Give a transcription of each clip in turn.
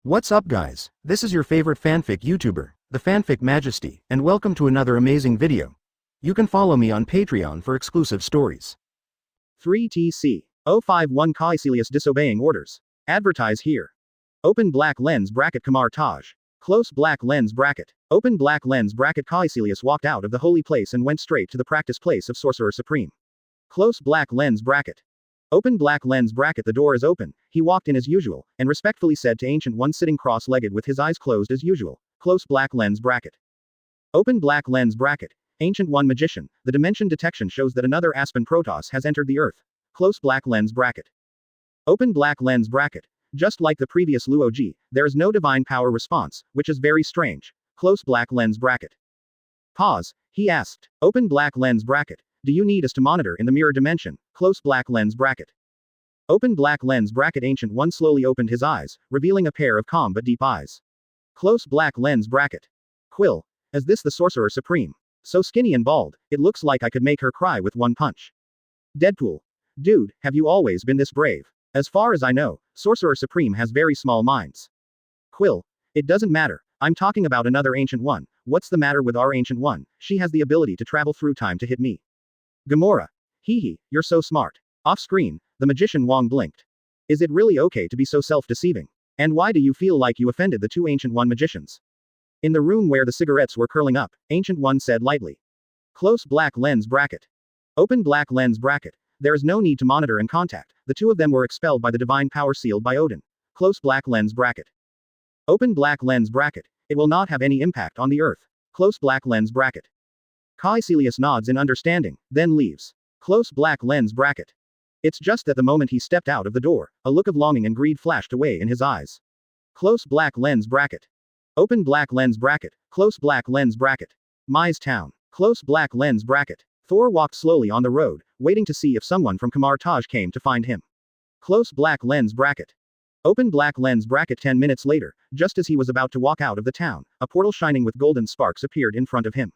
What's up guys, this is your favorite fanfic YouTuber, the Fanfic Majesty, and welcome to another amazing video. You can follow me on Patreon for exclusive stories. 3TC 051 Caecilius disobeying orders. Advertise here. Open black lens bracket Kamar-Taj. Close black lens bracket. Open black lens bracket Caecilius walked out of the holy place and went straight to the practice place of Sorcerer Supreme. Close black lens bracket. Open black lens bracket. The door is open. He walked in as usual, and respectfully said to Ancient One sitting cross-legged with his eyes closed as usual. Close black lens bracket. Open black lens bracket. Ancient One Magician, the dimension detection shows that another Aspen Protoss has entered the Earth. Close black lens bracket. Open black lens bracket. Just like the previous Luo-G, there is no divine power response, which is very strange. Close black lens bracket. Pause, he asked. Open black lens bracket. Do you need us to monitor in the mirror dimension? Close black lens bracket. Open black lens bracket. Ancient One slowly opened his eyes, revealing a pair of calm but deep eyes. Close black lens bracket. Quill. Is this the Sorcerer Supreme? So skinny and bald, it looks like I could make her cry with one punch. Deadpool. Dude, have you always been this brave? As far as I know, Sorcerer Supreme has very small minds. Quill. It doesn't matter. I'm talking about another Ancient One. What's the matter with our Ancient One? She has the ability to travel through time to hit me. Gamora. Hee, you're so smart. Off screen, the magician Wong blinked. Is it really okay to be so self-deceiving? And why do you feel like you offended the two Ancient One magicians? In the room where the cigarettes were curling up, Ancient One said lightly. Close black lens bracket. Open black lens bracket. There is no need to monitor and contact. The two of them were expelled by the divine power sealed by Odin. Close black lens bracket. Open black lens bracket. It will not have any impact on the Earth. Close black lens bracket. Caecilius nods in understanding, then leaves. Close black lens bracket. It's just that the moment he stepped out of the door, a look of longing and greed flashed away in his eyes. Close black lens bracket. Open black lens bracket. Close black lens bracket. Mai's town. Close black lens bracket. Thor walked slowly on the road, waiting to see if someone from Kamar-Taj came to find him. Close black lens bracket. Open black lens bracket. 10 minutes later, just as he was about to walk out of the town, a portal shining with golden sparks appeared in front of him.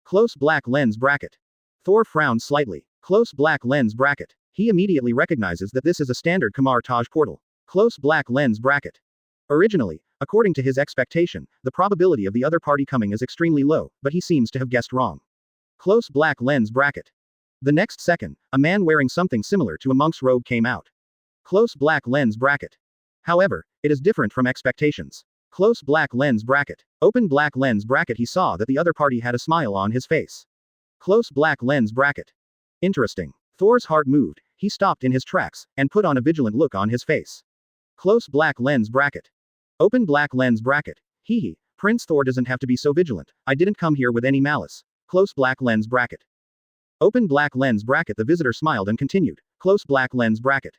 Close black lens bracket. Thor frowned slightly. Close black lens bracket. He immediately recognizes that this is a standard Kamar-Taj portal. Close black lens bracket. Originally, according to his expectation, the probability of the other party coming is extremely low, but he seems to have guessed wrong. Close black lens bracket. The next second, a man wearing something similar to a monk's robe came out. Close black lens bracket. However, it is different from expectations. Close black lens bracket. Open black lens bracket. He saw that the other party had a smile on his face. Close black lens bracket. Interesting. Thor's heart moved, he stopped in his tracks, and put on a vigilant look on his face. Close black lens bracket. Open black lens bracket. Hee, Prince Thor doesn't have to be so vigilant, I didn't come here with any malice. Close black lens bracket. Open black lens bracket. The visitor smiled and continued. Close black lens bracket.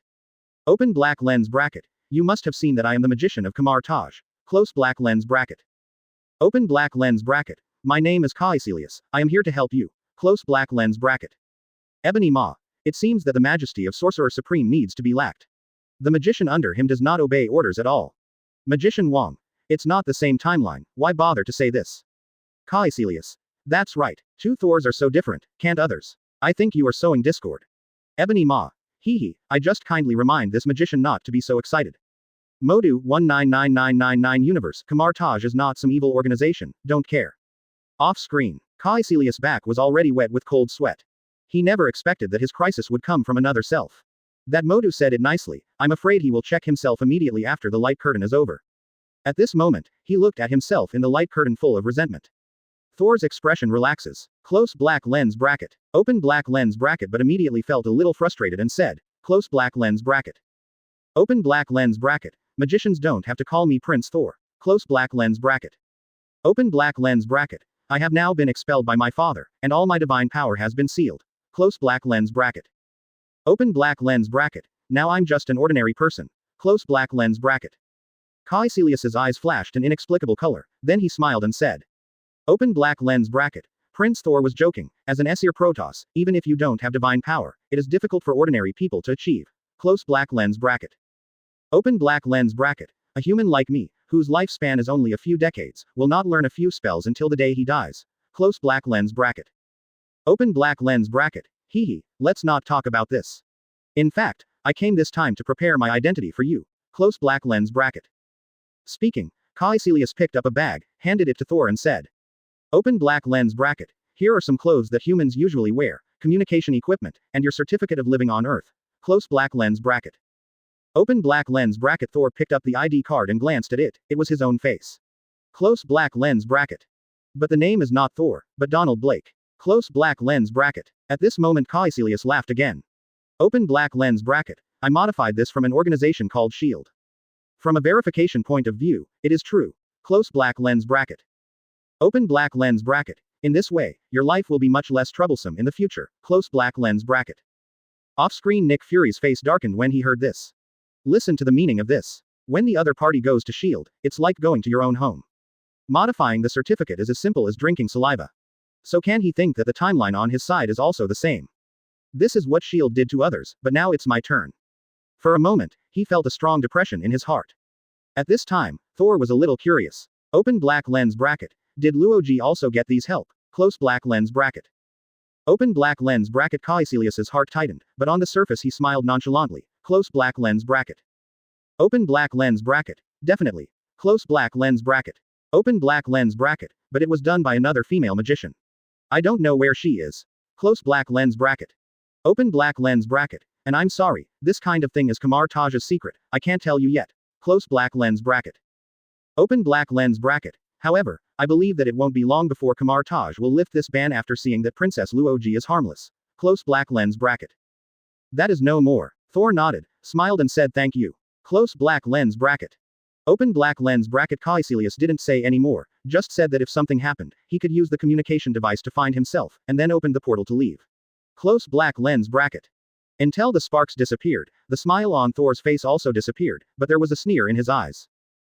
Open black lens bracket. You must have seen that I am the magician of Kamar-Taj. Close black lens bracket. Open black lens bracket. My name is Caecilius, I am here to help you. Close black lens bracket. Ebony Maw. It seems that the majesty of Sorcerer Supreme needs to be lacked. The magician under him does not obey orders at all. Magician Wong. It's not the same timeline, why bother to say this? Caecilius. That's right, two Thors are so different, can't others? I think you are sowing discord. Ebony Maw. I just kindly remind this magician not to be so excited. Modu 199999 Universe. Kamar-Taj is not some evil organization, don't care. Off screen. Caecilius' back was already wet with cold sweat. He never expected that his crisis would come from another self. That Modu said it nicely, I'm afraid he will check himself immediately after the light curtain is over. At this moment, he looked at himself in the light curtain full of resentment. Thor's expression relaxes. Close black lens bracket. Open black lens bracket, but immediately felt a little frustrated and said, close black lens bracket. Open black lens bracket. Magicians don't have to call me Prince Thor. Close black lens bracket. Open black lens bracket. I have now been expelled by my father, and all my divine power has been sealed. Close black lens bracket. Open black lens bracket. Now I'm just an ordinary person. Close black lens bracket. Caecilius's eyes flashed an inexplicable color, then he smiled and said. Open black lens bracket. Prince Thor was joking, as an Aesir Protoss, even if you don't have divine power, it is difficult for ordinary people to achieve. Close black lens bracket. Open black lens bracket. A human like me, whose lifespan is only a few decades, will not learn a few spells until the day he dies. Close black lens bracket. Open black lens bracket. Let's not talk about this. In fact, I came this time to prepare my identity for you. Close black lens bracket. Speaking, Caecilius picked up a bag, handed it to Thor and said, "Open black lens bracket. Here are some clothes that humans usually wear, communication equipment, and your certificate of living on Earth. Close black lens bracket." Open black lens bracket. Thor picked up the ID card and glanced at it. It was his own face. Close black lens bracket. But the name is not Thor, but Donald Blake. Close black lens bracket. At this moment Caecilius laughed again. Open black lens bracket. I modified this from an organization called SHIELD. From a verification point of view, it is true. Close black lens bracket. Open black lens bracket. In this way, your life will be much less troublesome in the future. Close black lens bracket. Off-screen Nick Fury's face darkened when he heard this. Listen to the meaning of this. When the other party goes to SHIELD, it's like going to your own home. Modifying the certificate is as simple as drinking saliva. So can he think that the timeline on his side is also the same? This is what SHIELD did to others, but now it's my turn. For a moment, he felt a strong depression in his heart. At this time, Thor was a little curious. Open black lens bracket. Did Luoji also get these help? Close black lens bracket. Open black lens bracket. Caecilius's heart tightened, but on the surface he smiled nonchalantly. Close black lens bracket. Open black lens bracket. Definitely. Close black lens bracket. Open black lens bracket, but it was done by another female magician. I don't know where she is. Close black lens bracket. Open black lens bracket. And I'm sorry, this kind of thing is Kamar-Taj's secret, I can't tell you yet. Close black lens bracket. Open black lens bracket. However, I believe that it won't be long before Kamar-Taj will lift this ban after seeing that Princess Luoji is harmless. Close black lens bracket. That is no more. Thor nodded, smiled and said thank you. Close black lens bracket. Open black lens bracket. Caecilius didn't say any more, just said that if something happened, he could use the communication device to find himself, and then opened the portal to leave. Close black lens bracket. Until the sparks disappeared, the smile on Thor's face also disappeared, but there was a sneer in his eyes.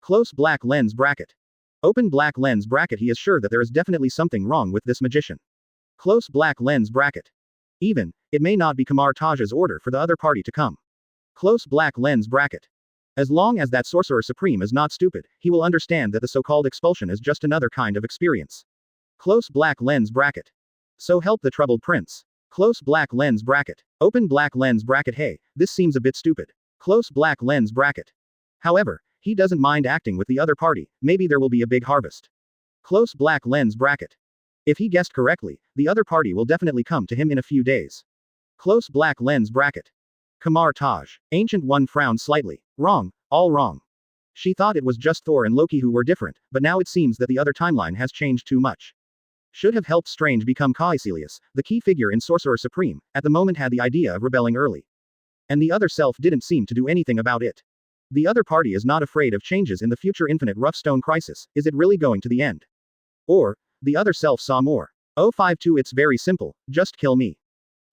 Close black lens bracket. Open black lens bracket. He is sure that there is definitely something wrong with this magician. Close black lens bracket. Even, it may not be Kamar-Taj's order for the other party to come. Close black lens bracket. As long as that Sorcerer Supreme is not stupid, he will understand that the so-called expulsion is just another kind of experience. Close black lens bracket. So help the troubled prince. Close black lens bracket. Open black lens bracket. Hey, this seems a bit stupid. Close black lens bracket. However, he doesn't mind acting with the other party, maybe there will be a big harvest. Close black lens bracket. If he guessed correctly, the other party will definitely come to him in a few days. Close black lens bracket. Kamar-Taj. Ancient One frowned slightly. Wrong, all wrong. She thought it was just Thor and Loki who were different, but now it seems that the other timeline has changed too much. Should have helped Strange become Caecilius, the key figure in Sorcerer Supreme, at the moment had the idea of rebelling early. And the other self didn't seem to do anything about it. The other party is not afraid of changes in the future infinite rough stone crisis, is it really going to the end? Or, the other self saw more. 052 It's very simple, just kill me.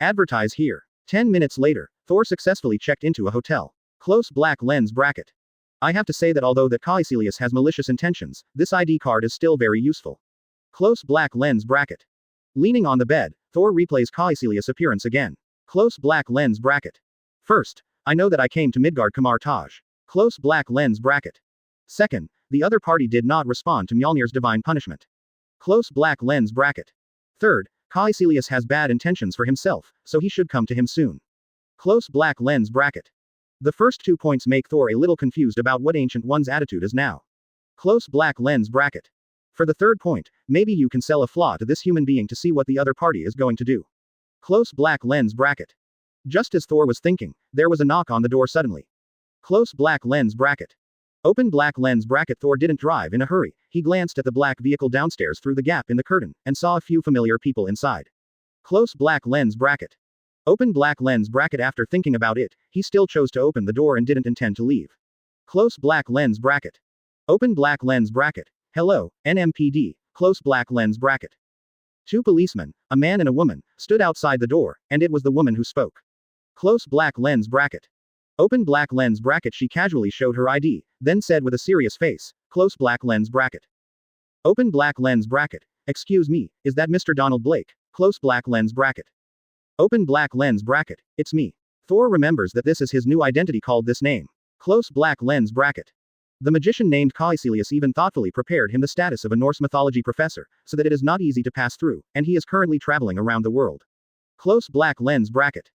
Advertise here. 10 minutes later, Thor successfully checked into a hotel. Close black lens bracket. I have to say that although that Caecilius has malicious intentions, this ID card is still very useful. Close black lens bracket. Leaning on the bed, Thor replays Caecilius' appearance again. Close black lens bracket. First, I know that I came to Midgard Kamar-Taj. Close black lens bracket. Second, the other party did not respond to Mjolnir's divine punishment. Close black lens bracket. Third, Caecilius has bad intentions for himself, so he should come to him soon. Close black lens bracket. The first 2 points make Thor a little confused about what Ancient One's attitude is now. Close black lens bracket. For the third point, maybe you can sell a flaw to this human being to see what the other party is going to do. Close black lens bracket. Just as Thor was thinking, there was a knock on the door suddenly. Close black lens bracket. Open black lens bracket. Thor didn't drive in a hurry, he glanced at the black vehicle downstairs through the gap in the curtain, and saw a few familiar people inside. Close black lens bracket. Open black lens bracket. After thinking about it, he still chose to open the door and didn't intend to leave. Close black lens bracket. Open black lens bracket. Hello, NMPD, close black lens bracket. 2 policemen, a man and a woman, stood outside the door, and it was the woman who spoke. Close black lens bracket. Open black lens bracket. She casually showed her ID, then said with a serious face, close black lens bracket. Open black lens bracket. Excuse me, is that Mr. Donald Blake? Close black lens bracket. Open black lens bracket. It's me. Thor remembers that this is his new identity called this name. Close black lens bracket. The magician named Caecilius even thoughtfully prepared him the status of a Norse mythology professor, so that it is not easy to pass through, and he is currently traveling around the world. Close black lens bracket.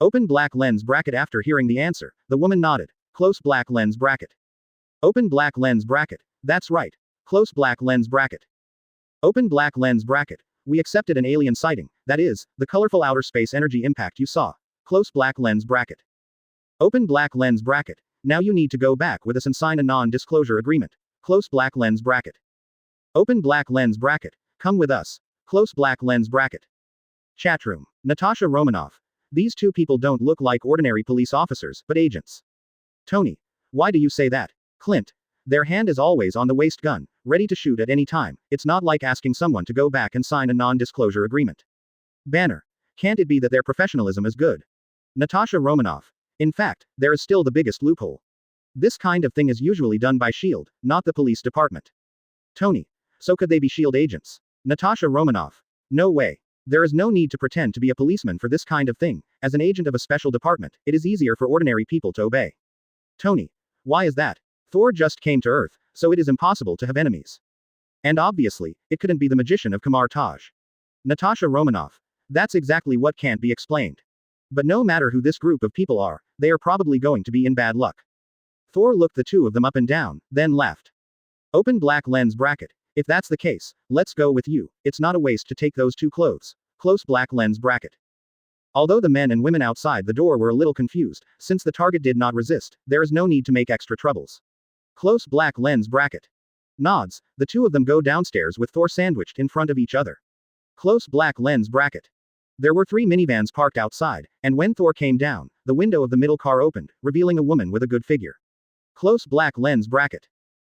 Open black lens bracket. After hearing the answer, the woman nodded. Close black lens bracket. Open black lens bracket. That's right. Close black lens bracket. Open black lens bracket. We accepted an alien sighting, that is, the colorful outer space energy impact you saw. Close black lens bracket. Open black lens bracket. Now you need to go back with us and sign a non-disclosure agreement. Close black lens bracket. Open black lens bracket. Come with us. Close black lens bracket. Chatroom. Natasha Romanoff. These two people don't look like ordinary police officers, but agents. Tony. Why do you say that? Clint. Their hand is always on the waist gun, ready to shoot at any time. It's not like asking someone to go back and sign a non-disclosure agreement. Banner. Can't it be that their professionalism is good? Natasha Romanoff. In fact, there is still the biggest loophole. This kind of thing is usually done by S.H.I.E.L.D., not the police department. Tony. So could they be S.H.I.E.L.D. agents? Natasha Romanoff. No way. There is no need to pretend to be a policeman for this kind of thing. As an agent of a special department, it is easier for ordinary people to obey. Tony. Why is that? Thor just came to Earth, so it is impossible to have enemies. And obviously, it couldn't be the magician of Kamar-Taj. Natasha Romanoff. That's exactly what can't be explained. But no matter who this group of people are, they are probably going to be in bad luck. Thor looked the two of them up and down, then laughed. Open black lens bracket. If that's the case, let's go with you. It's not a waste to take those two clothes. Close black lens bracket. Although the men and women outside the door were a little confused, since the target did not resist, there is no need to make extra troubles. Close black lens bracket. Nods, the two of them go downstairs with Thor sandwiched in front of each other. Close black lens bracket. There were 3 minivans parked outside, and when Thor came down, the window of the middle car opened, revealing a woman with a good figure. Close black lens bracket.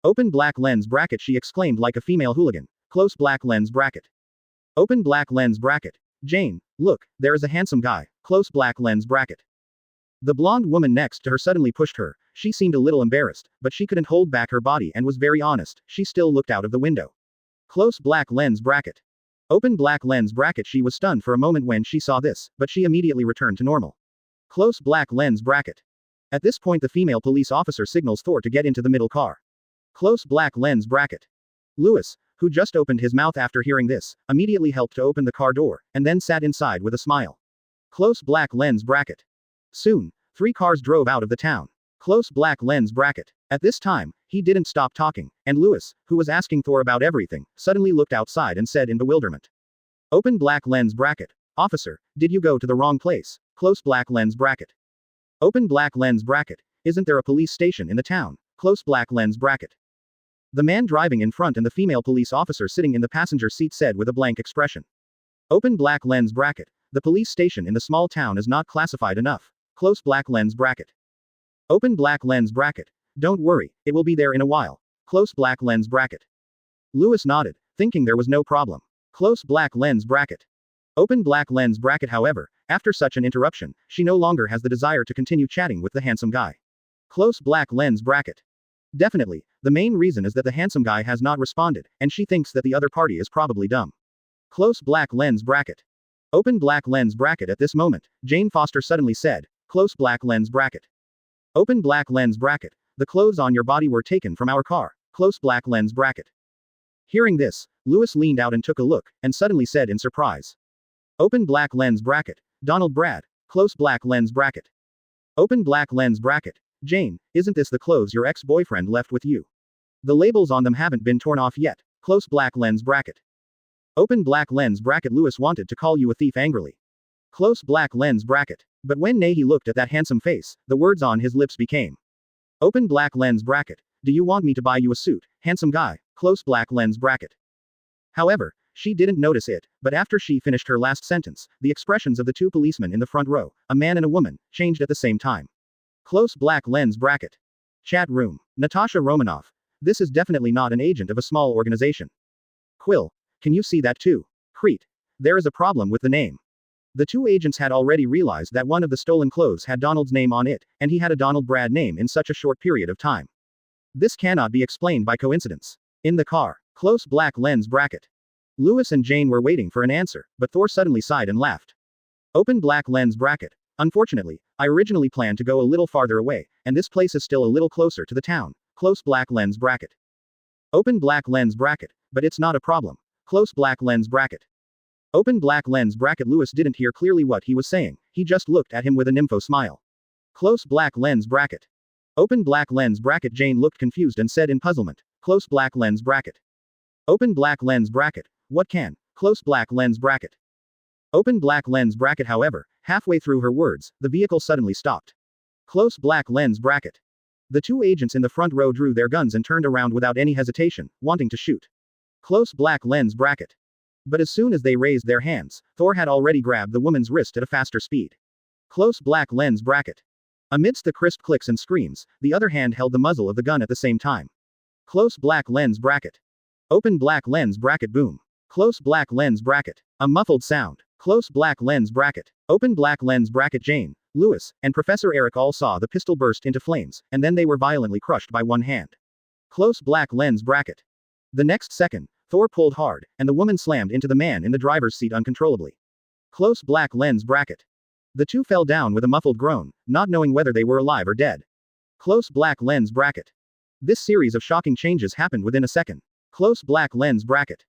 Open black lens bracket, she exclaimed like a female hooligan. Close black lens bracket. Open black lens bracket. Jane, look, there is a handsome guy. Close black lens bracket. The blonde woman next to her suddenly pushed her. She seemed a little embarrassed, but she couldn't hold back her body and was very honest. She still looked out of the window. Close black lens bracket. Open black lens bracket. She was stunned for a moment when she saw this, but she immediately returned to normal. Close black lens bracket. At this point the female police officer signals Thor to get into the middle car. Close black lens bracket. Lewis, who just opened his mouth after hearing this, immediately helped to open the car door, and then sat inside with a smile. Close black lens bracket. Soon, 3 cars drove out of the town. Close black lens bracket. At this time, he didn't stop talking, and Lewis, who was asking Thor about everything, suddenly looked outside and said in bewilderment. Open black lens bracket. Officer, did you go to the wrong place? Close black lens bracket. Open black lens bracket. Isn't there a police station in the town? Close black lens bracket. The man driving in front and the female police officer sitting in the passenger seat said with a blank expression. Open black lens bracket. The police station in the small town is not classified enough. Close black lens bracket. Open black lens bracket. Don't worry, it will be there in a while. Close black lens bracket. Lewis nodded, thinking there was no problem. Close black lens bracket. Open black lens bracket. However, after such an interruption, she no longer has the desire to continue chatting with the handsome guy. Close black lens bracket. Definitely, the main reason is that the handsome guy has not responded, and she thinks that the other party is probably dumb. Close black lens bracket. Open black lens bracket. At this moment, Jane Foster suddenly said, close black lens bracket. Open black lens bracket. The clothes on your body were taken from our car. Close black lens bracket. Hearing this, Lewis leaned out and took a look, and suddenly said in surprise. Open black lens bracket. Donald Brad. Close black lens bracket. Open black lens bracket. Jane, isn't this the clothes your ex-boyfriend left with you? The labels on them haven't been torn off yet. Close black lens bracket. Open black lens bracket. Lewis wanted to call you a thief angrily. Close black lens bracket. But when Nahi looked at that handsome face, the words on his lips became. Open black lens bracket. Do you want me to buy you a suit, handsome guy? Close black lens bracket. However, she didn't notice it, but after she finished her last sentence, the expressions of the 2 policemen in the front row, a man and a woman, changed at the same time. Close black lens bracket. Chat room. Natasha Romanoff. This is definitely not an agent of a small organization. Quill. Can you see that too? Crete. There is a problem with the name. The 2 agents had already realized that one of the stolen clothes had Donald's name on it, and he had a Donald Brad name in such a short period of time. This cannot be explained by coincidence. In the car. Close black lens bracket. Lewis and Jane were waiting for an answer, but Thor suddenly sighed and laughed. Open black lens bracket. Unfortunately, I originally planned to go a little farther away, and this place is still a little closer to the town. Close black lens bracket. Open black lens bracket. But it's not a problem. Close black lens bracket. Open black lens bracket. Lewis didn't hear clearly what he was saying, he just looked at him with a nympho smile. Close black lens bracket. Open black lens bracket. Jane looked confused and said in puzzlement, close black lens bracket. Open black lens bracket. What can? Close black lens bracket. Open black lens bracket. However, halfway through her words, the vehicle suddenly stopped. Close black lens bracket. The two agents in the front row drew their guns and turned around without any hesitation, wanting to shoot. Close black lens bracket. But as soon as they raised their hands, Thor had already grabbed the woman's wrist at a faster speed. Close black lens bracket. Amidst the crisp clicks and screams, the other hand held the muzzle of the gun at the same time. Close black lens bracket. Open black lens bracket. Boom. Close black lens bracket. A muffled sound. Close black lens bracket. Open black lens bracket. Jane, Lewis, and Professor Eric all saw the pistol burst into flames, and then they were violently crushed by one hand. Close black lens bracket. The next second, Thor pulled hard, and the woman slammed into the man in the driver's seat uncontrollably. Close black lens bracket. The two fell down with a muffled groan, not knowing whether they were alive or dead. Close black lens bracket. This series of shocking changes happened within a second. Close black lens bracket.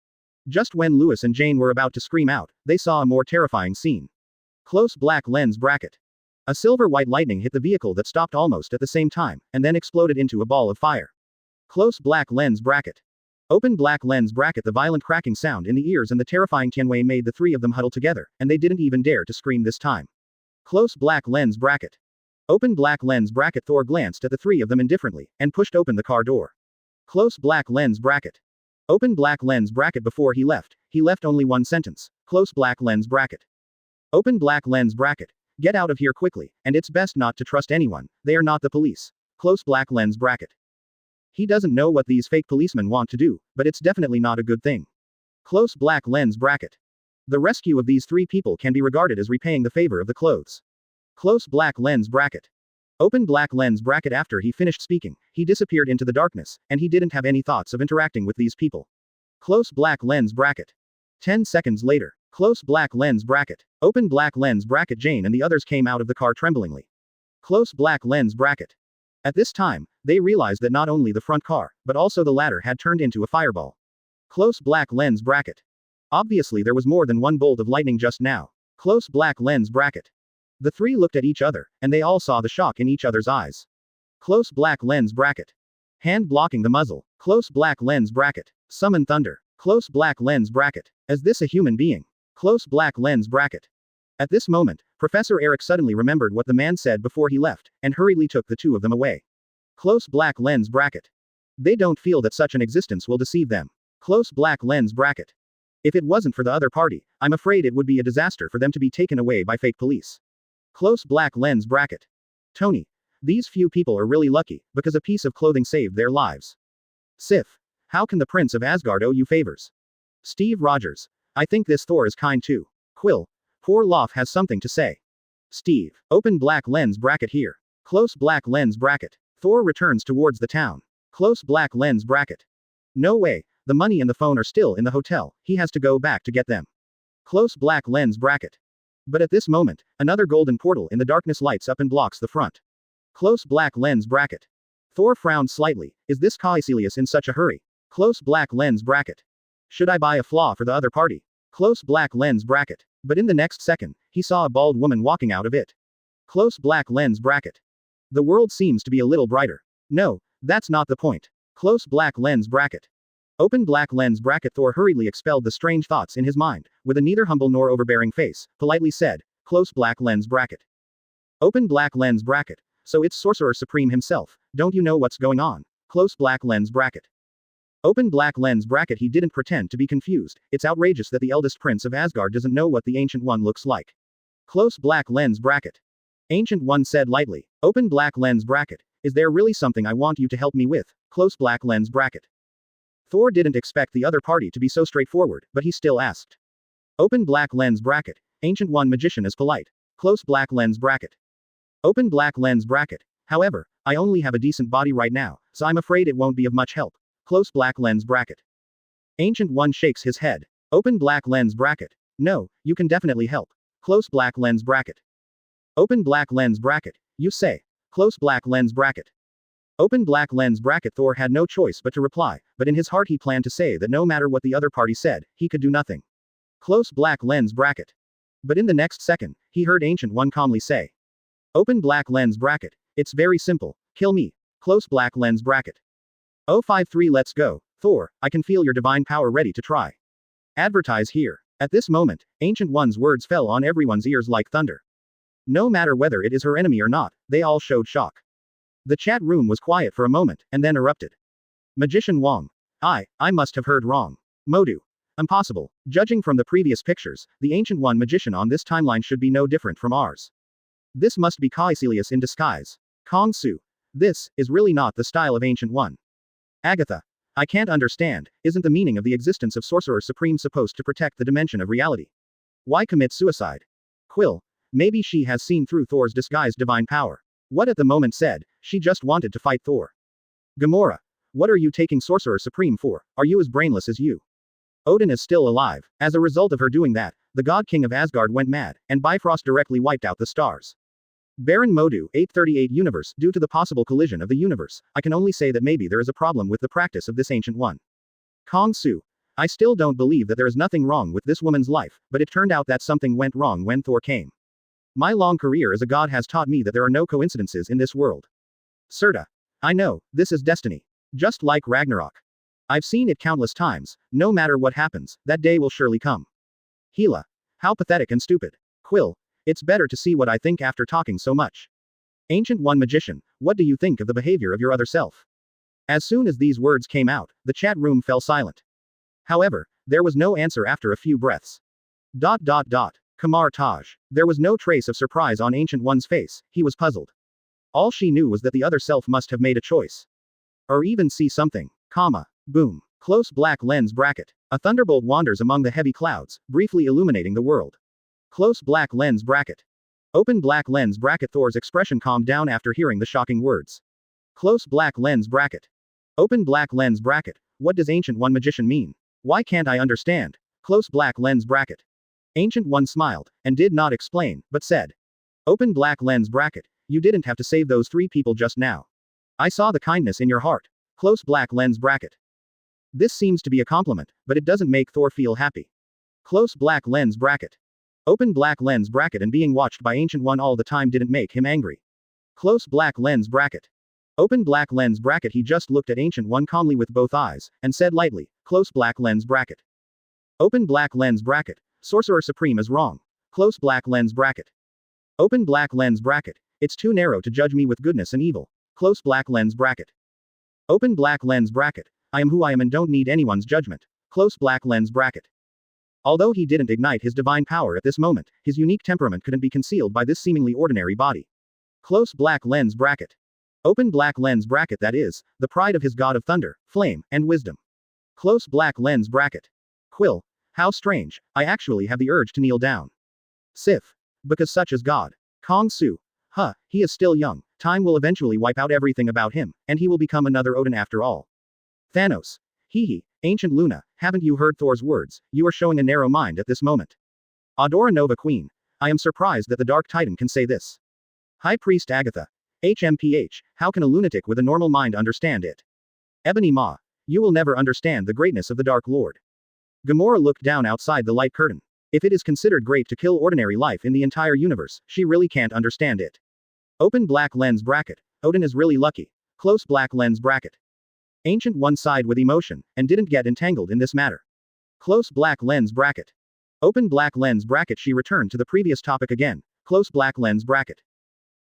Just when Lewis and Jane were about to scream out, they saw a more terrifying scene. Close black lens bracket. A silver-white lightning hit the vehicle that stopped almost at the same time, and then exploded into a ball of fire. Close black lens bracket. Open black lens bracket. The violent cracking sound in the ears and the terrifying Tianwei made the three of them huddle together, and they didn't even dare to scream this time. Close black lens bracket. Open black lens bracket. Thor glanced at the three of them indifferently, and pushed open the car door. Close black lens bracket. Open black lens bracket. Before he left only one sentence. Close black lens bracket. Open black lens bracket. Get out of here quickly, and it's best not to trust anyone, they are not the police. Close black lens bracket. He doesn't know what these fake policemen want to do, but it's definitely not a good thing. Close black lens bracket. The rescue of these three people can be regarded as repaying the favor of the clothes. Close black lens bracket. Open black lens bracket. After he finished speaking, he disappeared into the darkness, and he didn't have any thoughts of interacting with these people. Close black lens bracket. 10 seconds later. Close black lens bracket. Open black lens bracket. Jane and the others came out of the car tremblingly. Close black lens bracket. At this time, they realized that not only the front car, but also the ladder had turned into a fireball. Close black lens bracket. Obviously there was more than one bolt of lightning just now. Close black lens bracket. The three looked at each other, and they all saw the shock in each other's eyes. Close black lens bracket. Hand blocking the muzzle. Close black lens bracket. Summon thunder. Close black lens bracket. Is this a human being? Close black lens bracket. At this moment, Professor Eric suddenly remembered what the man said before he left, and hurriedly took the two of them away. Close black lens bracket. They don't feel that such an existence will deceive them. Close black lens bracket. If it wasn't for the other party, I'm afraid it would be a disaster for them to be taken away by fake police. Close black lens bracket. Tony. These few people are really lucky, because a piece of clothing saved their lives. Sif. How can the Prince of Asgard owe you favors? Steve Rogers. I think this Thor is kind too. Quill. Poor Lof has something to say. Steve. Open black lens bracket here. Close black lens bracket. Thor returns towards the town. Close black lens bracket. No way, the money and the phone are still in the hotel, he has to go back to get them. Close black lens bracket. But at this moment, another golden portal in the darkness lights up and blocks the front. Close black lens bracket. Thor frowned slightly. Is this Caecilius in such a hurry? Close black lens bracket. Should I buy a flaw for the other party? Close black lens bracket. But in the next second, he saw a bald woman walking out of it. Close black lens bracket. The world seems to be a little brighter. No, that's not the point. Close black lens bracket. Open black lens bracket. Thor hurriedly expelled the strange thoughts in his mind, with a neither humble nor overbearing face, politely said, close black lens bracket. Open black lens bracket. So it's Sorcerer Supreme himself, don't you know what's going on? Close black lens bracket. Open black lens bracket. He didn't pretend to be confused, it's outrageous that the eldest prince of Asgard doesn't know what the Ancient One looks like. Close black lens bracket. Ancient One said lightly, open black lens bracket. Is there really something I want you to help me with? Close black lens bracket. Thor didn't expect the other party to be so straightforward, but he still asked. Open black lens bracket. Ancient One magician is polite. Close black lens bracket. Open black lens bracket. However, I only have a decent body right now, so I'm afraid it won't be of much help. Close black lens bracket. Ancient One shakes his head. Open black lens bracket. No, you can definitely help. Close black lens bracket. Open black lens bracket. You say. Close black lens bracket. Open black lens bracket. Thor had no choice but to reply, but in his heart he planned to say that no matter what the other party said, he could do nothing. Close black lens bracket. But in the next second, he heard Ancient One calmly say. Open black lens bracket. It's very simple. Kill me. Close black lens bracket. 053 Let's go, Thor, I can feel your divine power ready to try. Advertise here. At this moment, Ancient One's words fell on everyone's ears like thunder. No matter whether it is her enemy or not, they all showed shock. The chat room was quiet for a moment, and then erupted. Magician Wong. I must have heard wrong. Modu. Impossible. Judging from the previous pictures, the Ancient One magician on this timeline should be no different from ours. This must be Kilus in disguise. Kong Su. This is really not the style of Ancient One. Agatha. I can't understand, isn't the meaning of the existence of Sorcerer Supreme supposed to protect the dimension of reality? Why commit suicide? Quill. Maybe she has seen through Thor's disguised divine power. What at the moment said, she just wanted to fight Thor. Gamora. What are you taking Sorcerer Supreme for? Are you as brainless as you? Odin is still alive. As a result of her doing that, the god King of Asgard went mad, and Bifrost directly wiped out the stars. Baron Modu, 838 Universe, due to the possible collision of the universe, I can only say that maybe there is a problem with the practice of this Ancient One. Kong Su. I still don't believe that there is nothing wrong with this woman's life, but it turned out that something went wrong when Thor came. My long career as a god has taught me that there are no coincidences in this world. Serta. I know, this is destiny. Just like Ragnarok. I've seen it countless times, no matter what happens, that day will surely come. Hela. How pathetic and stupid. Quill. It's better to see what I think after talking so much. Ancient One Magician, what do you think of the behavior of your other self? As soon as these words came out, the chat room fell silent. However, there was no answer after a few breaths. Kamar-Taj. There was no trace of surprise on Ancient One's face, he was puzzled. All she knew was that the other self must have made a choice. Or even see something. Boom. Close black lens bracket. A thunderbolt wanders among the heavy clouds, briefly illuminating the world. Close black lens bracket. Open black lens bracket. Thor's expression calmed down after hearing the shocking words. Close black lens bracket. Open black lens bracket. What does Ancient One Magician mean? Why can't I understand? Close black lens bracket. Ancient One smiled, and did not explain, but said. Open black lens bracket. You didn't have to save those 3 people just now. I saw the kindness in your heart. Close black lens bracket. This seems to be a compliment, but it doesn't make Thor feel happy. Close black lens bracket. Open black lens bracket. And being watched by Ancient One all the time didn't make him angry. Close black lens bracket. Open black lens bracket. He just looked at Ancient One calmly with both eyes, and said lightly, close black lens bracket. Open black lens bracket. Sorcerer Supreme is wrong. Close black lens bracket. Open black lens bracket. It's too narrow to judge me with goodness and evil. Close black lens bracket. Open black lens bracket. I am who I am and don't need anyone's judgment. Close black lens bracket. Although he didn't ignite his divine power at this moment, his unique temperament couldn't be concealed by this seemingly ordinary body. Close black lens bracket. Open black lens bracket. That is, the pride of his god of thunder, flame, and wisdom. Close black lens bracket. Quill. How strange, I actually have the urge to kneel down. Sif. Because such is God. Kong Su. He is still young, time will eventually wipe out everything about him, and he will become another Odin after all. Thanos. Ancient Luna, haven't you heard Thor's words? You are showing a narrow mind at this moment. Adora Nova Queen. I am surprised that the Dark Titan can say this. High Priest Agatha. HMPH, how can a lunatic with a normal mind understand it? Ebony Ma. You will never understand the greatness of the Dark Lord. Gamora looked down outside the light curtain. If it is considered great to kill ordinary life in the entire universe, she really can't understand it. Open black lens bracket. Odin is really lucky. Close black lens bracket. Ancient One sighed with emotion, and didn't get entangled in this matter. Close black lens bracket. Open black lens bracket. She returned to the previous topic again. Close black lens bracket.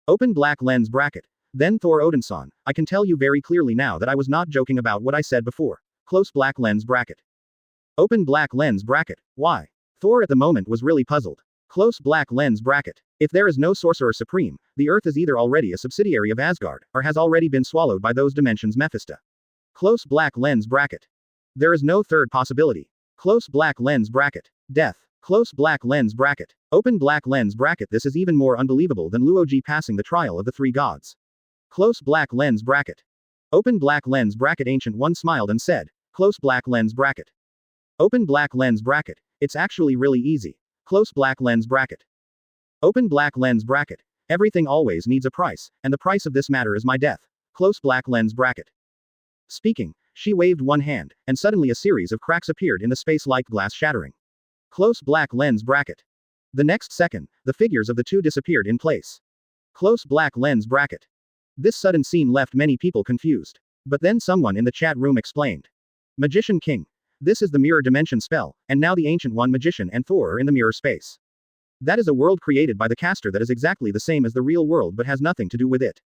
Open black lens bracket. Then Thor Odinson, I can tell you very clearly now that I was not joking about what I said before. Close black lens bracket. Open black lens bracket. Why? Thor at the moment was really puzzled. Close black lens bracket. If there is no Sorcerer Supreme, the Earth is either already a subsidiary of Asgard, or has already been swallowed by those dimensions Mephisto. Close black lens bracket. There is no third possibility. Close black lens bracket. Death. Close black lens bracket. Open black lens bracket. This is even more unbelievable than Luoji passing the trial of the 3 gods. Close black lens bracket. Open black lens bracket. Ancient One smiled and said, close black lens bracket. Open black lens bracket. It's actually really easy. Close black lens bracket. Open black lens bracket. Everything always needs a price, and the price of this matter is my death. Close black lens bracket. Speaking, she waved one hand, and suddenly a series of cracks appeared in the space like glass shattering. Close black lens bracket. The next second, the figures of the 2 disappeared in place. Close black lens bracket. This sudden scene left many people confused. But then someone in the chat room explained. Magician King. This is the mirror dimension spell, and now the Ancient One Magician and Thor are in the mirror space. That is a world created by the caster that is exactly the same as the real world but has nothing to do with it.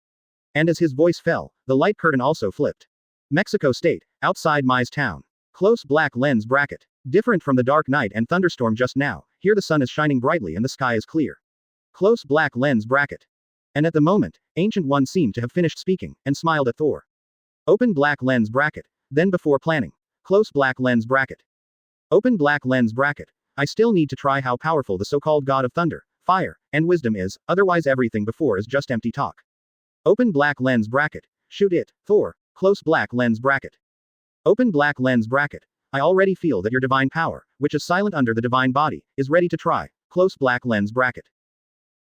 And as his voice fell, the light curtain also flipped. Mexico State, outside Mai's town. Close black lens bracket. Different from the dark night and thunderstorm just now, here the sun is shining brightly and the sky is clear. Close black lens bracket. And at the moment, Ancient One seemed to have finished speaking, and smiled at Thor. Open black lens bracket. Then before planning. Close black lens bracket. Open black lens bracket. I still need to try how powerful the so-called god of thunder, fire, and wisdom is, otherwise everything before is just empty talk. Open black lens bracket. Shoot it, Thor. Close black lens bracket. Open black lens bracket. I already feel that your divine power, which is silent under the divine body, is ready to try. Close black lens bracket.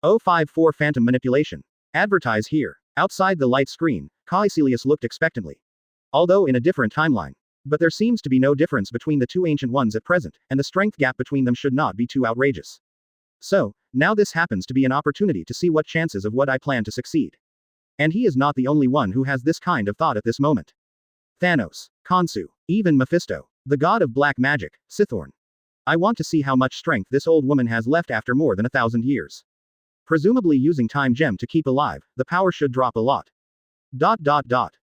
054 Phantom Manipulation. Advertise here. Outside the light screen, Caecilius looked expectantly. Although in a different timeline. But there seems to be no difference between the two ancient ones at present, and the strength gap between them should not be too outrageous. So, now this happens to be an opportunity to see what chances of what I plan to succeed. And he is not the only one who has this kind of thought at this moment. Thanos, Khonshu, even Mephisto, the god of black magic, Sithorn. I want to see how much strength this old woman has left after more than 1,000 years. Presumably using time gem to keep alive, the power should drop a lot.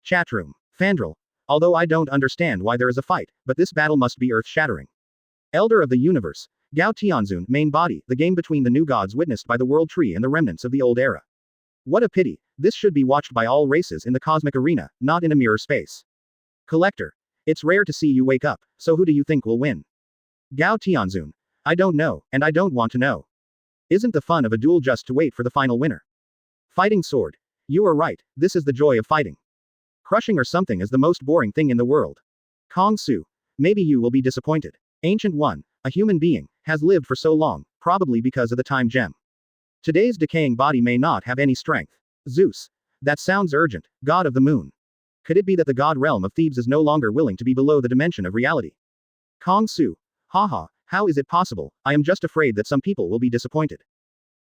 Chatroom. Fandral. Although I don't understand why there is a fight, but this battle must be earth-shattering. Elder of the Universe. Gao Tianzun, main body, the game between the new gods witnessed by the World Tree and the remnants of the old era. What a pity, this should be watched by all races in the cosmic arena, not in a mirror space. Collector. It's rare to see you wake up, so who do you think will win? Gao Tianzun. I don't know, and I don't want to know. Isn't the fun of a duel just to wait for the final winner? Fighting sword. You are right, this is the joy of fighting. Crushing or something is the most boring thing in the world. Khonshu. Maybe you will be disappointed. Ancient One, a human being, has lived for so long, probably because of the time gem. Today's decaying body may not have any strength. Zeus. That sounds urgent, god of the moon. Could it be that the god realm of Thebes is no longer willing to be below the dimension of reality? Khonshu. Haha, how is it possible? I am just afraid that some people will be disappointed.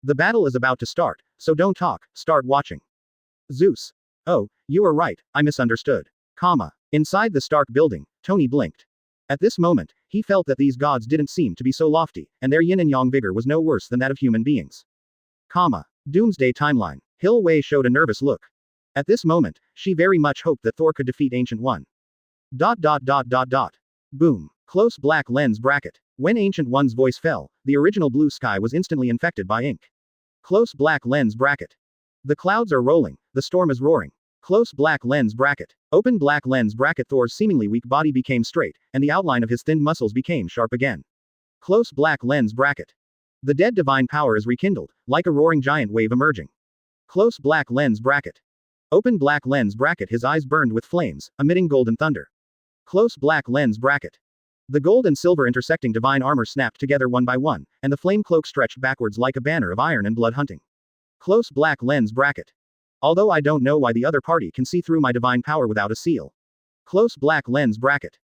The battle is about to start, so don't talk, start watching. Zeus. Oh, you are right, I misunderstood. Inside the Stark building, Tony blinked. At this moment, he felt that these gods didn't seem to be so lofty, and their yin and yang vigor was no worse than that of human beings. Doomsday timeline. Hill Wei showed a nervous look. At this moment, she very much hoped that Thor could defeat Ancient One. Boom. Close black lens bracket. When Ancient One's voice fell, the original blue sky was instantly infected by ink. Close black lens bracket. The clouds are rolling, the storm is roaring. Close black lens bracket. Open black lens bracket. Thor's seemingly weak body became straight, and the outline of his thin muscles became sharp again. Close black lens bracket. The dead divine power is rekindled, like a roaring giant wave emerging. Close black lens bracket. Open black lens bracket. His eyes burned with flames, emitting golden thunder. Close black lens bracket. The gold and silver intersecting divine armor snapped together one by one, and the flame cloak stretched backwards like a banner of iron and blood hunting. Close black lens bracket. Although I don't know why the other party can see through my divine power without a seal. Close black lens bracket.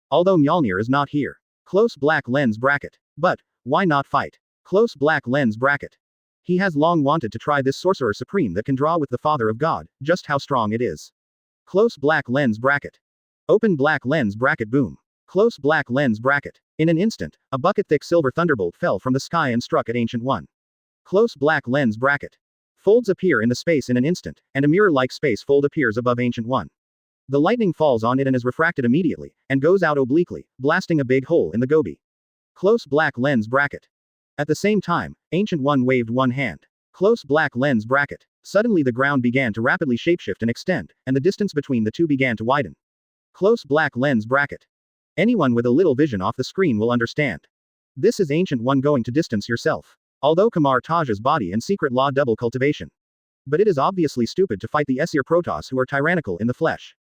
Although Mjolnir is not here. Close black lens bracket. But, why not fight? Close black lens bracket. He has long wanted to try this sorcerer supreme that can draw with the Father of God, just how strong it is. Close black lens bracket. Open black lens bracket. Boom. Close black lens bracket. In an instant, a bucket-thick silver thunderbolt fell from the sky and struck at Ancient One. Close black lens bracket. Folds appear in the space in an instant, and a mirror-like space fold appears above Ancient One. The lightning falls on it and is refracted immediately, and goes out obliquely, blasting a big hole in the goby. Close black lens bracket. At the same time, Ancient One waved one hand. Close black lens bracket. Suddenly the ground began to rapidly shapeshift and extend, and the distance between the two began to widen. Close black lens bracket. Anyone with a little vision off the screen will understand. This is Ancient One going to distance yourself. Although Kamar-Taj's body and secret law double cultivation. But it is obviously stupid to fight the Aesir Protoss who are tyrannical in the flesh.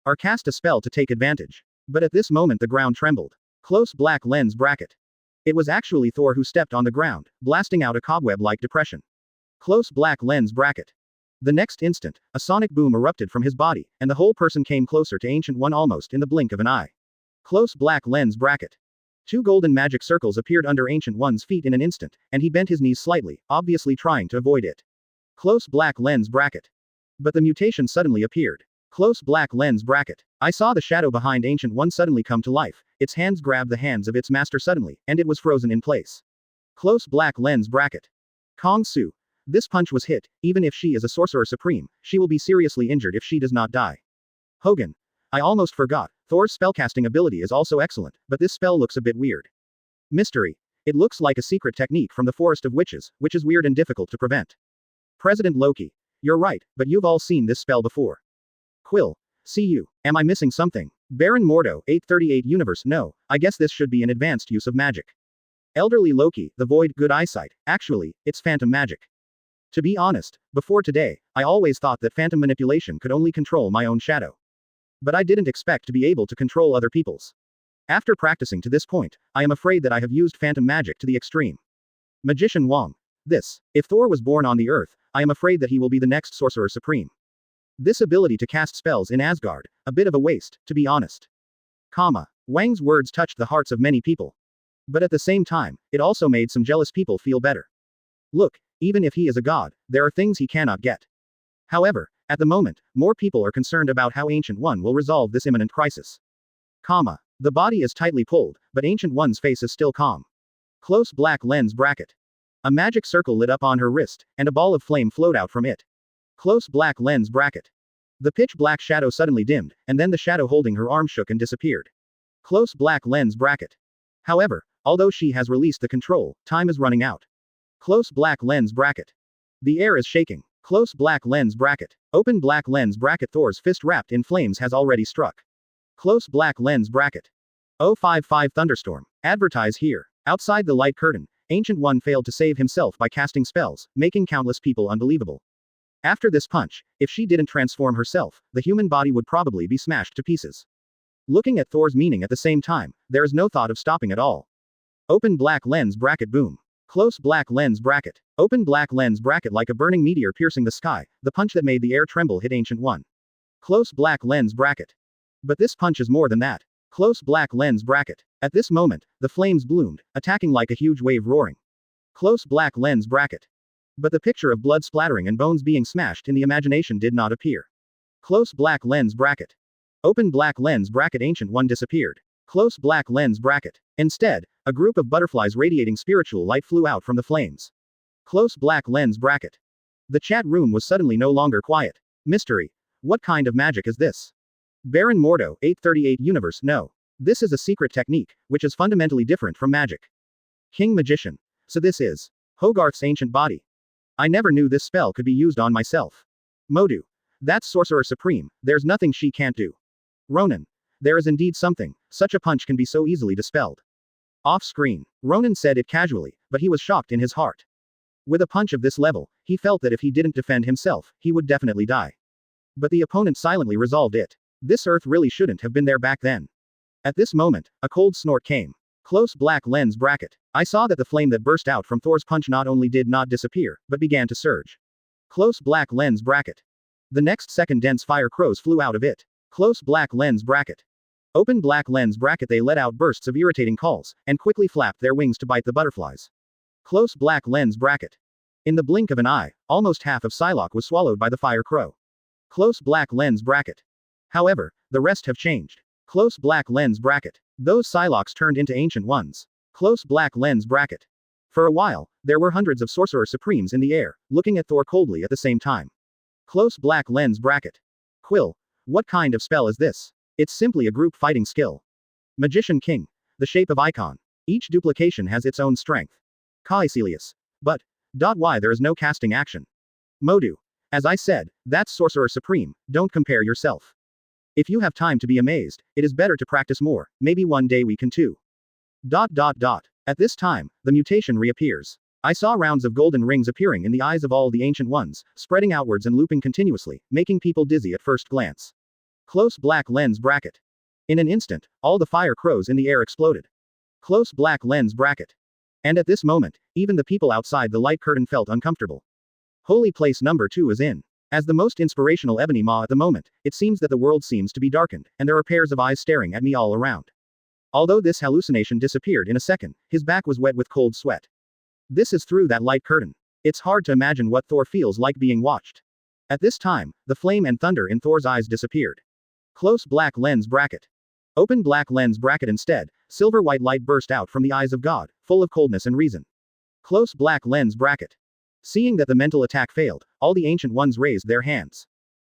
Or cast a spell to take advantage. But at this moment the ground trembled. Close black lens bracket. It was actually Thor who stepped on the ground, blasting out a cobweb-like depression. Close black lens bracket. The next instant, a sonic boom erupted from his body, and the whole person came closer to Ancient One almost in the blink of an eye. Close black lens bracket. Two golden magic circles appeared under Ancient One's feet in an instant, and he bent his knees slightly, obviously trying to avoid it. Close black lens bracket. But the mutation suddenly appeared. Close black lens bracket. I saw the shadow behind Ancient One suddenly come to life, its hands grabbed the hands of its master suddenly, and it was frozen in place. Close black lens bracket. Kong Su. This punch was hit, even if she is a sorcerer supreme, she will be seriously injured if she does not die. Hogan. I almost forgot, Thor's spellcasting ability is also excellent, but this spell looks a bit weird. Mystery. It looks like a secret technique from the Forest of Witches, which is weird and difficult to prevent. President Loki. You're right, but you've all seen this spell before. Quill. See you. Am I missing something? Baron Mordo, 838 Universe. No, I guess this should be an advanced use of magic. Elderly Loki, the Void, good eyesight. Actually, it's phantom magic. To be honest, before today, I always thought that phantom manipulation could only control my own shadow. But I didn't expect to be able to control other people's. After practicing to this point, I am afraid that I have used phantom magic to the extreme. Magician Wong. This. If Thor was born on the earth, I am afraid that he will be the next sorcerer supreme. This ability to cast spells in Asgard, a bit of a waste, to be honest. Wang's words touched the hearts of many people. But at the same time, it also made some jealous people feel better. Look, even if he is a god, there are things he cannot get. However, at the moment, more people are concerned about how Ancient One will resolve this imminent crisis. The body is tightly pulled, but Ancient One's face is still calm. Close black lens bracket. A magic circle lit up on her wrist, and a ball of flame flowed out from it. Close black lens bracket. The pitch black shadow suddenly dimmed, and then the shadow holding her arm shook and disappeared. Close black lens bracket. However, although she has released the control, time is running out. Close black lens bracket. The air is shaking. Close black lens bracket. Open black lens bracket. Thor's fist wrapped in flames has already struck. Close black lens bracket. 055 Thunderstorm. Advertise here. Outside the light curtain, Ancient One failed to save himself by casting spells, making countless people unbelievable. After this punch, if she didn't transform herself, the human body would probably be smashed to pieces. Looking at Thor's meaning at the same time, there is no thought of stopping at all. Open black lens bracket. Boom. Close black lens bracket. Open black lens bracket. Like a burning meteor piercing the sky, the punch that made the air tremble hit Ancient One. Close black lens bracket. But this punch is more than that. Close black lens bracket. At this moment, the flames bloomed, attacking like a huge wave roaring. Close black lens bracket. But the picture of blood splattering and bones being smashed in the imagination did not appear. Close black lens bracket. Open black lens bracket. Ancient One disappeared. Close black lens bracket. Instead, a group of butterflies radiating spiritual light flew out from the flames. Close black lens bracket. The chat room was suddenly no longer quiet. Mystery. What kind of magic is this? Baron Mordo, 838 Universe. No. This is a secret technique, which is fundamentally different from magic. King Magician. So this is Hogarth's ancient body. I never knew this spell could be used on myself. Modu. That's Sorcerer Supreme, there's nothing she can't do. Ronan. There is indeed something, such a punch can be so easily dispelled. Off screen. Ronan said it casually, but he was shocked in his heart. With a punch of this level, he felt that if he didn't defend himself, he would definitely die. But the opponent silently resolved it. This earth really shouldn't have been there back then. At this moment, a cold snort came. Close black lens bracket. I saw that the flame that burst out from Thor's punch not only did not disappear, but began to surge. Close black lens bracket. The next second dense fire crows flew out of it. Close black lens bracket. Open black lens bracket. They let out bursts of irritating calls, and quickly flapped their wings to bite the butterflies. Close black lens bracket. In the blink of an eye, almost half of Psylocke was swallowed by the fire crow. Close black lens bracket. However, the rest have changed. Close black lens bracket. Those Psylocks turned into Ancient Ones. Close black lens bracket. For a while, there were hundreds of Sorcerer Supremes in the air, looking at Thor coldly at the same time. Close black lens bracket. Quill. What kind of spell is this? It's simply a group fighting skill. Magician King. The shape of icon. Each duplication has its own strength. Caecilius. But. Why there is no casting action? Modu. As I said, that's Sorcerer Supreme, don't compare yourself. If you have time to be amazed, it is better to practice more, maybe one day we can too. At this time, the mutation reappears. I saw rounds of golden rings appearing in the eyes of all the Ancient Ones, spreading outwards and looping continuously, making people dizzy at first glance. Close black lens bracket. In an instant, all the fire crows in the air exploded. Close black lens bracket. And at this moment, even the people outside the light curtain felt uncomfortable. Holy place number 2 is in. As the most inspirational Ebony Maw at the moment, it seems that the world seems to be darkened, and there are pairs of eyes staring at me all around. Although this hallucination disappeared in a second, his back was wet with cold sweat. This is through that light curtain. It's hard to imagine what Thor feels like being watched. At this time, the flame and thunder in Thor's eyes disappeared. Close black lens bracket. Open black lens bracket instead, silver white light burst out from the eyes of God, full of coldness and reason. Close black lens bracket. Seeing that the mental attack failed, all the ancient ones raised their hands.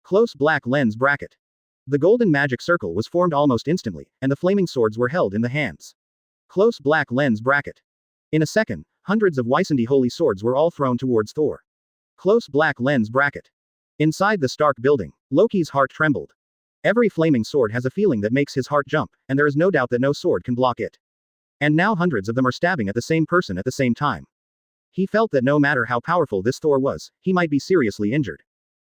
Close black lens bracket. The golden magic circle was formed almost instantly, and the flaming swords were held in the hands. Close black lens bracket. In a second, hundreds of Wysendy holy swords were all thrown towards Thor. Close black lens bracket. Inside the Stark building, Loki's heart trembled. Every flaming sword has a feeling that makes his heart jump, and there is no doubt that no sword can block it. And now hundreds of them are stabbing at the same person at the same time. He felt that no matter how powerful this Thor was, he might be seriously injured.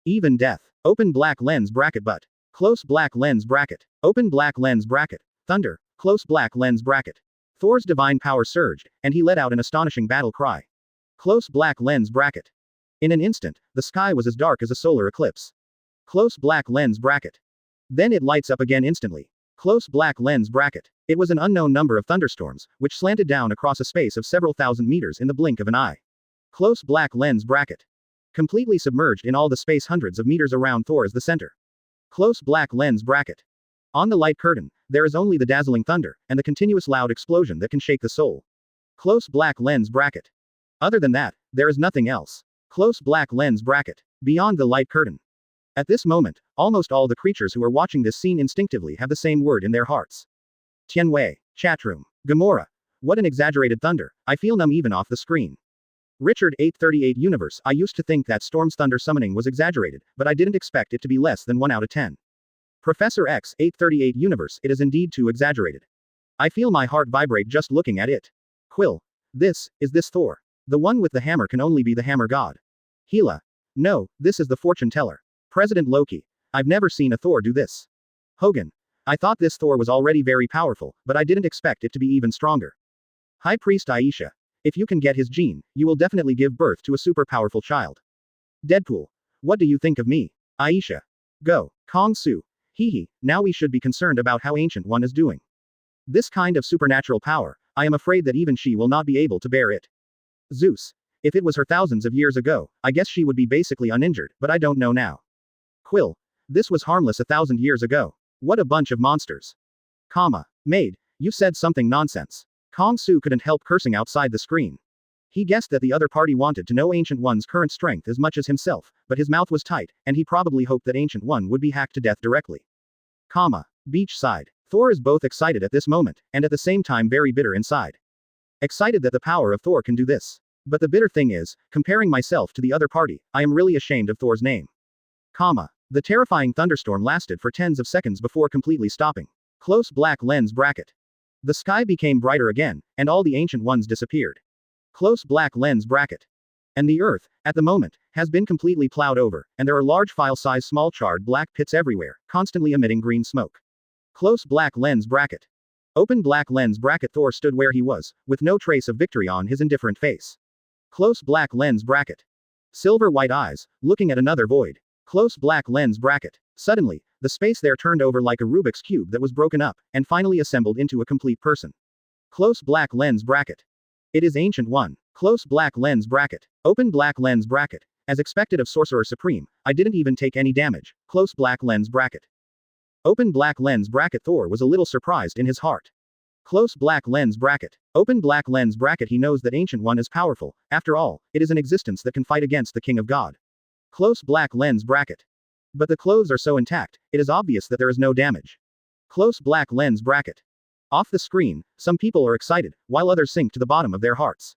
Even death. Open black lens bracket but. Close black lens bracket. Open black lens bracket. Thunder. Close black lens bracket. Thor's divine power surged, and he let out an astonishing battle cry. Close black lens bracket. In an instant, the sky was as dark as a solar eclipse. Close black lens bracket. Then it lights up again instantly. Close black lens bracket. It was an unknown number of thunderstorms, which slanted down across a space of several thousand meters in the blink of an eye. Close black lens bracket. Completely submerged in all the space hundreds of meters around Thor as the center. Close black lens bracket. On the light curtain, there is only the dazzling thunder, and the continuous loud explosion that can shake the soul. Close black lens bracket. Other than that, there is nothing else. Close black lens bracket. Beyond the light curtain. At this moment, almost all the creatures who are watching this scene instinctively have the same word in their hearts. Tianwei. Chatroom. Gamora. What an exaggerated thunder, I feel numb even off the screen. Richard 838 Universe. I used to think that Storm's thunder summoning was exaggerated, but I didn't expect it to be less than 1 out of 10. Professor X 838 Universe. It is indeed too exaggerated. I feel my heart vibrate just looking at it. Quill. Is this Thor? The one with the hammer can only be the hammer god. Hela. No, this is the fortune teller. President Loki. I've never seen a Thor do this. Hogan. I thought this Thor was already very powerful, but I didn't expect it to be even stronger. High Priest Aisha. If you can get his gene, you will definitely give birth to a super powerful child. Deadpool. What do you think of me? Aisha. Go. Kong Su. Hee. Now we should be concerned about how Ancient One is doing. This kind of supernatural power, I am afraid that even she will not be able to bear it. Zeus. If it was her thousands of years ago, I guess she would be basically uninjured, but I don't know now. Quill. This was harmless 1,000 years ago. What a bunch of monsters. Maid. You said something nonsense. Kong Su couldn't help cursing outside the screen. He guessed that the other party wanted to know Ancient One's current strength as much as himself, but his mouth was tight, and he probably hoped that Ancient One would be hacked to death directly. Beachside. Thor is both excited at this moment, and at the same time very bitter inside. Excited that the power of Thor can do this. But the bitter thing is, comparing myself to the other party, I am really ashamed of Thor's name. The terrifying thunderstorm lasted for tens of seconds before completely stopping. Close black lens bracket. The sky became brighter again, and all the Ancient Ones disappeared. Close black lens bracket. And the Earth, at the moment, has been completely plowed over, and there are large file-size small charred black pits everywhere, constantly emitting green smoke. Close black lens bracket. Open black lens bracket. Thor stood where he was, with no trace of victory on his indifferent face. Close black lens bracket. Silver white eyes, looking at another void. Close black lens bracket. Suddenly, the space there turned over like a Rubik's cube that was broken up, and finally assembled into a complete person. Close black lens bracket. It is Ancient One. Close black lens bracket. Open black lens bracket. As expected of Sorcerer Supreme, I didn't even take any damage. Close black lens bracket. Open black lens bracket. Thor was a little surprised in his heart. Close black lens bracket. Open black lens bracket. He knows that Ancient One is powerful. After all, it is an existence that can fight against the King of God. Close black lens bracket. But the clothes are so intact, it is obvious that there is no damage. Close black lens bracket. Off the screen, some people are excited, while others sink to the bottom of their hearts.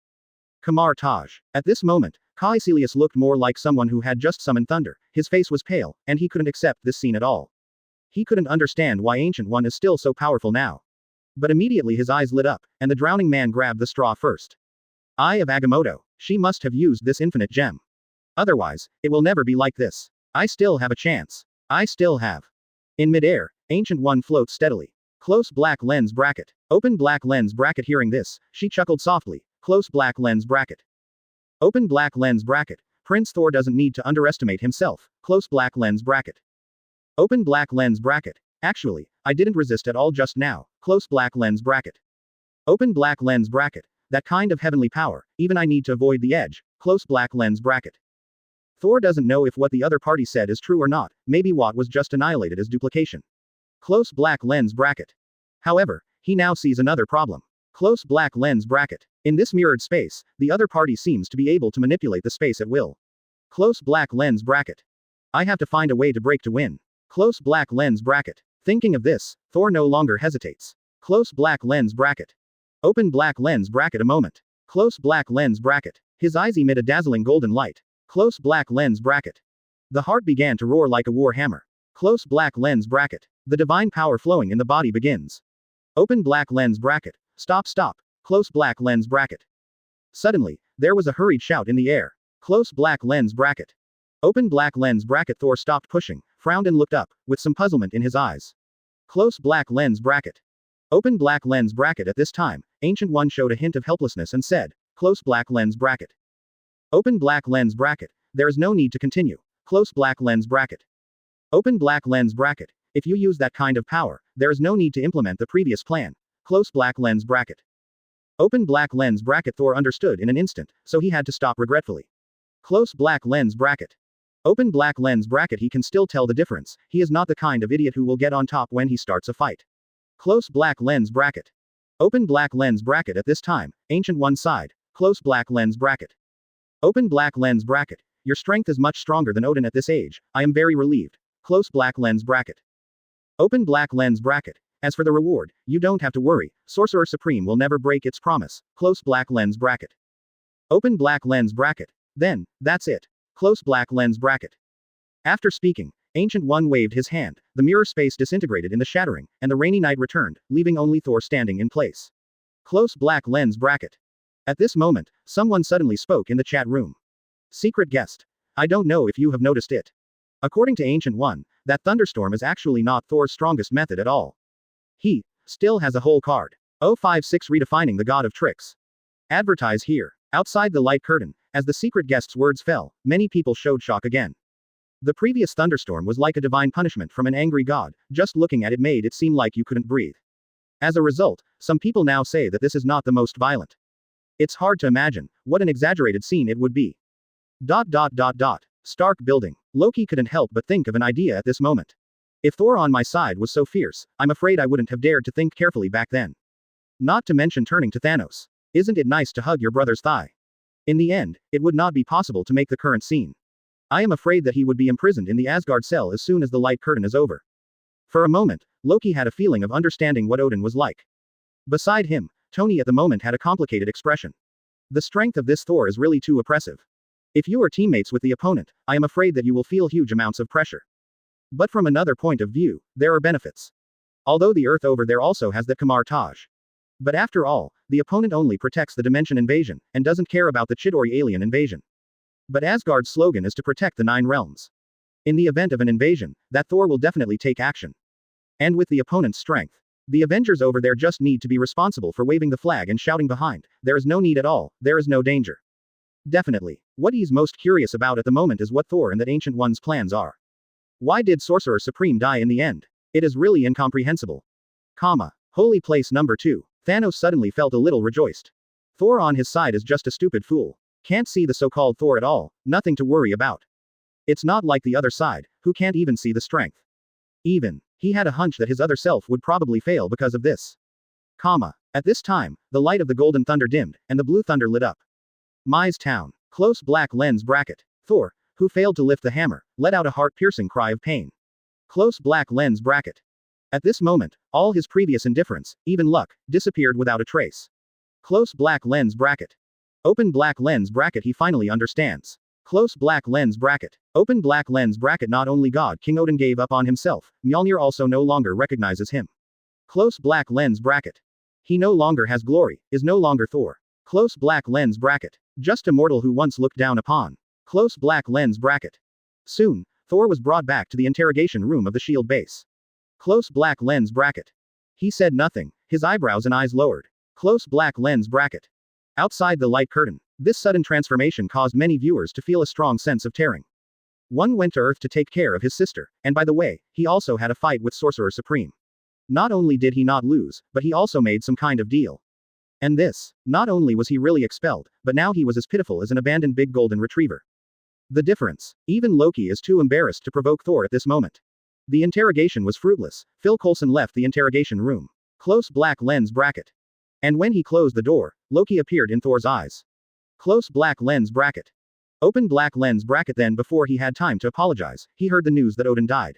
Kamar-Taj. At this moment, Caecilius looked more like someone who had just summoned thunder. His face was pale, and he couldn't accept this scene at all. He couldn't understand why Ancient One is still so powerful now. But immediately his eyes lit up, and the drowning man grabbed the straw first. Eye of Agamotto. She must have used this infinite gem. Otherwise, it will never be like this. I still have a chance. I still have. In midair, Ancient One floats steadily. Close black lens bracket. Open black lens bracket. Hearing this, she chuckled softly. Close black lens bracket. Open black lens bracket. Prince Thor doesn't need to underestimate himself. Close black lens bracket. Open black lens bracket. Actually, I didn't resist at all just now. Close black lens bracket. Open black lens bracket. That kind of heavenly power, even I need to avoid the edge. Close black lens bracket. Thor doesn't know if what the other party said is true or not, maybe what was just annihilated as duplication. Close black lens bracket. However, he now sees another problem. Close black lens bracket. In this mirrored space, the other party seems to be able to manipulate the space at will. Close black lens bracket. I have to find a way to break to win. Close black lens bracket. Thinking of this, Thor no longer hesitates. Close black lens bracket. Open black lens bracket a moment. Close black lens bracket. His eyes emit a dazzling golden light. Close black lens bracket. The heart began to roar like a war hammer. Close black lens bracket. The divine power flowing in the body begins. Open black lens bracket. Stop, stop. Close black lens bracket. Suddenly, there was a hurried shout in the air. Close black lens bracket. Open black lens bracket. Thor stopped pushing, frowned and looked up, with some puzzlement in his eyes. Close black lens bracket. Open black lens bracket. At this time, Ancient One showed a hint of helplessness and said, close black lens bracket. Open black lens bracket. There is no need to continue. Close black lens bracket. Open black lens bracket. If you use that kind of power, there is no need to implement the previous plan. Close black lens bracket. Open black lens bracket. Thor understood in an instant, so he had to stop regretfully. Close black lens bracket. Open black lens bracket. He can still tell the difference. He is not the kind of idiot who will get on top when he starts a fight. Close black lens bracket. Open black lens bracket. At this time, Ancient One sighed. Close black lens bracket. Open black lens bracket. Your strength is much stronger than Odin at this age. I am very relieved. Close black lens bracket. Open black lens bracket. As for the reward, you don't have to worry. Sorcerer Supreme will never break its promise. Close black lens bracket. Open black lens bracket. Then, that's it. Close black lens bracket. After speaking, Ancient One waved his hand, the mirror space disintegrated in the shattering, and the rainy night returned, leaving only Thor standing in place. Close black lens bracket. At this moment, someone suddenly spoke in the chat room. Secret guest. I don't know if you have noticed it. According to Ancient One, that thunderstorm is actually not Thor's strongest method at all. He still has a whole card. 056 Redefining the God of Tricks. Advertise here. Outside the light curtain, as the secret guest's words fell, many people showed shock again. The previous thunderstorm was like a divine punishment from an angry god, just looking at it made it seem like you couldn't breathe. As a result, some people now say that this is not the most violent. It's hard to imagine what an exaggerated scene it would be. Stark building. Loki couldn't help but think of an idea at this moment. If Thor on my side was so fierce, I'm afraid I wouldn't have dared to think carefully back then. Not to mention turning to Thanos. Isn't it nice to hug your brother's thigh? In the end, it would not be possible to make the current scene. I am afraid that he would be imprisoned in the Asgard cell as soon as the light curtain is over. For a moment, Loki had a feeling of understanding what Odin was like. Beside him, Tony at the moment had a complicated expression. The strength of this Thor is really too oppressive. If you are teammates with the opponent, I am afraid that you will feel huge amounts of pressure. But from another point of view, there are benefits. Although the Earth over there also has the Kamar-Taj. But after all, the opponent only protects the dimension invasion, and doesn't care about the Chidori alien invasion. But Asgard's slogan is to protect the 9 realms. In the event of an invasion, that Thor will definitely take action. And with the opponent's strength, the Avengers over there just need to be responsible for waving the flag and shouting behind, there is no need at all, there is no danger. Definitely. What he's most curious about at the moment is what Thor and that Ancient One's plans are. Why did Sorcerer Supreme die in the end? It is really incomprehensible. Holy place number 2. Thanos suddenly felt a little rejoiced. Thor on his side is just a stupid fool. Can't see the so-called Thor at all, nothing to worry about. It's not like the other side, who can't even see the strength. He had a hunch that his other self would probably fail because of this. At this time, the light of the golden thunder dimmed, and the blue thunder lit up. Mai's town. Close black lens bracket. Thor, who failed to lift the hammer, let out a heart-piercing cry of pain. Close black lens bracket. At this moment, all his previous indifference, even luck, disappeared without a trace. Close black lens bracket. Open black lens bracket. He finally understands. Close black lens bracket. Open black lens bracket. Not only God King Odin gave up on himself, Mjolnir also no longer recognizes him. Close black lens bracket. He no longer has glory, is no longer Thor. Close black lens bracket. Just a mortal who once looked down upon. Close black lens bracket. Soon, Thor was brought back to the interrogation room of the shield base. Close black lens bracket. He said nothing, his eyebrows and eyes lowered. Close black lens bracket. Outside the light curtain, this sudden transformation caused many viewers to feel a strong sense of tearing. One went to Earth to take care of his sister, and by the way, he also had a fight with Sorcerer Supreme. Not only did he not lose, but he also made some kind of deal. And this, not only was he really expelled, but now he was as pitiful as an abandoned big golden retriever. The difference. Even Loki is too embarrassed to provoke Thor at this moment. The interrogation was fruitless. Phil Coulson left the interrogation room. Close black lens bracket. And when he closed the door, Loki appeared in Thor's eyes. Close black lens bracket. Open black lens bracket. Then before he had time to apologize, he heard the news that Odin died.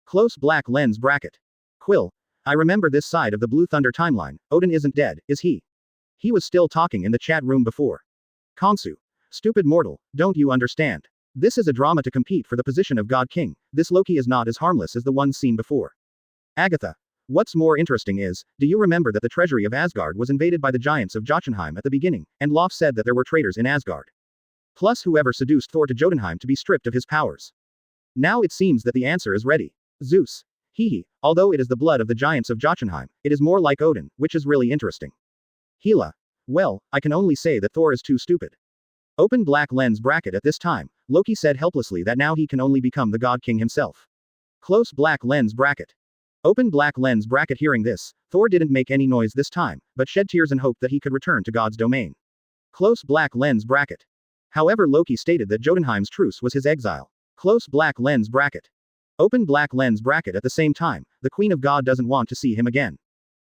Close black lens bracket. Quill. I remember this side of the Blue Thunder timeline. Odin isn't dead, is he? He was still talking in the chat room before. Kongsu. Stupid mortal, don't you understand? This is a drama to compete for the position of God King. This Loki is not as harmless as the ones seen before. Agatha. What's more interesting is, do you remember that the treasury of Asgard was invaded by the giants of Jotunheim at the beginning, and Lof said that there were traitors in Asgard? Plus whoever seduced Thor to Jotunheim to be stripped of his powers. Now it seems that the answer is ready. Zeus. Hehe, although it is the blood of the giants of Jotunheim, it is more like Odin, which is really interesting. Hela. Well, I can only say that Thor is too stupid. Open black lens bracket. At this time, Loki said helplessly that now he can only become the God King himself. Close black lens bracket. Open black lens bracket. Hearing this, Thor didn't make any noise this time, but shed tears and hoped that he could return to God's domain. Close black lens bracket. However, Loki stated that Jotunheim's truce was his exile. Close black lens bracket. Open black lens bracket. At the same time, the Queen of God doesn't want to see him again.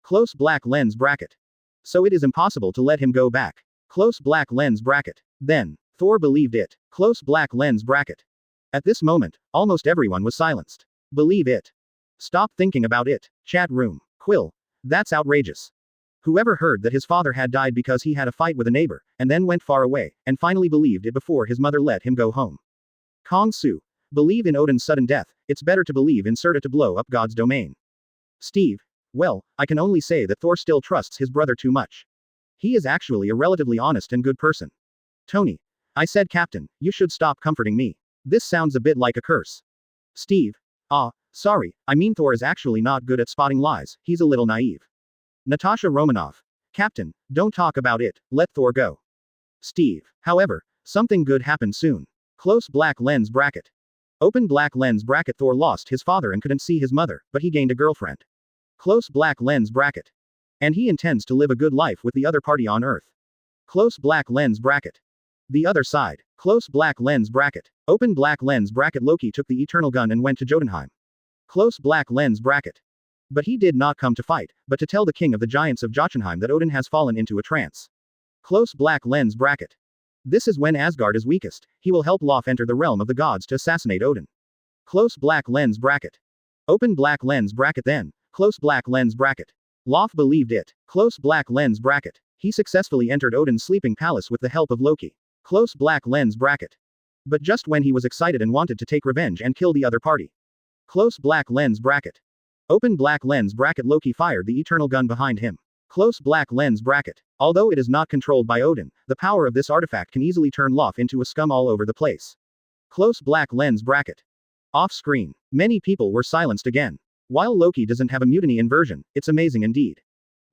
Close black lens bracket. So it is impossible to let him go back. Close black lens bracket. Then, Thor believed it. Close black lens bracket. At this moment, almost everyone was silenced. Believe it. Stop thinking about it. Chat room. Quill. That's outrageous. Whoever heard that his father had died because he had a fight with a neighbor, and then went far away, and finally believed it before his mother let him go home. Kong Su. Believe in Odin's sudden death, it's better to believe in Serta to blow up God's domain. Steve. Well, I can only say that Thor still trusts his brother too much. He is actually a relatively honest and good person. Tony. I said, Captain, you should stop comforting me. This sounds a bit like a curse. Steve. Sorry, I mean Thor is actually not good at spotting lies, he's a little naive. Natasha Romanoff. Captain, don't talk about it, let Thor go. Steve. However, something good happened soon. Close black lens bracket. Open black lens bracket. Thor lost his father and couldn't see his mother, but he gained a girlfriend. Close black lens bracket. And he intends to live a good life with the other party on Earth. Close black lens bracket. The other side. Close black lens bracket. Open black lens bracket. Loki took the eternal gun and went to Jotunheim. Close black lens bracket. But he did not come to fight, but to tell the king of the giants of Jotunheim that Odin has fallen into a trance. Close black lens bracket. This is when Asgard is weakest, he will help Lof enter the realm of the gods to assassinate Odin. Close black lens bracket. Open black lens bracket. Then, close black lens bracket. Lof believed it. Close black lens bracket. He successfully entered Odin's sleeping palace with the help of Loki. Close black lens bracket. But just when he was excited and wanted to take revenge and kill the other party. Close black lens bracket. Open black lens bracket. Loki fired the eternal gun behind him. Close black lens bracket. Although it is not controlled by Odin, the power of this artifact can easily turn Lof into a scum all over the place. Close black lens bracket. Off screen. Many people were silenced again. While Loki doesn't have a mutiny inversion, it's amazing indeed.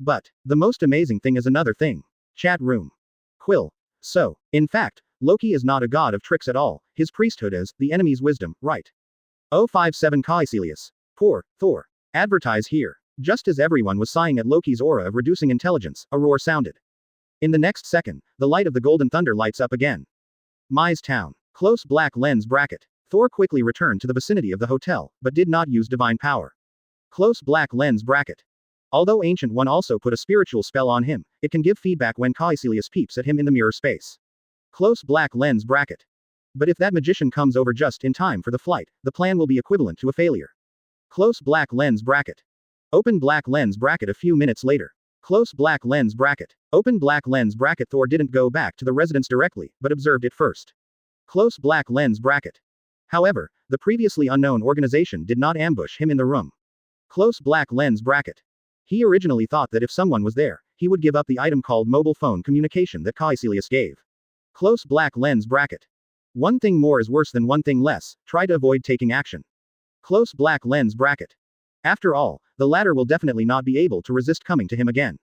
But, the most amazing thing is another thing. Chat room. Quill. So, in fact, Loki is not a god of tricks at all, his priesthood is, the enemy's wisdom, right? 057 Caecilius. Poor Thor. Advertise here. Just as everyone was sighing at Loki's aura of reducing intelligence, a roar sounded. In the next second, the light of the golden thunder lights up again. Mai's town. Close black lens bracket. Thor quickly returned to the vicinity of the hotel, but did not use divine power. Close black lens bracket. Although Ancient One also put a spiritual spell on him, it can give feedback when Caecilius peeps at him in the mirror space. Close black lens bracket. But if that magician comes over just in time for the flight, the plan will be equivalent to a failure. Close black lens bracket. Open black lens bracket. A few minutes later. Close black lens bracket. Open black lens bracket. Thor didn't go back to the residence directly, but observed it first. Close black lens bracket. However, the previously unknown organization did not ambush him in the room. Close black lens bracket. He originally thought that if someone was there, he would give up the item called mobile phone communication that Caecilius gave. Close black lens bracket. One thing more is worse than one thing less, try to avoid taking action. Close black lens bracket. After all, the latter will definitely not be able to resist coming to him again.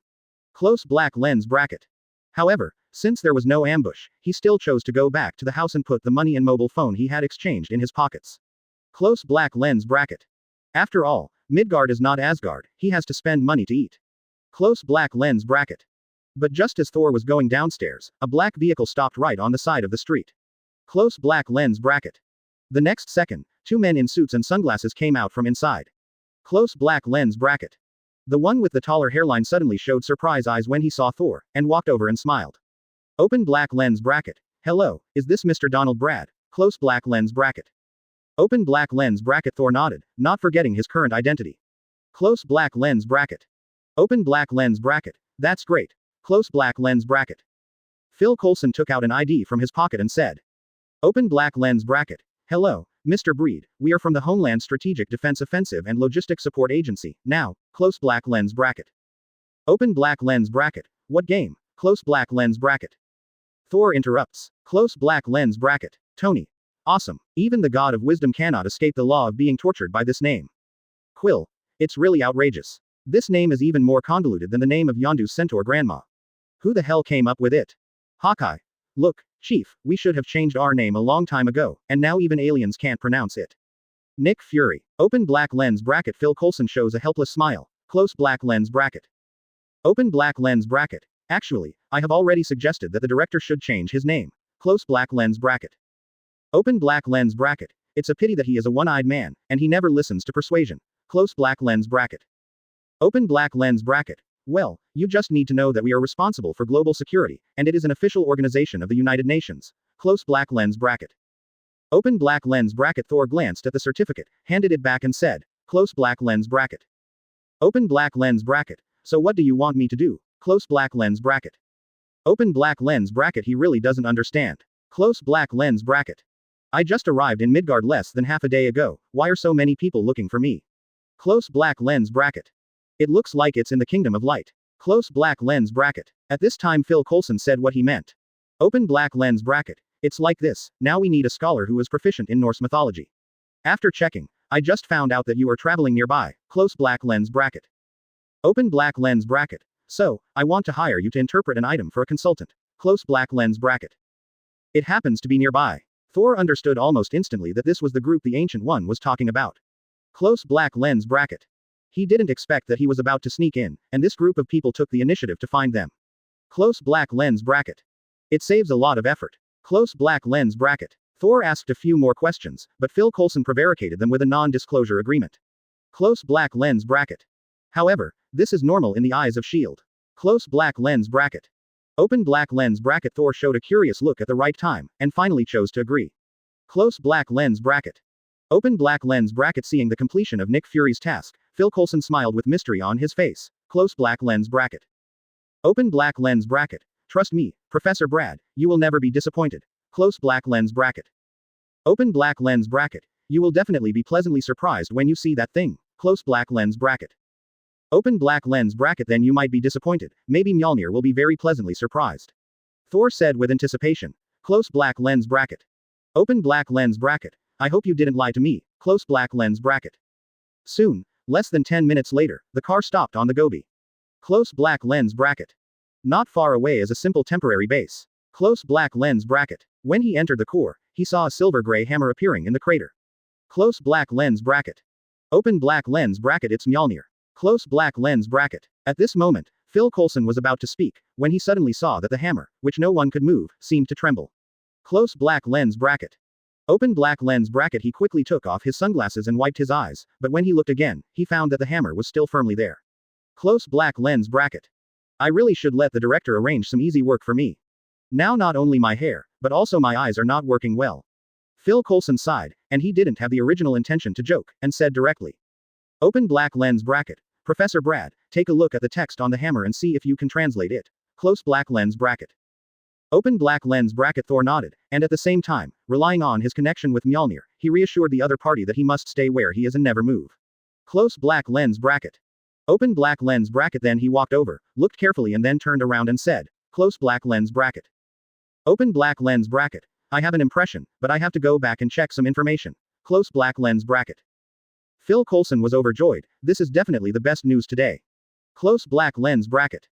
Close black lens bracket. However, since there was no ambush, he still chose to go back to the house and put the money and mobile phone he had exchanged in his pockets. Close black lens bracket. After all, Midgard is not Asgard, he has to spend money to eat. Close black lens bracket. But just as Thor was going downstairs, a black vehicle stopped right on the side of the street. Close black lens bracket. The next second, two men in suits and sunglasses came out from inside. Close black lens bracket. The one with the taller hairline suddenly showed surprise eyes when he saw Thor, and walked over and smiled. Open black lens bracket. Hello, is this Mr. Donald Brad? Close black lens bracket. Open black lens bracket. Thor nodded, not forgetting his current identity. Close black lens bracket. Open black lens bracket. That's great. Close black lens bracket. Phil Coulson took out an ID from his pocket and said. Open black lens bracket. Hello, Mr. Breed, we are from the Homeland Strategic Defense Offensive and Logistics Support Agency, now, close black lens bracket. Open black lens bracket. What game? Close black lens bracket. Thor interrupts. Close black lens bracket. Tony. Awesome. Even the god of wisdom cannot escape the law of being tortured by this name. Quill. It's really outrageous. This name is even more convoluted than the name of Yondu's centaur grandma. Who the hell came up with it? Hawkeye. Look, Chief, we should have changed our name a long time ago, and now even aliens can't pronounce it. Nick Fury. Open black lens bracket. Phil Coulson shows a helpless smile. Close black lens bracket. Open black lens bracket. Actually, I have already suggested that the director should change his name. Close black lens bracket. Open black lens bracket. It's a pity that he is a one-eyed man, and he never listens to persuasion. Close black lens bracket. Open black lens bracket. Well, you just need to know that we are responsible for global security, and it is an official organization of the United Nations. Close black lens bracket. Open black lens bracket. Thor glanced at the certificate, handed it back and said, close black lens bracket. Open black lens bracket. So what do you want me to do? Close black lens bracket. Open black lens bracket. He really doesn't understand. Close black lens bracket. I just arrived in Midgard less than half a day ago, why are so many people looking for me? Close black lens bracket. It looks like it's in the Kingdom of Light. Close black lens bracket. At this time Phil Coulson said what he meant. Open black lens bracket. It's like this, now we need a scholar who is proficient in Norse mythology. After checking, I just found out that you are traveling nearby. Close black lens bracket. Open black lens bracket. So, I want to hire you to interpret an item for a consultant. Close black lens bracket. It happens to be nearby. Thor understood almost instantly that this was the group the Ancient One was talking about. Close black lens bracket. He didn't expect that he was about to sneak in, and this group of people took the initiative to find them. Close black lens bracket. It saves a lot of effort. Close black lens bracket. Thor asked a few more questions, but Phil Coulson prevaricated them with a non-disclosure agreement. Close black lens bracket. However, this is normal in the eyes of S.H.I.E.L.D. Close black lens bracket. Open black lens bracket. Thor showed a curious look at the right time, and finally chose to agree. Close black lens bracket. Open black lens bracket. Seeing the completion of Nick Fury's task, Phil Coulson smiled with mystery on his face. Close black lens bracket. Open black lens bracket. Trust me, Professor Brad, you will never be disappointed. Close black lens bracket. Open black lens bracket. You will definitely be pleasantly surprised when you see that thing. Close black lens bracket. Open black lens bracket. Then you might be disappointed, maybe Mjolnir will be very pleasantly surprised. Thor said with anticipation. Close black lens bracket. Open black lens bracket. I hope you didn't lie to me. Close black lens bracket. Soon, less than 10 minutes later, the car stopped on the Gobi. Close black lens bracket. Not far away is a simple temporary base. Close black lens bracket. When he entered the core, he saw a silver-gray hammer appearing in the crater. Close black lens bracket. Open black lens bracket. It's Mjolnir. Close black lens bracket. At this moment, Phil Coulson was about to speak, when he suddenly saw that the hammer, which no one could move, seemed to tremble. Close black lens bracket. Open black lens bracket. He quickly took off his sunglasses and wiped his eyes, but when he looked again, he found that the hammer was still firmly there. Close black lens bracket. I really should let the director arrange some easy work for me. Now not only my hair, but also my eyes are not working well. Phil Coulson sighed, and he didn't have the original intention to joke, and said directly. Open black lens bracket. Professor Brad, take a look at the text on the hammer and see if you can translate it. Close black lens bracket. Open black lens bracket. Thor nodded, and at the same time, relying on his connection with Mjolnir, he reassured the other party that he must stay where he is and never move. Close black lens bracket. Open black lens bracket. Then he walked over, looked carefully and then turned around and said, close black lens bracket. Open black lens bracket. I have an impression, but I have to go back and check some information. Close black lens bracket. Phil Coulson was overjoyed. This is definitely the best news today. Close black lens bracket.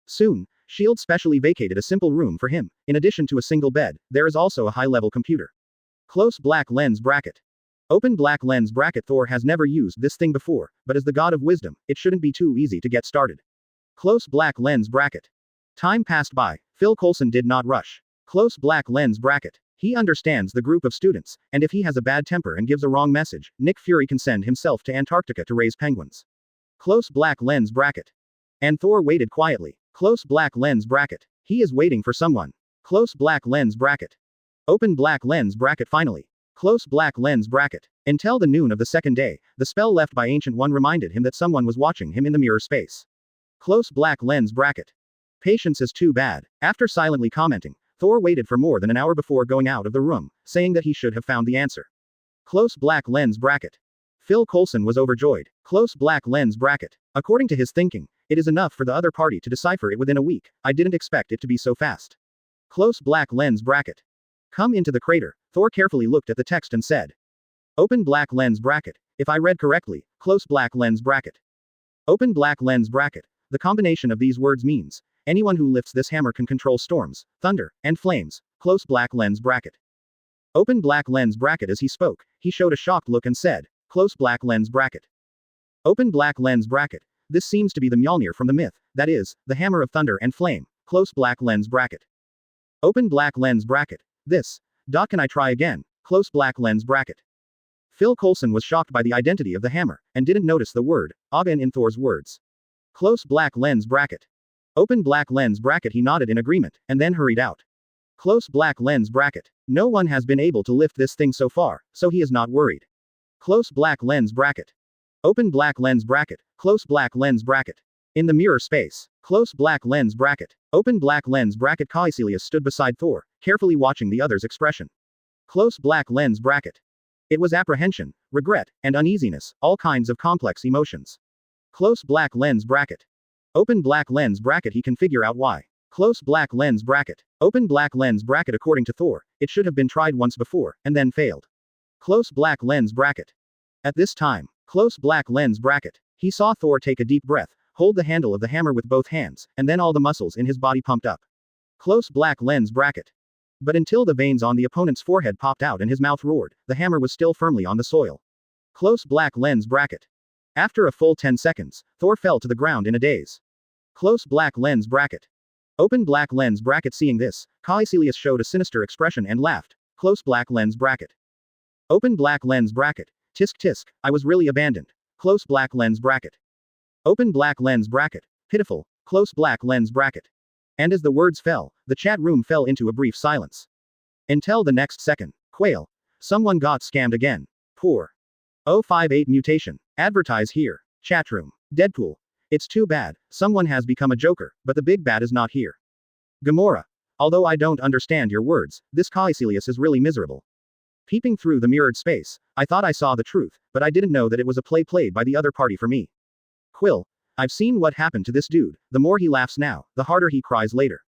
Soon, S.H.I.E.L.D. specially vacated a simple room for him. In addition to a single bed, there is also a high-level computer. Close black lens bracket. Open black lens bracket. Thor has never used this thing before, but as the god of wisdom, it shouldn't be too easy to get started. Close black lens bracket. Time passed by. Phil Coulson did not rush. Close black lens bracket. He understands the group of students, and if he has a bad temper and gives a wrong message, Nick Fury can send himself to Antarctica to raise penguins. Close black lens bracket. And Thor waited quietly. Close black lens bracket. He is waiting for someone. Close black lens bracket. Open black lens bracket finally. Close black lens bracket. Until the noon of the second day, the spell left by Ancient One reminded him that someone was watching him in the mirror space. Close black lens bracket. Patience is too bad. After silently commenting, Thor waited for more than an hour before going out of the room, saying that he should have found the answer. Close black lens bracket. Phil Coulson was overjoyed. Close black lens bracket. According to his thinking, it is enough for the other party to decipher it within a week. I didn't expect it to be so fast. Close black lens bracket. Come into the crater. Thor carefully looked at the text and said. Open black lens bracket. If I read correctly, close black lens bracket. Open black lens bracket. The combination of these words means, anyone who lifts this hammer can control storms, thunder, and flames. Close black lens bracket. Open black lens bracket. As he spoke, he showed a shocked look and said, close black lens bracket. Open black lens bracket. This seems to be the Mjolnir from the myth, that is, the hammer of thunder and flame. Close black lens bracket. Open black lens bracket. This. Can I try again? Close black lens bracket. Phil Coulson was shocked by the identity of the hammer, and didn't notice the word, Odin in Thor's words. Close black lens bracket. Open black lens bracket. He nodded in agreement, and then hurried out. Close black lens bracket. No one has been able to lift this thing so far, so he is not worried. Close black lens bracket. Open black lens bracket. Close black lens bracket. In the mirror space. Close black lens bracket. Open black lens bracket. Kilus stood beside Thor, carefully watching the other's expression. Close black lens bracket. It was apprehension, regret, and uneasiness, all kinds of complex emotions. Close black lens bracket. Open black lens bracket. He can figure out why. Close black lens bracket. Open black lens bracket. According to Thor, it should have been tried once before, and then failed. Close black lens bracket. At this time, close black lens bracket. He saw Thor take a deep breath, hold the handle of the hammer with both hands, and then all the muscles in his body pumped up. Close black lens bracket. But until the veins on the opponent's forehead popped out and his mouth roared, the hammer was still firmly on the soil. Close black lens bracket. After a full 10 seconds, Thor fell to the ground in a daze. Close black lens bracket. Open black lens bracket. Seeing this, Kilus showed a sinister expression and laughed. Close black lens bracket. Open black lens bracket. Tisk tisk, I was really abandoned. Close black lens bracket. Open black lens bracket. Pitiful. Close black lens bracket. And as the words fell, the chat room fell into a brief silence. Until the next second. Quail. Someone got scammed again. Poor. 058 mutation. Advertise here. Chat room. Deadpool. It's too bad, someone has become a joker, but the big bad is not here. Gamora. Although I don't understand your words, this Kilus is really miserable. Peeping through the mirrored space, I thought I saw the truth, but I didn't know that it was a play played by the other party for me. Quill. I've seen what happened to this dude, the more he laughs now, the harder he cries later.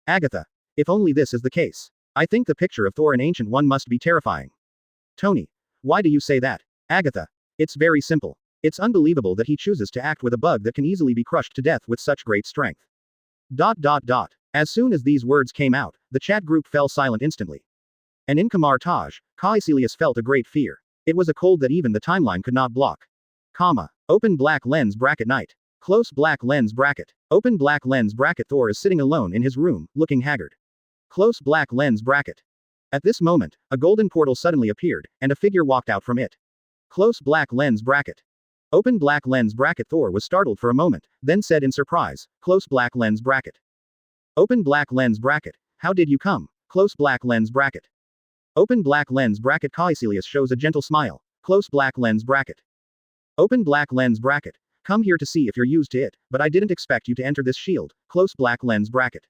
Agatha. If only this is the case. I think the picture of Thor and Ancient One must be terrifying. Tony. Why do you say that? Agatha. It's very simple. It's unbelievable that he chooses to act with a bug that can easily be crushed to death with such great strength. ... As soon as these words came out, the chat group fell silent instantly. And in Kamar-Taj, Kilus felt a great fear. It was a cold that even the timeline could not block. Open black lens bracket night. Close black lens bracket. Open black lens bracket. Thor is sitting alone in his room, looking haggard. Close black lens bracket. At this moment, a golden portal suddenly appeared, and a figure walked out from it. Close black lens bracket. Open black lens bracket. Thor was startled for a moment, then said in surprise, close black lens bracket. Open black lens bracket. How did you come? Close black lens bracket. Open black lens bracket. Kilus shows a gentle smile. Close black lens bracket. Open black lens bracket. Come here to see if you're used to it, but I didn't expect you to enter this shield. Close black lens bracket.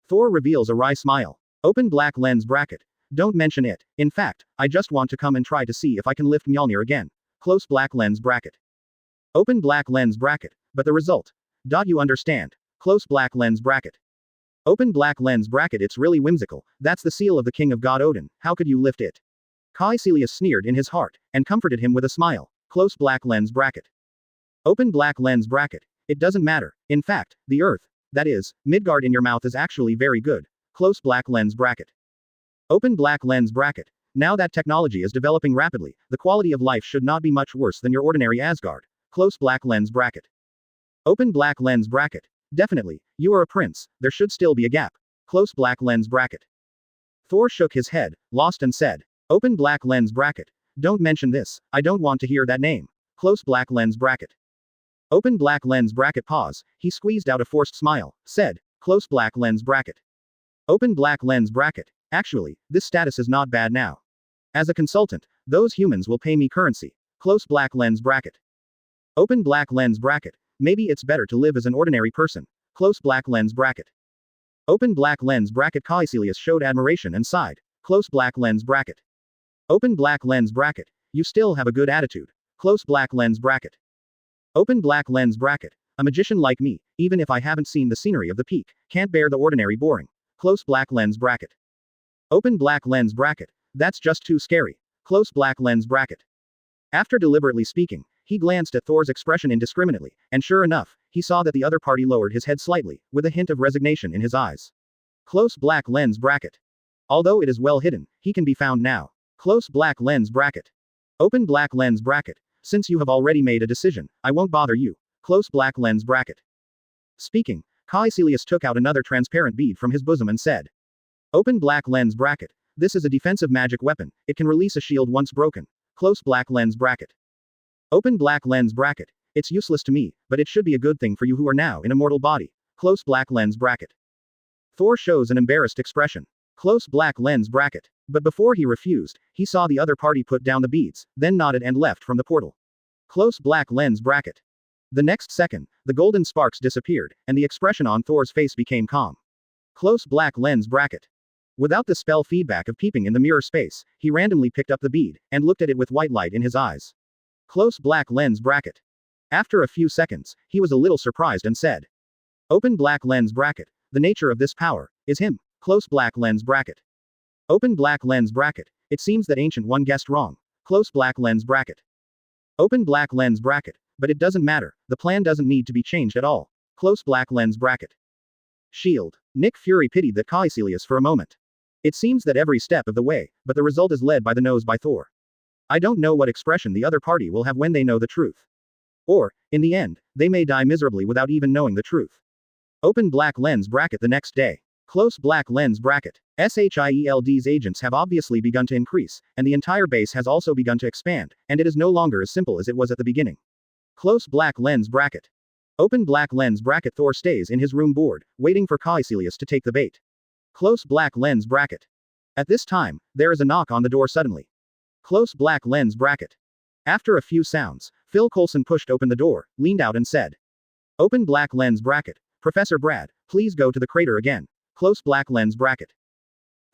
Thor reveals a wry smile. Open black lens bracket. Don't mention it. In fact, I just want to come and try to see if I can lift Mjolnir again. Close black lens bracket. Open black lens bracket. But the result. You understand. Close black lens bracket. Open black lens bracket. It's really whimsical. That's the seal of the King of God Odin. How could you lift it? Kilus sneered in his heart, and comforted him with a smile. Close black lens bracket. Open black lens bracket. It doesn't matter. In fact, the earth, that is, Midgard in your mouth is actually very good. Close black lens bracket. Open black lens bracket. Now that technology is developing rapidly, the quality of life should not be much worse than your ordinary Asgard. Close black lens bracket. Open black lens bracket. Definitely, you are a prince, there should still be a gap. Close black lens bracket. Thor shook his head, lost and said. Open black lens bracket. Don't mention this, I don't want to hear that name. Close black lens bracket. Open black lens bracket pause, he squeezed out a forced smile, said. Close black lens bracket. Open black lens bracket. Actually, this status is not bad now. As a consultant, those humans will pay me currency. Close black lens bracket. Open black lens bracket. Maybe it's better to live as an ordinary person. Close black lens bracket. Open black lens bracket. Caecilius showed admiration and sighed. Close black lens bracket. Open black lens bracket. You still have a good attitude. Close black lens bracket. Open black lens bracket. A magician like me, even if I haven't seen the scenery of the peak, can't bear the ordinary boring. Close black lens bracket. Open black lens bracket. That's just too scary. Close black lens bracket. After deliberately speaking, he glanced at Thor's expression indiscriminately, and sure enough, he saw that the other party lowered his head slightly, with a hint of resignation in his eyes. Close black lens bracket. Although it is well hidden, he can be found now. Close black lens bracket. Open black lens bracket. Since you have already made a decision, I won't bother you. Close black lens bracket. Speaking, Caecilius took out another transparent bead from his bosom and said. Open black lens bracket. This is a defensive magic weapon, it can release a shield once broken. Close black lens bracket. Open black lens bracket. It's useless to me, but it should be a good thing for you who are now in a mortal body. Close black lens bracket. Thor shows an embarrassed expression. Close black lens bracket. But before he refused, he saw the other party put down the beads, then nodded and left from the portal. Close black lens bracket. The next second, the golden sparks disappeared, and the expression on Thor's face became calm. Close black lens bracket. Without the spell feedback of peeping in the mirror space, he randomly picked up the bead, and looked at it with white light in his eyes. Close black lens bracket. After a few seconds, he was a little surprised and said. Open black lens bracket. The nature of this power is him. Close black lens bracket. Open black lens bracket. It seems that Ancient One guessed wrong. Close black lens bracket. Open black lens bracket. But it doesn't matter, the plan doesn't need to be changed at all. Close black lens bracket. Shield. Nick Fury pitied that Caecilius for a moment. It seems that every step of the way, but the result is led by the nose by Thor. I don't know what expression the other party will have when they know the truth. Or, in the end, they may die miserably without even knowing the truth. Open black lens bracket the next day. Close black lens bracket. SHIELD's agents have obviously begun to increase, and the entire base has also begun to expand, and it is no longer as simple as it was at the beginning. Close black lens bracket. Open black lens bracket. Thor stays in his room bored, waiting for Caecilius to take the bait. Close black lens bracket. At this time, there is a knock on the door suddenly. Close black lens bracket. After a few sounds, Phil Coulson pushed open the door, leaned out and said. Open black lens bracket. Professor Brad, please go to the crater again. Close black lens bracket.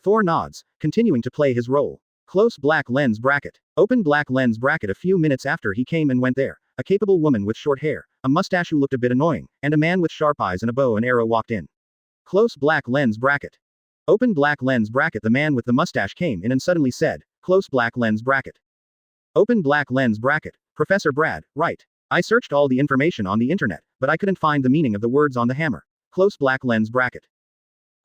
Thor nods, continuing to play his role. Close black lens bracket. Open black lens bracket. A few minutes after he came and went there, a capable woman with short hair, a mustache who looked a bit annoying, and a man with sharp eyes and a bow and arrow walked in. Close black lens bracket. Open black lens bracket. The man with the mustache came in and suddenly said, Close black lens bracket. Open black lens bracket. Professor Brad, right. I searched all the information on the internet, but I couldn't find the meaning of the words on the hammer. Close black lens bracket.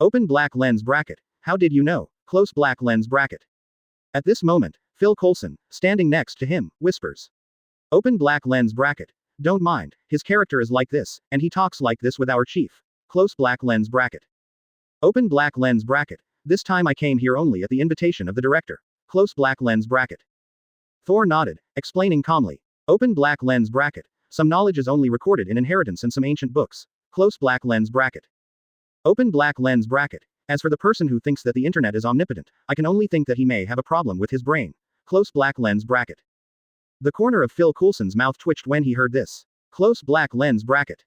Open black lens bracket. How did you know? Close black lens bracket. At this moment, Phil Coulson, standing next to him, whispers. Open black lens bracket. Don't mind, his character is like this, and he talks like this with our chief. Close black lens bracket. Open black lens bracket. This time I came here only at the invitation of the director. Close black lens bracket. Thor nodded, explaining calmly. Open black lens bracket. Some knowledge is only recorded in inheritance and some ancient books. Close black lens bracket. Open black lens bracket. As for the person who thinks that the internet is omnipotent, I can only think that he may have a problem with his brain. Close black lens bracket. The corner of Phil Coulson's mouth twitched when he heard this. Close black lens bracket.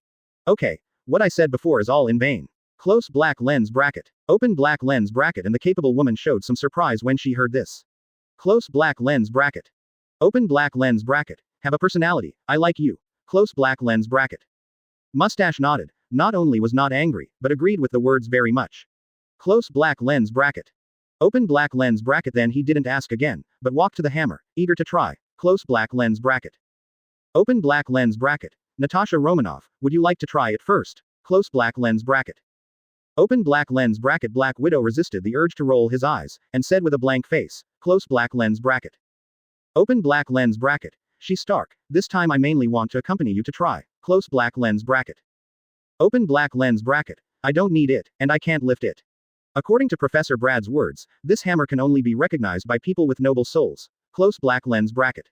Okay, what I said before is all in vain. Close black lens bracket. Open black lens bracket. And the capable woman showed some surprise when she heard this. Close black lens bracket. Open black lens bracket. Have a personality, I like you. Close black lens bracket. Mustache nodded, not only was not angry, but agreed with the words very much. Close black lens bracket. Open black lens bracket. Then he didn't ask again, but walked to the hammer, eager to try. Close black lens bracket. Open black lens bracket. Natasha Romanoff, would you like to try it first? Close black lens bracket. Open black lens bracket. Black Widow resisted the urge to roll his eyes, and said with a blank face, Close black lens bracket. Open black lens bracket. She's Stark, this time I mainly want to accompany you to try. Close black lens bracket. Open black lens bracket. I don't need it, and I can't lift it. According to Professor Brad's words, this hammer can only be recognized by people with noble souls. Close black lens bracket.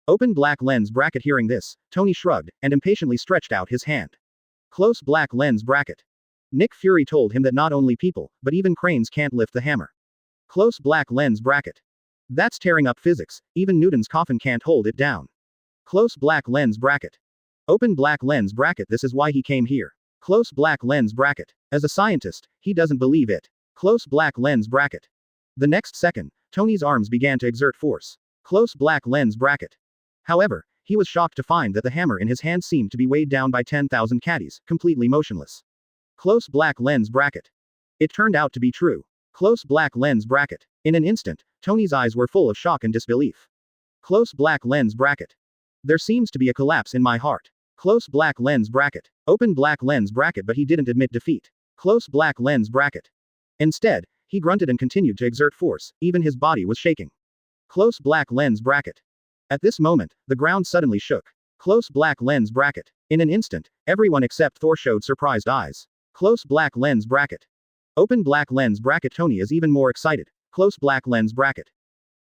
Open black lens bracket. Hearing this, Tony shrugged, and impatiently stretched out his hand. Close black lens bracket. Nick Fury told him that not only people, but even cranes can't lift the hammer. Close black lens bracket. That's tearing up physics, even Newton's coffin can't hold it down. Close black lens bracket. Open black lens bracket. This is why he came here. Close black lens bracket. As a scientist, he doesn't believe it. Close black lens bracket. The next second, Tony's arms began to exert force. Close black lens bracket. However, he was shocked to find that the hammer in his hand seemed to be weighed down by 10,000 caddies, completely motionless. Close black lens bracket. It turned out to be true. Close black lens bracket. In an instant, Tony's eyes were full of shock and disbelief. Close black lens bracket. There seems to be a collapse in my heart. Close black lens bracket. Open black lens bracket. But he didn't admit defeat. Close black lens bracket. Instead, he grunted and continued to exert force, even his body was shaking. Close black lens bracket. At this moment, the ground suddenly shook. Close black lens bracket. In an instant, everyone except Thor showed surprised eyes. Close black lens bracket. Open black lens bracket. Tony is even more excited. Close black lens bracket.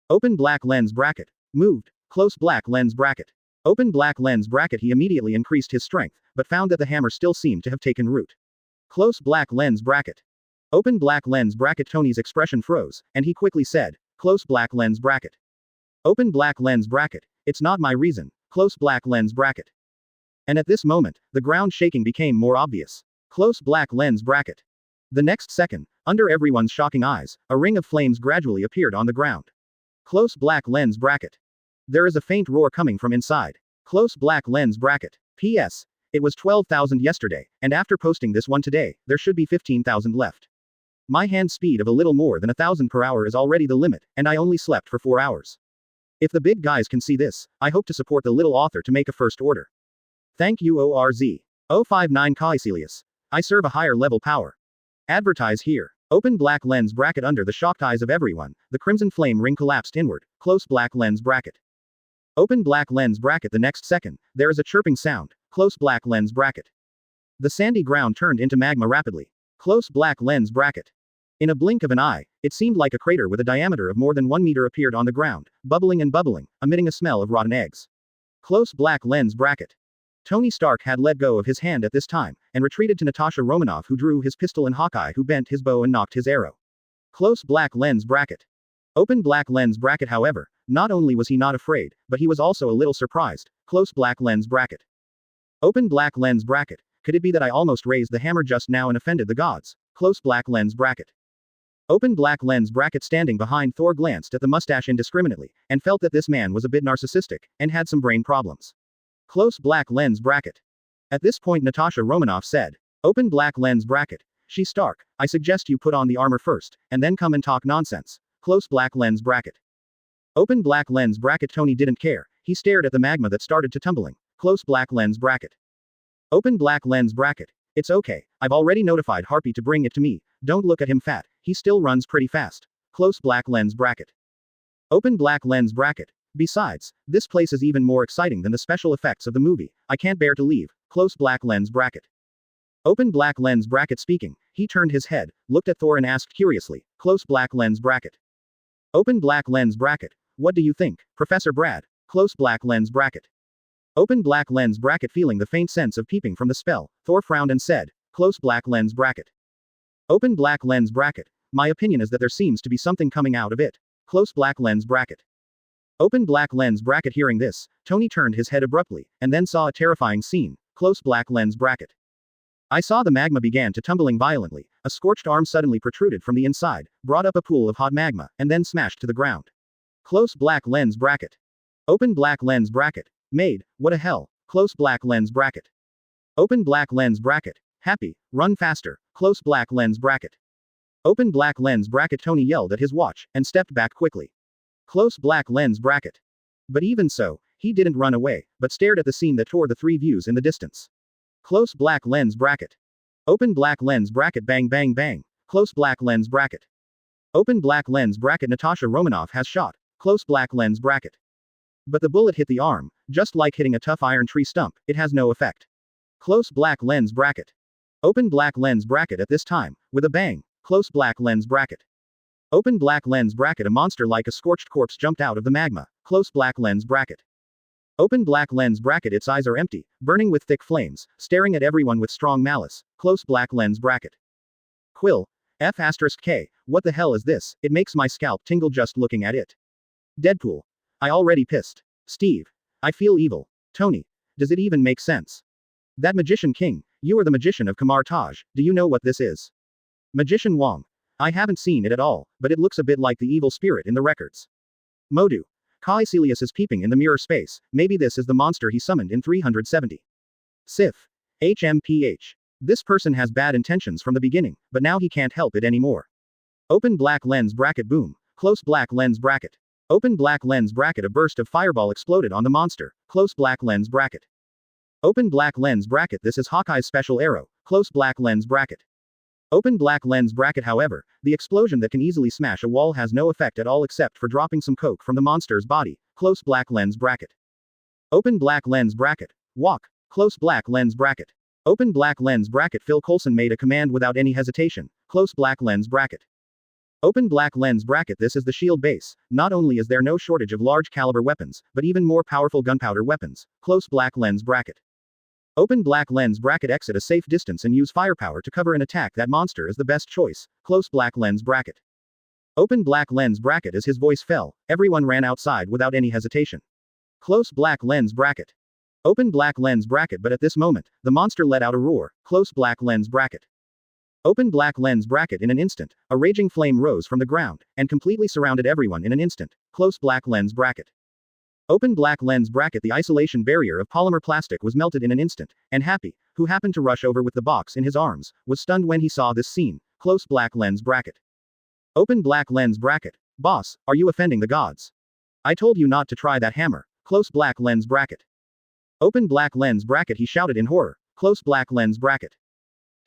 Open black lens bracket. Moved. Close black lens bracket. Open black lens bracket. He immediately increased his strength, but found that the hammer still seemed to have taken root. Close black lens bracket. Open black lens bracket. Tony's expression froze, and he quickly said, close black lens bracket. Open black lens bracket. It's not my reason. Close black lens bracket. And at this moment, the ground shaking became more obvious. Close black lens bracket. The next second, under everyone's shocking eyes, a ring of flames gradually appeared on the ground. Close black lens bracket. There is a faint roar coming from inside. Close black lens bracket. P.S. It was 12,000 yesterday, and after posting this one today, there should be 15,000 left. My hand speed of a little more than 1,000 per hour is already the limit, and I only slept for 4 hours. If the big guys can see this, I hope to support the little author to make a first order. Thank you ORZ. 059 Caecilius. I serve a higher level power. Advertise here. Open black lens bracket. Under the shocked eyes of everyone, the crimson flame ring collapsed inward. Close black lens bracket. Open black lens bracket. The next second, there is a chirping sound. Close black lens bracket. The sandy ground turned into magma rapidly. Close black lens bracket. In a blink of an eye, it seemed like a crater with a diameter of more than 1 meter appeared on the ground, bubbling and bubbling, emitting a smell of rotten eggs. Close black lens bracket. Tony Stark had let go of his hand at this time, and retreated to Natasha Romanoff, who drew his pistol, and Hawkeye, who bent his bow and nocked his arrow. Close black lens bracket. Open black lens bracket. However, not only was he not afraid, but he was also a little surprised. Close black lens bracket. Open black lens bracket. Could it be that I almost raised the hammer just now and offended the gods? Close black lens bracket. Open black lens bracket. Standing behind Thor glanced at the mustache indiscriminately, and felt that this man was a bit narcissistic, and had some brain problems. Close black lens bracket. At this point Natasha Romanoff said, open black lens bracket. She's Stark, I suggest you put on the armor first, and then come and talk nonsense. Close black lens bracket. Open black lens bracket. Tony didn't care, he stared at the magma that started to tumbling. Close black lens bracket. Open black lens bracket. It's okay, I've already notified Harpy to bring it to me. Don't look at him fat, he still runs pretty fast. Close black lens bracket. Open black lens bracket. Besides, this place is even more exciting than the special effects of the movie. I can't bear to leave. Close black lens bracket. Open black lens bracket. Speaking, he turned his head, looked at Thor and asked curiously, close black lens bracket. Open black lens bracket. What do you think, Professor Brad? Close black lens bracket. Open black lens bracket. Feeling the faint sense of peeping from the spell, Thor frowned and said, close black lens bracket. Open black lens bracket. My opinion is that there seems to be something coming out of it. Close black lens bracket. Open black lens bracket. Hearing this, Tony turned his head abruptly, and then saw a terrifying scene. Close black lens bracket. I saw the magma began to tumbling violently. A scorched arm suddenly protruded from the inside, brought up a pool of hot magma, and then smashed to the ground. Close black lens bracket. Open black lens bracket. Made, what a hell. Close black lens bracket. Open black lens bracket. Happy, run faster. Close black lens bracket. Open black lens bracket. Tony yelled at his watch, and stepped back quickly. Close black lens bracket. But even so, he didn't run away, but stared at the scene that tore the three views in the distance. Close black lens bracket. Open black lens bracket. Bang bang bang. Close black lens bracket. Open black lens bracket. Natasha Romanoff has shot. Close black lens bracket. But the bullet hit the arm, just like hitting a tough iron tree stump, it has no effect. Close black lens bracket. Open black lens bracket. At this time, with a bang, close black lens bracket. Open black lens bracket. A monster like a scorched corpse jumped out of the magma, close black lens bracket. Open black lens bracket. Its eyes are empty, burning with thick flames, staring at everyone with strong malice, close black lens bracket. Quill, F*K, what the hell is this? It makes my scalp tingle just looking at it. Deadpool, I already pissed. Steve, I feel evil. Tony, does it even make sense? That Magician King, you are the magician of Kamar-Taj, do you know what this is? Magician Wong, I haven't seen it at all, but it looks a bit like the evil spirit in the records. Modu, Caecilius is peeping in the mirror space, maybe this is the monster he summoned in 370. Sif, HMPH. This person has bad intentions from the beginning, but now he can't help it anymore. Open black lens bracket. Boom, close black lens bracket. Open black lens bracket. A burst of fireball exploded on the monster, close black lens bracket. Open black lens bracket. This is Hawkeye's special arrow, close black lens bracket. Open black lens bracket. However, the explosion that can easily smash a wall has no effect at all except for dropping some coke from the monster's body, close black lens bracket. Open black lens bracket. Walk, close black lens bracket. Open black lens bracket. Phil Coulson made a command without any hesitation, close black lens bracket. Open black lens bracket. This is the shield base. Not only is there no shortage of large caliber weapons, but even more powerful gunpowder weapons, close black lens bracket. Open black lens bracket. Exit a safe distance and use firepower to cover an attack. That monster is the best choice, close black lens bracket. Open black lens bracket. As his voice fell, everyone ran outside without any hesitation. Close black lens bracket. Open black lens bracket. But at this moment, the monster let out a roar, close black lens bracket. Open black lens bracket. In an instant, a raging flame rose from the ground, and completely surrounded everyone in an instant, close black lens bracket. Open black lens bracket. The isolation barrier of polymer plastic was melted in an instant, and Happy, who happened to rush over with the box in his arms, was stunned when he saw this scene, close black lens bracket. Open black lens bracket. Boss, are you offending the gods? I told you not to try that hammer, close black lens bracket. Open black lens bracket. He shouted in horror, close black lens bracket.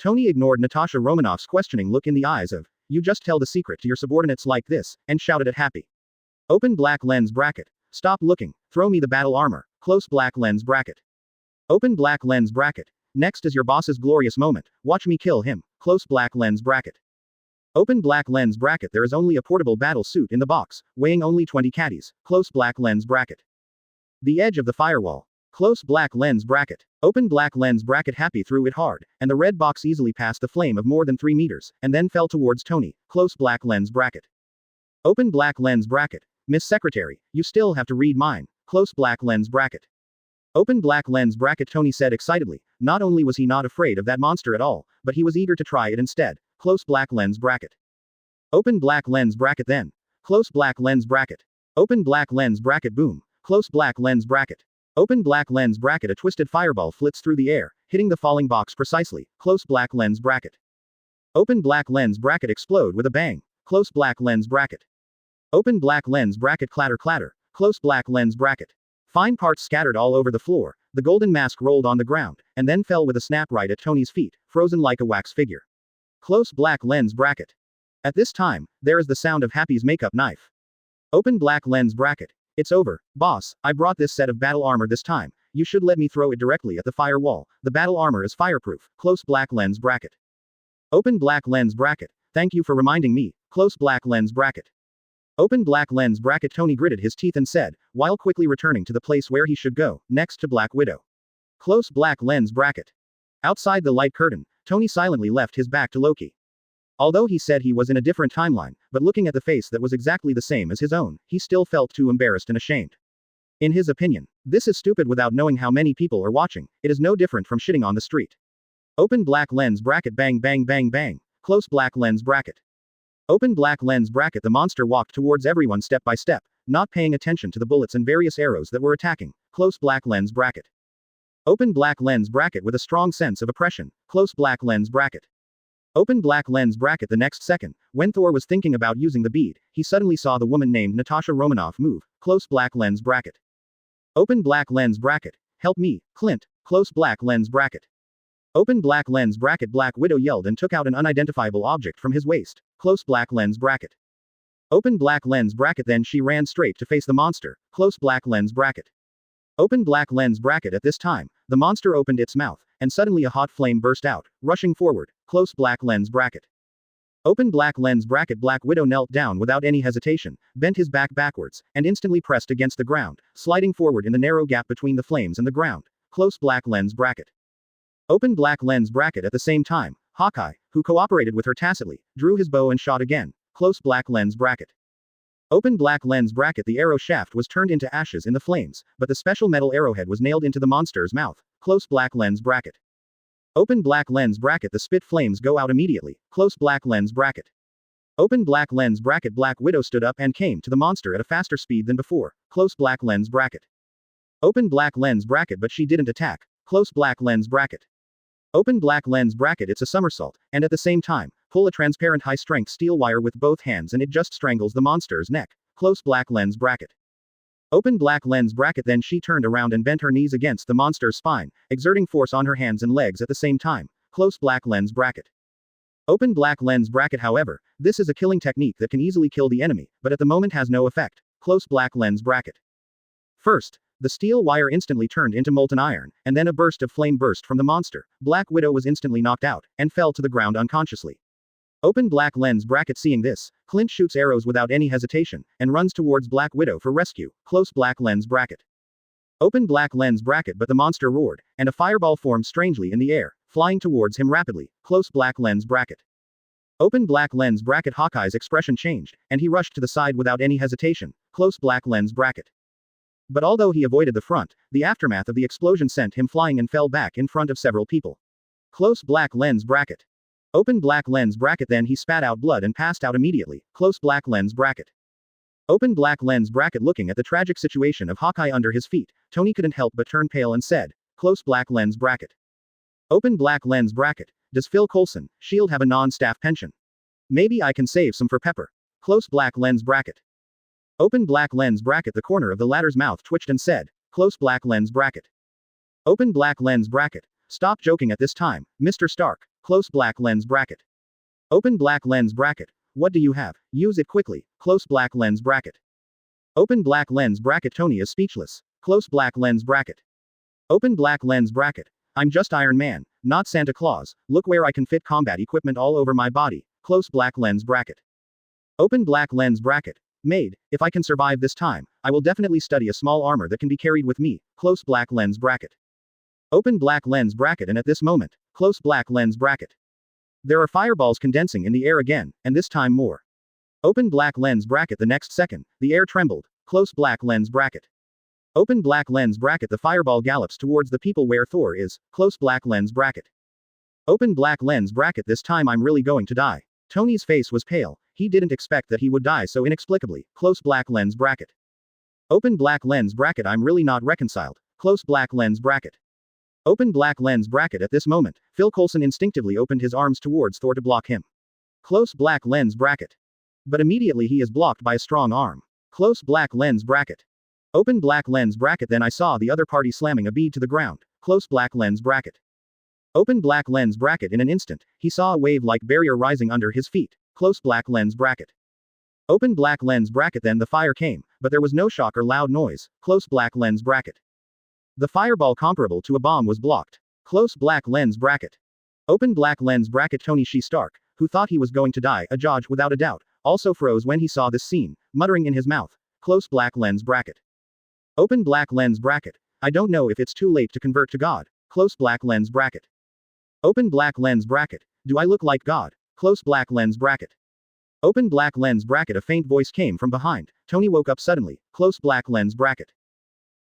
Tony ignored Natasha Romanoff's questioning look in the eyes of, you just tell the secret to your subordinates like this, and shouted at Happy. Open black lens bracket. Stop looking, throw me the battle armor, close black lens bracket. Open black lens bracket. Next is your boss's glorious moment, watch me kill him, close black lens bracket. Open black lens bracket. There is only a portable battle suit in the box, weighing only 20 caddies, close black lens bracket. The edge of the firewall. Close black lens bracket. Open black lens bracket. Happy threw it hard, and the red box easily passed the flame of more than 3 meters, and then fell towards Tony, close black lens bracket. Open black lens bracket. Miss Secretary, you still have to read mine, close black lens bracket. Open black lens bracket. Tony said excitedly, not only was he not afraid of that monster at all, but he was eager to try it instead, close black lens bracket. Open black lens bracket. Then, close black lens bracket. Open black lens bracket. Boom, close black lens bracket. Open black lens bracket. A twisted fireball flits through the air, hitting the falling box precisely, close black lens bracket. Open black lens bracket. Explode with a bang, close black lens bracket. Open black lens bracket. Clatter clatter, close black lens bracket. Fine parts scattered all over the floor, the golden mask rolled on the ground, and then fell with a snap right at Tony's feet, frozen like a wax figure. Close black lens bracket. At this time, there is the sound of Happy's makeup knife. Open black lens bracket. It's over, boss, I brought this set of battle armor this time, you should let me throw it directly at the firewall, the battle armor is fireproof, close black lens bracket. Open black lens bracket. Thank you for reminding me, close black lens bracket. Open black lens bracket. Tony gritted his teeth and said, while quickly returning to the place where he should go, next to Black Widow. Close black lens bracket. Outside the light curtain, Tony silently left his back to Loki. Although he said he was in a different timeline, but looking at the face that was exactly the same as his own, he still felt too embarrassed and ashamed. In his opinion, this is stupid without knowing how many people are watching, it is no different from shitting on the street. Open black lens bracket. Bang bang bang bang, close black lens bracket. Open black lens bracket. The monster walked towards everyone step by step, not paying attention to the bullets and various arrows that were attacking, close black lens bracket. Open black lens bracket. With a strong sense of oppression, close black lens bracket. Open black lens bracket. The next second, when Thor was thinking about using the bead, he suddenly saw the woman named Natasha Romanoff move, close black lens bracket. Open black lens bracket. Help me, Clint, close black lens bracket. Open black lens bracket. Black Widow yelled and took out an unidentifiable object from his waist, close black lens bracket. Open black lens bracket. Then she ran straight to face the monster, close black lens bracket. Open black lens bracket. At this time, the monster opened its mouth, and suddenly a hot flame burst out, rushing forward, close black lens bracket. Open black lens bracket. Black Widow knelt down without any hesitation, bent his back backwards, and instantly pressed against the ground, sliding forward in the narrow gap between the flames and the ground. Close black lens bracket. Open black lens bracket. At the same time, Hawkeye, who cooperated with her tacitly, drew his bow and shot again. Close black lens bracket. Open black lens bracket. The arrow shaft was turned into ashes in the flames, but the special metal arrowhead was nailed into the monster's mouth. Close black lens bracket. Open black lens bracket. The spit flames go out immediately. Close black lens bracket. Open black lens bracket. Black Widow stood up and came to the monster at a faster speed than before. Close black lens bracket. Open black lens bracket. But she didn't attack. Close black lens bracket. Open black lens bracket. It's a somersault, and at the same time, pull a transparent high-strength steel wire with both hands and it just strangles the monster's neck. Close black lens bracket. Open black lens bracket. Then she turned around and bent her knees against the monster's spine, exerting force on her hands and legs at the same time. Close black lens bracket. Open black lens bracket. However, this is a killing technique that can easily kill the enemy, but at the moment has no effect. Close black lens bracket. First, the steel wire instantly turned into molten iron, and then a burst of flame burst from the monster. Black Widow was instantly knocked out, and fell to the ground unconsciously. Open black lens bracket. Seeing this, Clint shoots arrows without any hesitation, and runs towards Black Widow for rescue. Close black lens bracket. Open black lens bracket. But the monster roared, and a fireball formed strangely in the air, flying towards him rapidly. Close black lens bracket. Open black lens bracket. Hawkeye's expression changed, and he rushed to the side without any hesitation. Close black lens bracket. But although he avoided the front, the aftermath of the explosion sent him flying and fell back in front of several people. Close black lens bracket. Open black lens bracket. Then he spat out blood and passed out immediately. Close black lens bracket. Open black lens bracket. Looking at the tragic situation of Hawkeye under his feet, Tony couldn't help but turn pale and said, close black lens bracket. Open black lens bracket. Does Phil Coulson, S.H.I.E.L.D. have a non-staff pension? Maybe I can save some for Pepper. Close black lens bracket. Open black lens bracket. The corner of the latter's mouth twitched and said, close black lens bracket. Open black lens bracket. Stop joking at this time, Mr. Stark. Close black lens bracket. Open black lens bracket. What do you have? Use it quickly. Close black lens bracket. Open black lens bracket. Tony is speechless. Close black lens bracket. Open black lens bracket. I'm just Iron Man, not Santa Claus. Look where I can fit combat equipment all over my body. Close black lens bracket. Open black lens bracket. Maid, if I can survive this time, I will definitely study a small armor that can be carried with me. Close black lens bracket. Open black lens bracket. And at this moment, close black lens bracket. There are fireballs condensing in the air again, and this time more. Open black lens bracket. The next second, the air trembled. Close black lens bracket. Open black lens bracket. The fireball gallops towards the people where Thor is. Close black lens bracket. Open black lens bracket. This time I'm really going to die. Tony's face was pale. He didn't expect that he would die so inexplicably. Close black lens bracket. Open black lens bracket. I'm really not reconciled. Close black lens bracket. Open black lens bracket. At this moment, Phil Coulson instinctively opened his arms towards Thor to block him. Close black lens bracket. But immediately he is blocked by a strong arm. Close black lens bracket. Open black lens bracket. Then I saw the other party slamming a bead to the ground. Close black lens bracket. Open black lens bracket. In an instant, he saw a wave-like barrier rising under his feet. Close black lens bracket. Open black lens bracket. Then the fire came, but there was no shock or loud noise. Close black lens bracket. The fireball comparable to a bomb was blocked. Close black lens bracket. Open black lens bracket. Tony Stark, who thought he was going to die, a judge without a doubt, also froze when he saw this scene, muttering in his mouth. Close black lens bracket. Open black lens bracket. I don't know if it's too late to convert to God. Close black lens bracket. Open black lens bracket. Do I look like God? Close black lens bracket. Open black lens bracket. A faint voice came from behind. Tony woke up suddenly. Close black lens bracket.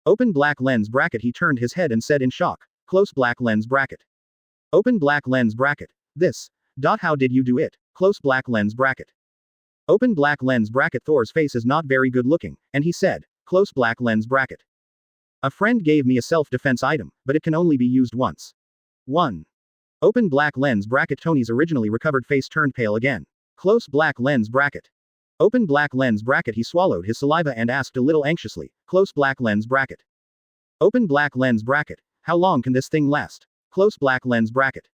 Open black lens bracket. He turned his head and said in shock. Close black lens bracket. Open black lens bracket. This. How did you do it? Close black lens bracket. Open black lens bracket. Thor's face is not very good looking, and he said, close black lens bracket. A friend gave me a self-defense item, but it can only be used once. 1. Open black lens bracket. Tony's originally recovered face turned pale again. Close black lens bracket. Open black lens bracket. He swallowed his saliva and asked a little anxiously, close black lens bracket. Open black lens bracket. How long can this thing last? Close black lens bracket.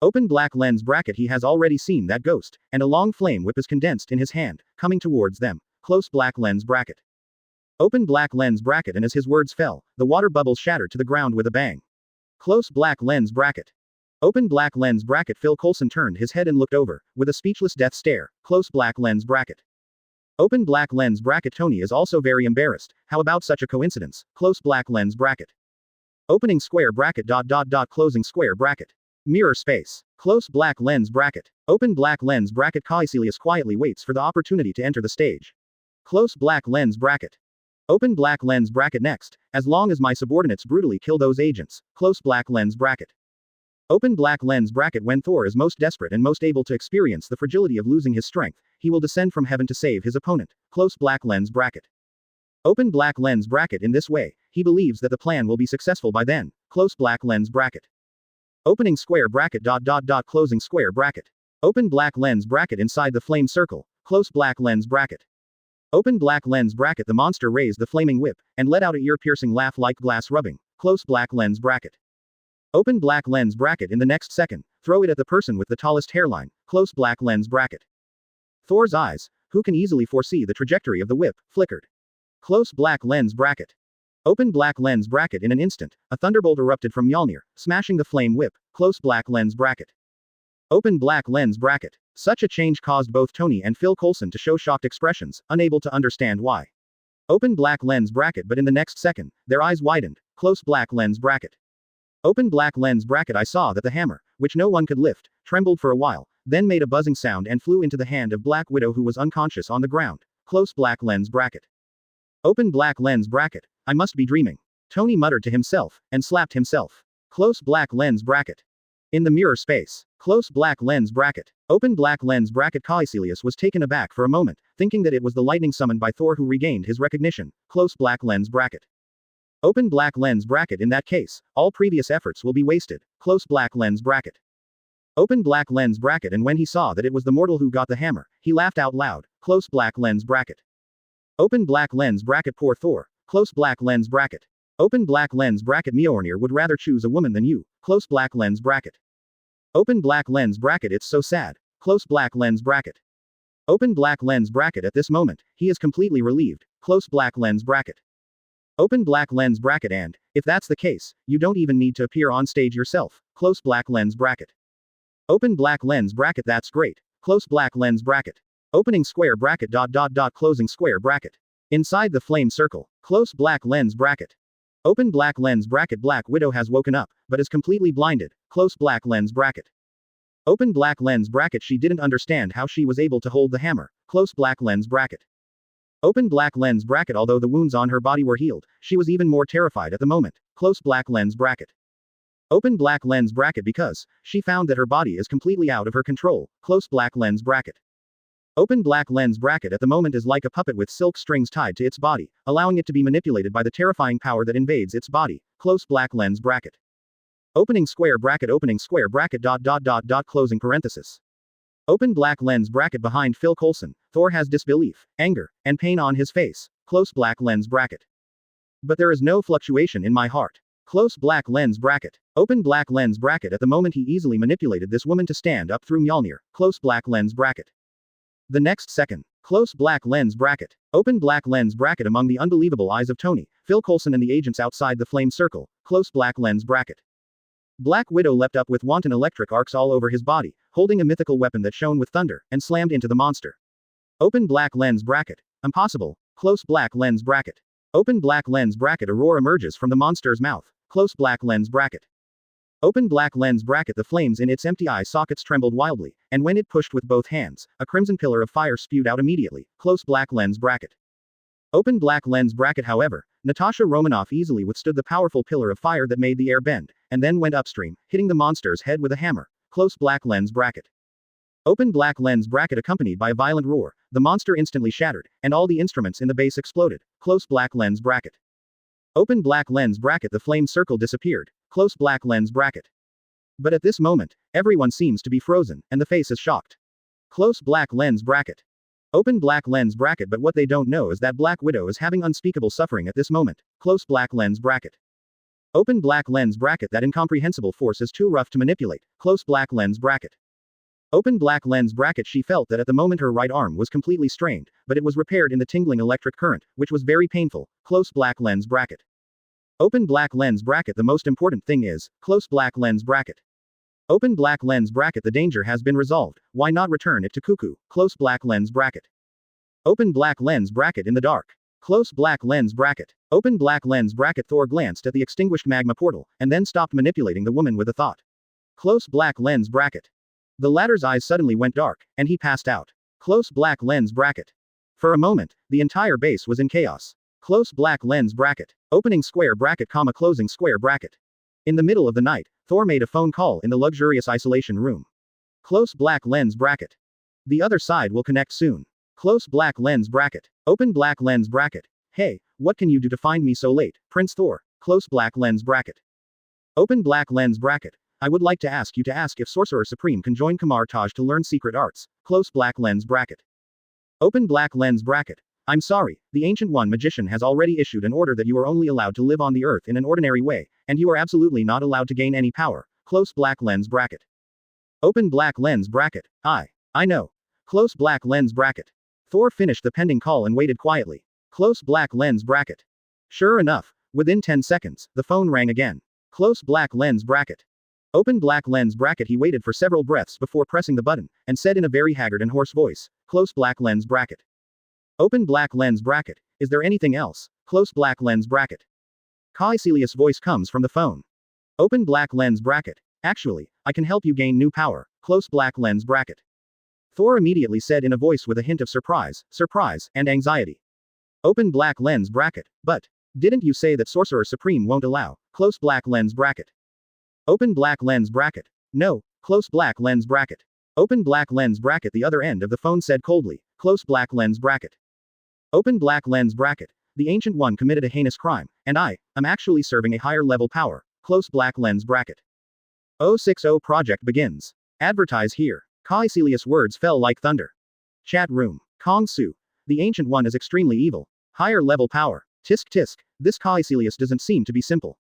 Open black lens bracket. He has already seen that ghost, and a long flame whip is condensed in his hand, coming towards them. Close black lens bracket. Open black lens bracket. And as his words fell, the water bubbles shattered to the ground with a bang. Close black lens bracket. Open black lens bracket. Phil Coulson turned his head and looked over, with a speechless death stare. Close black lens bracket. Open black lens bracket. Tony is also very embarrassed. How about such a coincidence? Close black lens bracket. Opening square bracket. Closing square bracket. Mirror space. Close black lens bracket. Open black lens bracket. Caecilius quietly waits for the opportunity to enter the stage. Close black lens bracket. Open black lens bracket. Next, as long as my subordinates brutally kill those agents. Close black lens bracket. Open black lens bracket. When Thor is most desperate and most able to experience the fragility of losing his strength, he will descend from heaven to save his opponent. Close black lens bracket. Open black lens bracket. In this way, he believes that the plan will be successful by then. Close black lens bracket. Opening square bracket. Closing square bracket. Open black lens bracket. Inside the flame circle. Close black lens bracket. Open black lens bracket. The monster raised the flaming whip, and let out a ear-piercing laugh like glass rubbing. Close black lens bracket. Open black lens bracket. In the next second, throw it at the person with the tallest hairline. Close black lens bracket. Thor's eyes, who can easily foresee the trajectory of the whip, flickered. Close black lens bracket. Open black lens bracket. In an instant, a thunderbolt erupted from Mjolnir, smashing the flame whip. Close black lens bracket. Open black lens bracket. Such a change caused both Tony and Phil Coulson to show shocked expressions, unable to understand why. Open black lens bracket. But in the next second, their eyes widened. Close black lens bracket. Open black lens bracket. I saw that the hammer, which no one could lift, trembled for a while, then made a buzzing sound and flew into the hand of Black Widow, who was unconscious on the ground. Close black lens bracket. Open black lens bracket. I must be dreaming. Tony muttered to himself, and slapped himself. Close black lens bracket. In the mirror space. Close black lens bracket. Open black lens bracket. Caecilius was taken aback for a moment, thinking that it was the lightning summoned by Thor who regained his recognition. Close black lens bracket. Open black lens bracket. In that case, all previous efforts will be wasted. Close black lens bracket. Open black lens bracket. And when he saw that it was the mortal who got the hammer, he laughed out loud. Close black lens bracket. Open black lens bracket. Poor Thor. Close black lens bracket. Open black lens bracket. Mjolnir would rather choose a woman than you. Close black lens bracket. Open black lens bracket. It's so sad. Close black lens bracket. Open black lens bracket. At this moment, he is completely relieved. Close black lens bracket. Open black lens bracket. And, if that's the case, you don't even need to appear on stage yourself. Close black lens bracket. Open black lens bracket. That's great. Close black lens bracket. Opening square bracket. Closing square bracket. Inside the flame circle. Close black lens bracket. Open black lens bracket. Black Widow has woken up, but is completely blinded. Close black lens bracket. Open black lens bracket. She didn't understand how she was able to hold the hammer. Close black lens bracket. Open black lens bracket. Although the wounds on her body were healed, she was even more terrified at the moment. Close black lens bracket. Open black lens bracket. Because she found that her body is completely out of her control. Close black lens bracket. Open black lens bracket. At the moment is like a puppet with silk strings tied to its body, allowing it to be manipulated by the terrifying power that invades its body. Close black lens bracket. Opening square bracket. Opening square bracket. Closing parenthesis. Open black lens bracket. Behind Phil Coulson, Thor has disbelief, anger, and pain on his face. Close black lens bracket. But there is no fluctuation in my heart. Close black lens bracket. Open black lens bracket. At the moment he easily manipulated this woman to stand up through Mjolnir. Close black lens bracket. The next second. Close black lens bracket. Open black lens bracket. Among the unbelievable eyes of Tony, Phil Coulson and the agents outside the flame circle. Close black lens bracket. Black Widow leapt up with wanton electric arcs all over his body, holding a mythical weapon that shone with thunder, and slammed into the monster. Open black lens bracket. Impossible. Close black lens bracket. Open black lens bracket. A roar emerges from the monster's mouth. Close black lens bracket. Open black lens bracket. The flames in its empty eye sockets trembled wildly, and when it pushed with both hands, a crimson pillar of fire spewed out immediately. Close black lens bracket. Open black lens bracket. However, Natasha Romanoff easily withstood the powerful pillar of fire that made the air bend, and then went upstream, hitting the monster's head with a hammer. Close black lens bracket. Open black lens bracket. Accompanied by a violent roar, the monster instantly shattered, and all the instruments in the base exploded. Close black lens bracket. Open black lens bracket. The flame circle disappeared. Close black lens bracket. But at this moment, everyone seems to be frozen, and the face is shocked. Close black lens bracket. Open black lens bracket. But what they don't know is that Black Widow is having unspeakable suffering at this moment. Close black lens bracket. Open black lens bracket. That incomprehensible force is too rough to manipulate. Close black lens bracket. Open black lens bracket. She felt that at the moment her right arm was completely strained, but it was repaired in the tingling electric current, which was very painful. Close black lens bracket. Open black lens bracket. The most important thing is, close black lens bracket. Open black lens bracket. The danger has been resolved, why not return it to Cuckoo, close black lens bracket. Open black lens bracket. In the dark. Close black lens bracket. Open black lens bracket. Thor glanced at the extinguished magma portal, and then stopped manipulating the woman with a thought. Close black lens bracket. The latter's eyes suddenly went dark, and he passed out. Close black lens bracket. For a moment, the entire base was in chaos. Close black lens bracket. Opening square bracket, comma, closing square bracket. In the middle of the night, Thor made a phone call in the luxurious isolation room. Close black lens bracket. The other side will connect soon. Close black lens bracket. Open black lens bracket. Hey, what can you do to find me so late, Prince Thor? Close black lens bracket. Open black lens bracket. I would like to ask you to ask if Sorcerer Supreme can join Kamar-Taj to learn secret arts. Close black lens bracket. Open black lens bracket. I'm sorry, the Ancient One Magician has already issued an order that you are only allowed to live on the earth in an ordinary way, and you are absolutely not allowed to gain any power. Close black lens bracket. Open black lens bracket. I know. Close black lens bracket. Thor finished the pending call and waited quietly. Close black lens bracket. Sure enough, within 10 seconds, the phone rang again. Close black lens bracket. Open black lens bracket. He waited for several breaths before pressing the button, and said in a very haggard and hoarse voice, close black lens bracket. Open black lens bracket. Is there anything else? Close black lens bracket. Kilus' voice comes from the phone. Open black lens bracket. Actually, I can help you gain new power. Close black lens bracket. Thor immediately said in a voice with a hint of surprise, and anxiety. Open black lens bracket. But, didn't you say that Sorcerer Supreme won't allow? Close black lens bracket. Open black lens bracket. No, close black lens bracket. Open black lens bracket. The other end of the phone said coldly, close black lens bracket. Open black lens bracket. The Ancient One committed a heinous crime, and I am actually serving a higher level power. Close black lens bracket. 060 project begins. Advertise here. Kilus' words fell like thunder. Chat room. Kong Su. The Ancient One is extremely evil. Higher level power. Tisk tisk. This Kilus doesn't seem to be simple.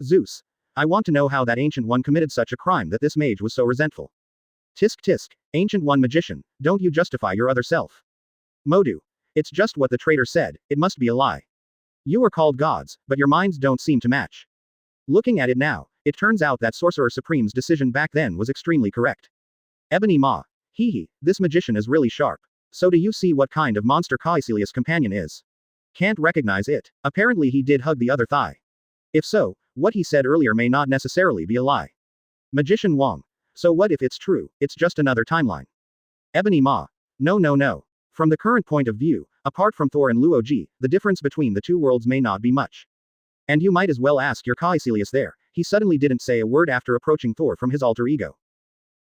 Zeus. I want to know how that Ancient One committed such a crime that this mage was so resentful. Tisk tisk. Ancient One Magician, don't you justify your other self. Modu. It's just what the traitor said, it must be a lie. You are called gods, but your minds don't seem to match. Looking at it now, it turns out that Sorcerer Supreme's decision back then was extremely correct. Ebony Maw. Hee, this magician is really sharp. So do you see what kind of monster Kilus' companion is? Can't recognize it. Apparently he did hug the other thigh. If so, what he said earlier may not necessarily be a lie. Magician Wong. So what if it's true, it's just another timeline? Ebony Maw. No. From the current point of view, apart from Thor and Luoji, the difference between the two worlds may not be much. And you might as well ask your Kilus there, he suddenly didn't say a word after approaching Thor from his alter ego.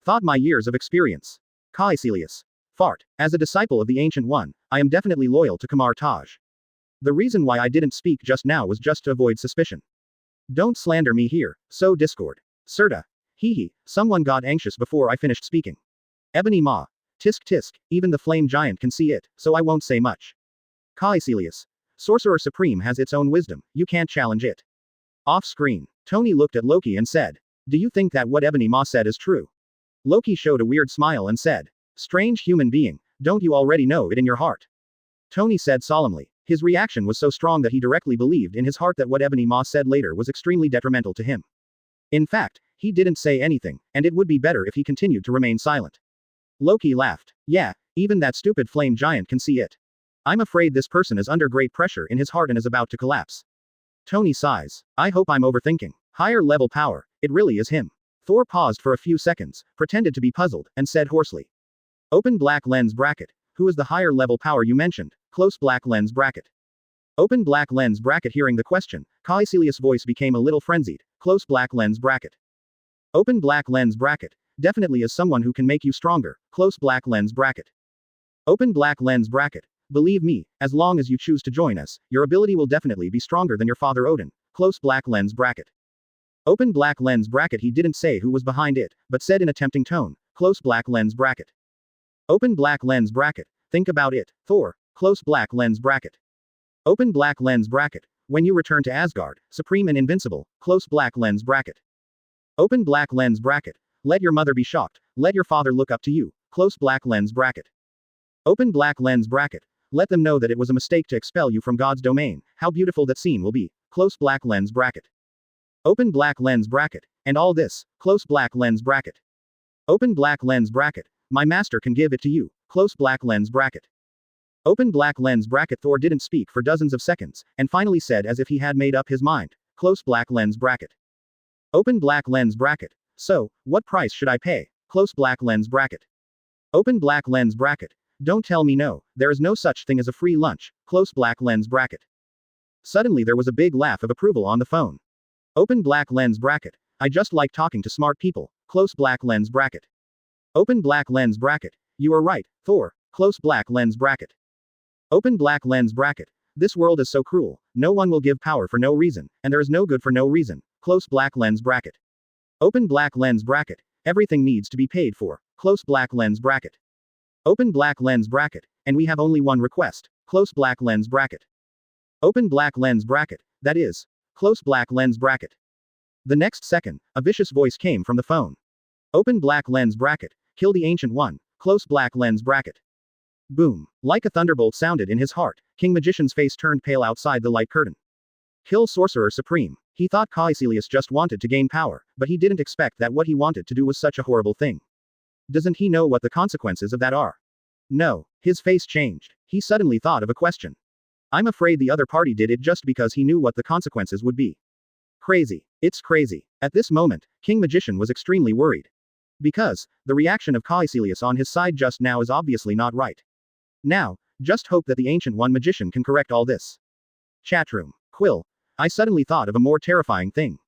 Thought my years of experience. Kilus. Fart. As a disciple of the Ancient One, I am definitely loyal to Kamar-Taj. The reason why I didn't speak just now was just to avoid suspicion. Don't slander me here, so Discord. Serta. Hee, someone got anxious before I finished speaking. Ebony Maw. Tisk tisk, even the flame giant can see it, so I won't say much. Kilus. Sorcerer Supreme has its own wisdom, you can't challenge it. Off screen, Tony looked at Loki and said, do you think that what Ebony Maw said is true? Loki showed a weird smile and said, strange human being, don't you already know it in your heart? Tony said solemnly. His reaction was so strong that he directly believed in his heart that what Ebony Maw said later was extremely detrimental to him. In fact, he didn't say anything, and it would be better if he continued to remain silent. Loki laughed. Yeah, even that stupid flame giant can see it. I'm afraid this person is under great pressure in his heart and is about to collapse. Tony sighs. I hope I'm overthinking. Higher level power, it really is him. Thor paused for a few seconds, pretended to be puzzled, and said hoarsely. Open black lens bracket. Who is the higher level power you mentioned? Close black lens bracket. Open black lens bracket. Hearing the question, Kilus' voice became a little frenzied. Close black lens bracket. Open black lens bracket. Definitely is someone who can make you stronger. Close black lens bracket. Open black lens bracket. Believe me, as long as you choose to join us, your ability will definitely be stronger than your father Odin. Close black lens bracket. Open black lens bracket. He didn't say who was behind it, but said in a tempting tone. Close black lens bracket. Open black lens bracket. Think about it, Thor. Close black lens bracket. Open black lens bracket. When you return to Asgard, supreme and invincible. Close black lens bracket. Open black lens bracket. Let your mother be shocked. Let your father look up to you. Close black lens bracket. Open black lens bracket. Let them know that it was a mistake to expel you from God's domain. How beautiful that scene will be. Close black lens bracket. Open black lens bracket. And all this. Close black lens bracket. Open black lens bracket. My master can give it to you. Close black lens bracket. Open black lens bracket. Thor didn't speak for dozens of seconds, and finally said as if he had made up his mind. Close black lens bracket. Open black lens bracket. So, what price should I pay? Close black lens bracket. Open black lens bracket. Don't tell me no, there is no such thing as a free lunch. Close black lens bracket. Suddenly there was a big laugh of approval on the phone. Open black lens bracket. I just like talking to smart people. Close black lens bracket. Open black lens bracket. You are right, Thor. Close black lens bracket. Open black lens bracket. This world is so cruel. No one will give power for no reason, and there is no good for no reason. Close black lens bracket. Open black lens bracket. Everything needs to be paid for. Close black lens bracket. Open black lens bracket. And we have only one request. Close black lens bracket. Open black lens bracket. That is. Close black lens bracket. The next second, a vicious voice came from the phone. Open black lens bracket. Kill the Ancient One. Close black lens bracket. Boom. Like a thunderbolt sounded in his heart, King Magician's face turned pale outside the light curtain. Kill Sorcerer Supreme. He thought Kilus just wanted to gain power, but he didn't expect that what he wanted to do was such a horrible thing. Doesn't he know what the consequences of that are? No. His face changed. He suddenly thought of a question. I'm afraid the other party did it just because he knew what the consequences would be. Crazy. It's crazy. At this moment, King Magician was extremely worried. Because, the reaction of Kilus on his side just now is obviously not right. Now, just hope that the Ancient One Magician can correct all this. Chatroom. Quill. I suddenly thought of a more terrifying thing.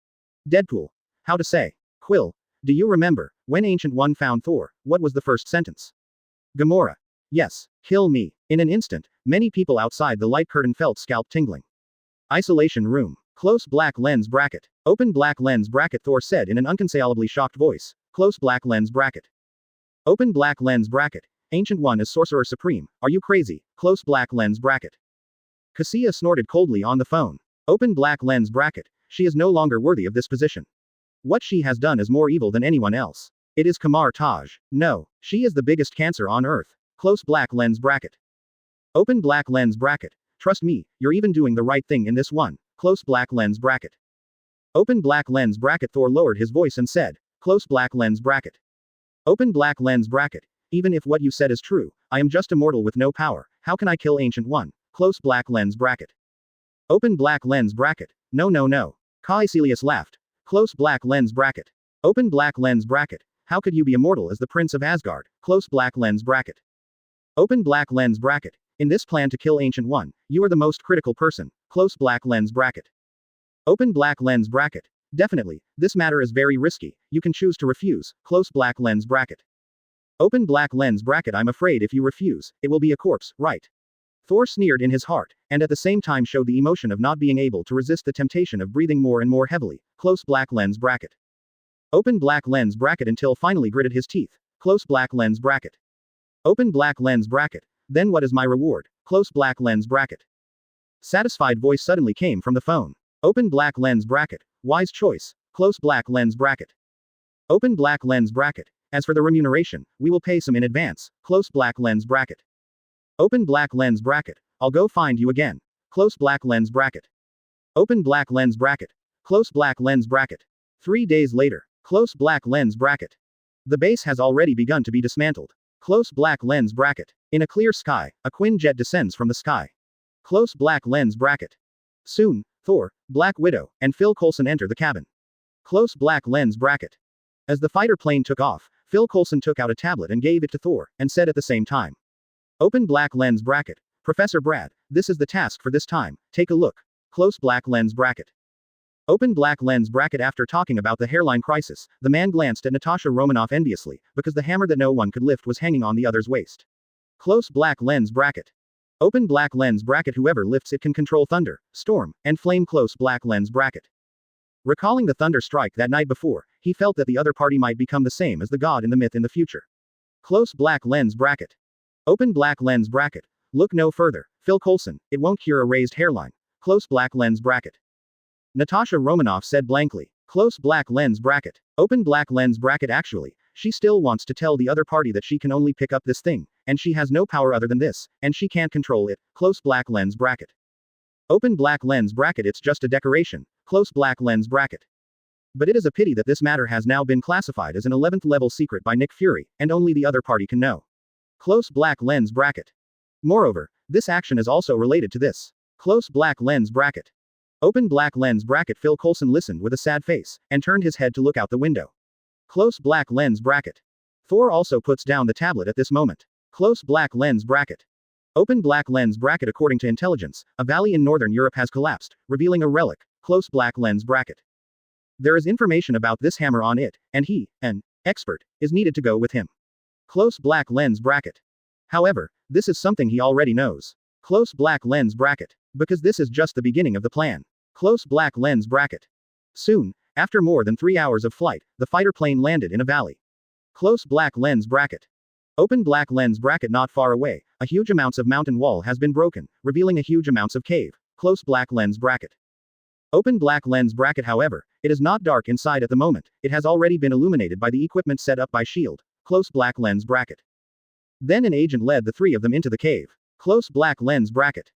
Deadpool. How to say. Quill. Do you remember, when Ancient One found Thor, what was the first sentence? Gamora. Yes. Kill me. In an instant, many people outside the light curtain felt scalp tingling. Isolation room. Close black lens bracket. Open black lens bracket. Thor said in an uncontrollably shocked voice. Close black lens bracket. Open black lens bracket. Ancient One is Sorcerer Supreme. Are you crazy? Close black lens bracket. Cassia snorted coldly on the phone. Open black lens bracket. She is no longer worthy of this position. What she has done is more evil than anyone else. It is Kamar-Taj. No, she is the biggest cancer on Earth. Close black lens bracket. Open black lens bracket. Trust me, you're even doing the right thing in this one. Close black lens bracket. Open black lens bracket. Thor lowered his voice and said. Close black lens bracket. Open black lens bracket. Even if what you said is true, I am just a mortal with no power. How can I kill Ancient One? Close black lens bracket. Open black lens bracket. No no no. Kilus laughed. Close black lens bracket. Open black lens bracket. How could you be immortal as the Prince of Asgard? Close black lens bracket. Open black lens bracket. In this plan to kill Ancient One, you are the most critical person. Close black lens bracket. Open black lens bracket. Definitely, this matter is very risky. You can choose to refuse. Close black lens bracket. Open black lens bracket. I'm afraid if you refuse, it will be a corpse, right? Thor sneered in his heart, and at the same time showed the emotion of not being able to resist the temptation of breathing more and more heavily. Close black lens bracket. Open black lens bracket until finally gritted his teeth. Close black lens bracket. Open black lens bracket. Then what is my reward? Close black lens bracket. Satisfied voice suddenly came from the phone. Open black lens bracket. Wise choice. Close black lens bracket. Open black lens bracket. As for the remuneration, we will pay some in advance. Close black lens bracket. Open black lens bracket. I'll go find you again. Close black lens bracket. Open black lens bracket. Close black lens bracket. 3 days later. Close black lens bracket. The base has already begun to be dismantled. Close black lens bracket. In a clear sky, a Quinjet descends from the sky. Close black lens bracket. Soon, Thor, Black Widow, and Phil Coulson enter the cabin. Close black lens bracket. As the fighter plane took off, Phil Coulson took out a tablet and gave it to Thor, and said at the same time. Open black lens bracket. Professor Brad, this is the task for this time, take a look. Close black lens bracket. Open black lens bracket. After talking about the hairline crisis, the man glanced at Natasha Romanoff enviously, because the hammer that no one could lift was hanging on the other's waist. Close black lens bracket. Open black lens bracket. Whoever lifts it can control thunder, storm, and flame. Close black lens bracket. Recalling the thunder strike that night before, he felt that the other party might become the same as the god in the myth in the future. Close black lens bracket. Open black lens bracket. Look no further, Phil Coulson, it won't cure a raised hairline. Close black lens bracket. Natasha Romanoff said blankly. Close black lens bracket. Open black lens bracket. Actually, she still wants to tell the other party that she can only pick up this thing, and she has no power other than this, and she can't control it. Close black lens bracket. Open black lens bracket. It's just a decoration. Close black lens bracket. But it is a pity that this matter has now been classified as an 11th level secret by Nick Fury, and only the other party can know. Close black lens bracket. Moreover, this action is also related to this. Close black lens bracket. Open black lens bracket. Phil Coulson listened with a sad face, and turned his head to look out the window. Close black lens bracket. Thor also puts down the tablet at this moment. Close black lens bracket. Open black lens bracket. According to intelligence, a valley in northern Europe has collapsed, revealing a relic. Close black lens bracket. There is information about this hammer on it, and he, an expert, is needed to go with him. Close black lens bracket. However, this is something he already knows. Close black lens bracket. Because this is just the beginning of the plan. Close black lens bracket. Soon, after more than 3 hours of flight, the fighter plane landed in a valley. Close black lens bracket. Open black lens bracket. Not far away, a huge amounts of mountain wall has been broken, revealing a huge amounts of cave. Close black lens bracket. Open black lens bracket. However, it is not dark inside at the moment, it has already been illuminated by the equipment set up by S.H.I.E.L.D. Close black lens bracket. Then an agent led the three of them into the cave. Close black lens bracket.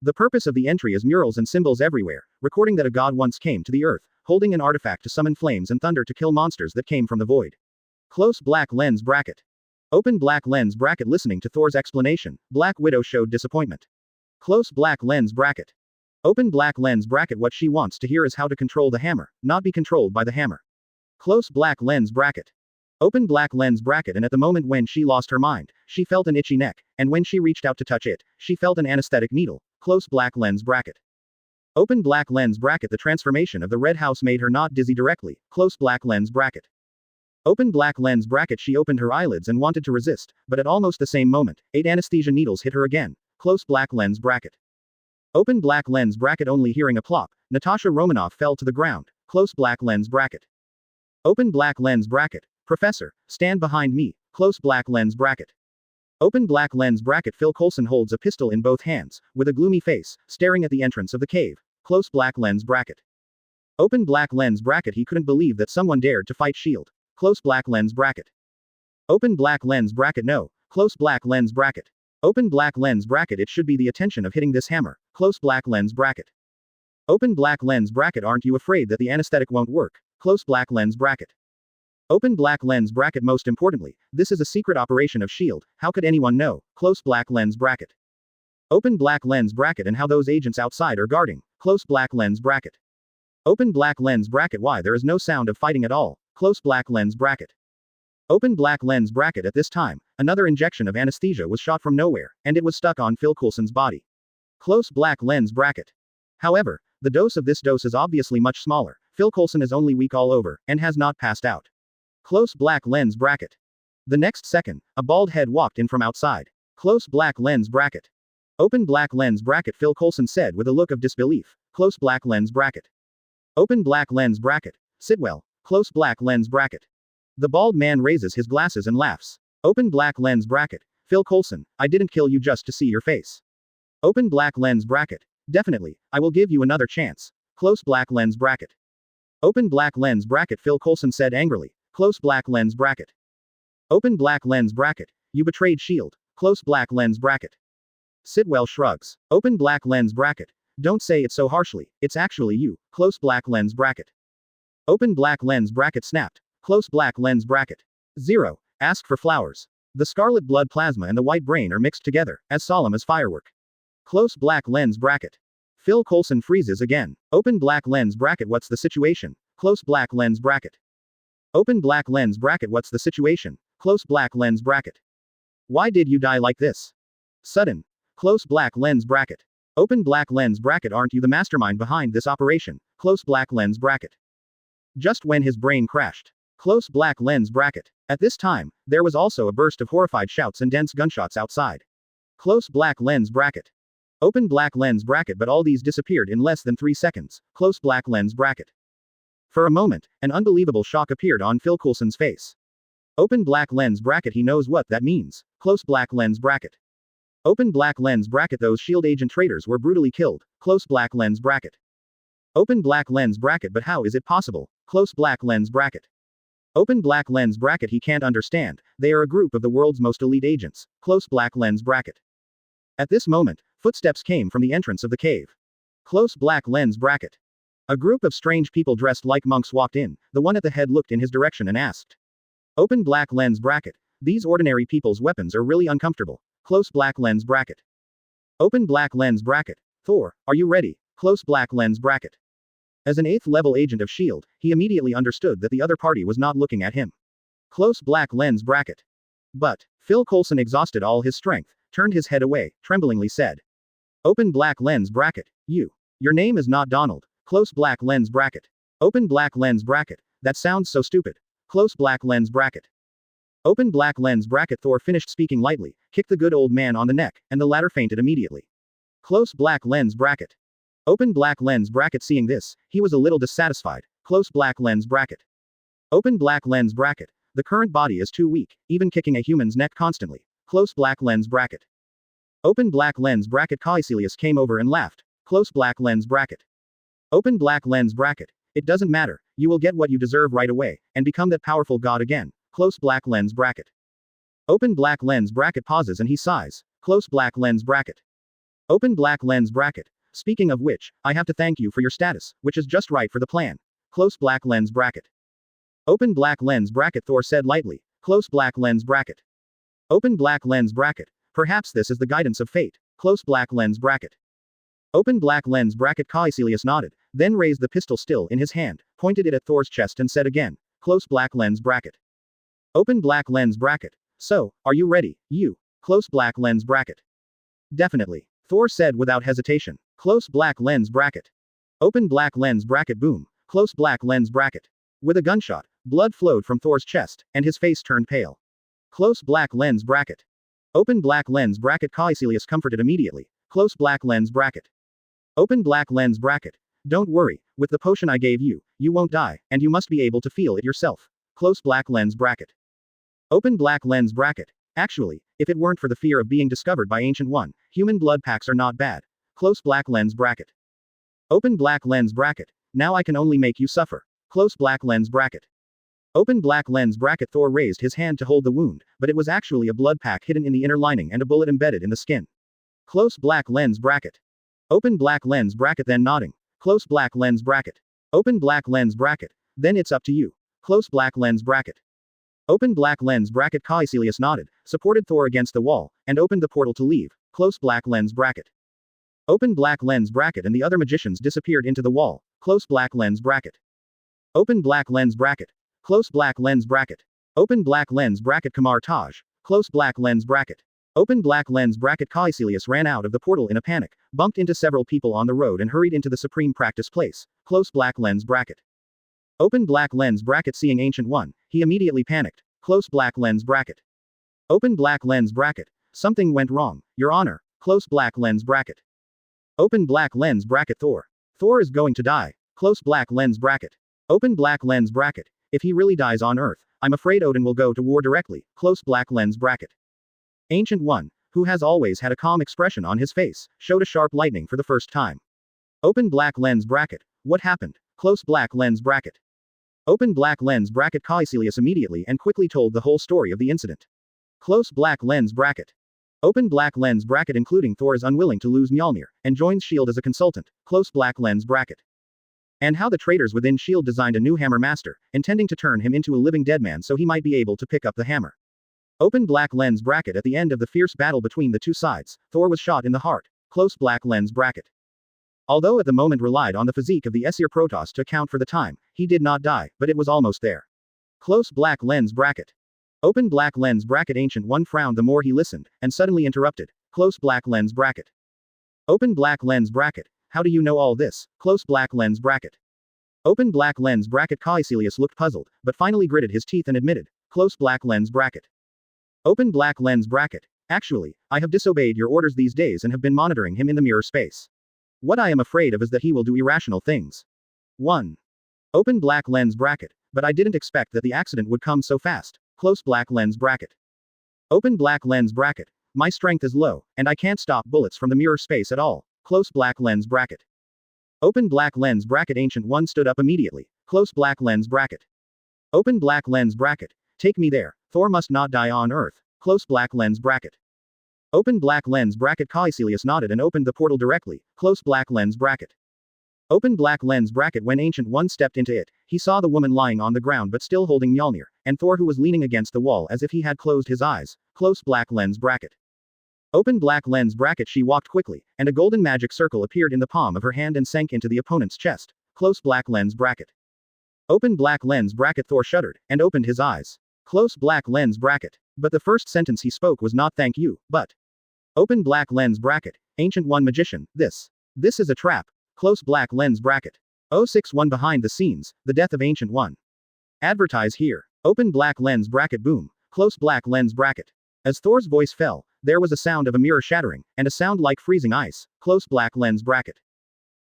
The purpose of the entry is murals and symbols everywhere, recording that a god once came to the earth, holding an artifact to summon flames and thunder to kill monsters that came from the void. Close black lens bracket. Open black lens bracket. Listening to Thor's explanation, Black Widow showed disappointment. Close black lens bracket. Open black lens bracket. What she wants to hear is how to control the hammer, not be controlled by the hammer. Close black lens bracket. Open black lens bracket. And at the moment when she lost her mind, she felt an itchy neck, and when she reached out to touch it, she felt an anesthetic needle. Close black lens bracket. Open black lens bracket. The transformation of the red house made her not dizzy directly. Close black lens bracket. Open black lens bracket. She opened her eyelids and wanted to resist, but at almost the same moment, 8 anesthesia needles hit her again. Close black lens bracket. Open black lens bracket. Only hearing a plop, Natasha Romanoff fell to the ground. Close black lens bracket. Open black lens bracket. Professor, stand behind me. Close black lens bracket. Open black lens bracket. Phil Coulson holds a pistol in both hands, with a gloomy face, staring at the entrance of the cave. Close black lens bracket. Open black lens bracket. He couldn't believe that someone dared to fight S.H.I.E.L.D. Close black lens bracket. Open black lens bracket. No. Close black lens bracket. Open black lens bracket. It should be the attention of hitting this hammer. Close black lens bracket. Open black lens bracket. Aren't you afraid that the anesthetic won't work? Close black lens bracket. Open black lens bracket. Most importantly, this is a secret operation of S.H.I.E.L.D. How could anyone know? Close black lens bracket. Open black lens bracket. And how those agents outside are guarding. Close black lens bracket. Open black lens bracket. Why there is no sound of fighting at all. Close black lens bracket. Open black lens bracket. At this time, another injection of anesthesia was shot from nowhere, and it was stuck on Phil Coulson's body. Close black lens bracket. However, the dose of this dose is obviously much smaller. Phil Coulson is only weak all over, and has not passed out. Close black lens bracket. The next second, a bald head walked in from outside. Close black lens bracket. Open black lens bracket. Phil Coulson said with a look of disbelief. Close black lens bracket. Open black lens bracket. Sit well. Close black lens bracket. The bald man raises his glasses and laughs. Open black lens bracket. Phil Coulson, I didn't kill you just to see your face. Open black lens bracket. Definitely, I will give you another chance. Close black lens bracket. Open black lens bracket. Phil Coulson said angrily. Close black lens bracket. Open black lens bracket. You betrayed S.H.I.E.L.D. Close black lens bracket. Sitwell shrugs. Open black lens bracket. Don't say it so harshly, it's actually you. Close black lens bracket. Open black lens bracket. Snapped. Close black lens bracket. 0. Ask for flowers. The scarlet blood plasma and the white brain are mixed together, as solemn as firework. Close black lens bracket. Phil Coulson freezes again. Open black lens bracket. What's the situation? Close black lens bracket. Open black lens bracket. What's the situation? Close black lens bracket. Why did you die like this? Sudden. Close black lens bracket. Open black lens bracket. Aren't you the mastermind behind this operation? Close black lens bracket. Just when his brain crashed. Close black lens bracket. At this time, there was also a burst of horrified shouts and dense gunshots outside. Close black lens bracket. Open black lens bracket. But all these disappeared in less than 3 seconds. Close black lens bracket. For a moment, an unbelievable shock appeared on Phil Coulson's face. Open black lens bracket. He knows what that means. Close black lens bracket. Open black lens bracket. Those S.H.I.E.L.D. agent traitors were brutally killed. Close black lens bracket. Open black lens bracket. But how is it possible? Close black lens bracket. Open black lens bracket. He can't understand. They are a group of the world's most elite agents. Close black lens bracket. At this moment, footsteps came from the entrance of the cave. Close black lens bracket. A group of strange people dressed like monks walked in. The one at the head looked in his direction and asked. Open black lens bracket. These ordinary people's weapons are really uncomfortable. Close black lens bracket. Open black lens bracket. Thor, are you ready? Close black lens bracket. As an 8th level agent of S.H.I.E.L.D., he immediately understood that the other party was not looking at him. Close black lens bracket. But, Phil Coulson exhausted all his strength, turned his head away, tremblingly said. Open black lens bracket. Your name is not Donald. Close black lens bracket. Open black lens bracket. That sounds so stupid. Close black lens bracket. Open black lens bracket. Thor finished speaking lightly, kicked the good old man on the neck, and the latter fainted immediately. Close black lens bracket. Open black lens bracket. Seeing this, he was a little dissatisfied. Close black lens bracket. Open black lens bracket. The current body is too weak, even kicking a human's neck constantly. Close black lens bracket. Open black lens bracket. Caecilius came over and laughed. Close black lens bracket. Open black lens bracket. It doesn't matter, you will get what you deserve right away, and become that powerful god again. Close black lens bracket. Open black lens bracket. Pauses and he sighs. Close black lens bracket. Open black lens bracket. Speaking of which, I have to thank you for your status, which is just right for the plan. Close black lens bracket. Open black lens bracket. Thor said lightly. Close black lens bracket. Open black lens bracket. Perhaps this is the guidance of fate. Close black lens bracket. Open black lens bracket. Caecilius nodded, then raised the pistol still in his hand, pointed it at Thor's chest and said again. Close black lens bracket. Open black lens bracket. So, are you ready, you? Close black lens bracket. Definitely. Thor said without hesitation. Close black lens bracket. Open black lens bracket. Boom. Close black lens bracket. With a gunshot, blood flowed from Thor's chest, and his face turned pale. Close black lens bracket. Open black lens bracket. Caecilius comforted immediately. Close black lens bracket. Open black lens bracket. Don't worry, with the potion I gave you, you won't die, and you must be able to feel it yourself. Close black lens bracket. Open black lens bracket. Actually, if it weren't for the fear of being discovered by Ancient One, human blood packs are not bad. Close black lens bracket. Open black lens bracket. Now I can only make you suffer. Close black lens bracket. Open black lens bracket. Thor raised his hand to hold the wound, but it was actually a blood pack hidden in the inner lining and a bullet embedded in the skin. Close black lens bracket. Open black lens bracket. Then nodding. Close black lens bracket. Open black lens bracket. Then it's up to you. Close black lens bracket. Open black lens bracket. Caecilius nodded, supported Thor against the wall, and opened the portal to leave. Close black lens bracket. Open black lens bracket. And the other magicians disappeared into the wall. Close black lens bracket. Open black lens bracket. Close black lens bracket. Open black lens bracket. Kamar-Taj. Close black lens bracket. Open black lens bracket. Caecilius ran out of the portal in a panic, bumped into several people on the road and hurried into the supreme practice place. Close black lens bracket. Open black lens bracket. Seeing Ancient One, he immediately panicked. Close black lens bracket. Open black lens bracket. Something went wrong, Your Honor. Close black lens bracket. Open black lens bracket. Thor is going to die. Close black lens bracket. Open black lens bracket. If he really dies on Earth, I'm afraid Odin will go to war directly. Close black lens bracket. Ancient One, who has always had a calm expression on his face, showed a sharp lightning for the first time. Open black lens bracket. What happened? Close black lens bracket. Open black lens bracket. Caecilius immediately and quickly told the whole story of the incident. Close black lens bracket. Open black lens bracket. Including Thor is unwilling to lose Mjolnir, and joins S.H.I.E.L.D. as a consultant. Close black lens bracket. And how the traitors within S.H.I.E.L.D. designed a new hammer master, intending to turn him into a living dead man so he might be able to pick up the hammer. Open black lens bracket. At the end of the fierce battle between the two sides, Thor was shot in the heart. Close black lens bracket. Although at the moment relied on the physique of the Aesir Protoss to account for the time, he did not die, but it was almost there. Close black lens bracket. Open black lens bracket. Ancient One frowned the more he listened, and suddenly interrupted. Close black lens bracket. Open black lens bracket. How do you know all this? Close black lens bracket. Open black lens bracket. Caecilius looked puzzled, but finally gritted his teeth and admitted. Close black lens bracket. Open black lens bracket. Actually, I have disobeyed your orders these days and have been monitoring him in the mirror space. What I am afraid of is that he will do irrational things. 1. Open black lens bracket. But I didn't expect that the accident would come so fast. Close black lens bracket. Open black lens bracket. My strength is low, and I can't stop bullets from the mirror space at all. Close black lens bracket. Open black lens bracket. Ancient One stood up immediately. Close black lens bracket. Open black lens bracket. Take me there. Thor must not die on Earth. Close black lens bracket. Open black lens bracket. Caecilius nodded and opened the portal directly. Close black lens bracket. Open black lens bracket. When Ancient One stepped into it, he saw the woman lying on the ground but still holding Mjolnir, and Thor who was leaning against the wall as if he had closed his eyes. Close black lens bracket. Open black lens bracket. She walked quickly, and a golden magic circle appeared in the palm of her hand and sank into the opponent's chest. Close black lens bracket. Open black lens bracket. Thor shuddered, and opened his eyes. Close black lens bracket. But the first sentence he spoke was not thank you, but. Open black lens bracket. Ancient One magician, this is a trap. Close black lens bracket. 061 Behind the scenes, the death of Ancient One. Advertise here. Open black lens bracket. Boom. Close black lens bracket. As Thor's voice fell, there was a sound of a mirror shattering, and a sound like freezing ice. Close black lens bracket.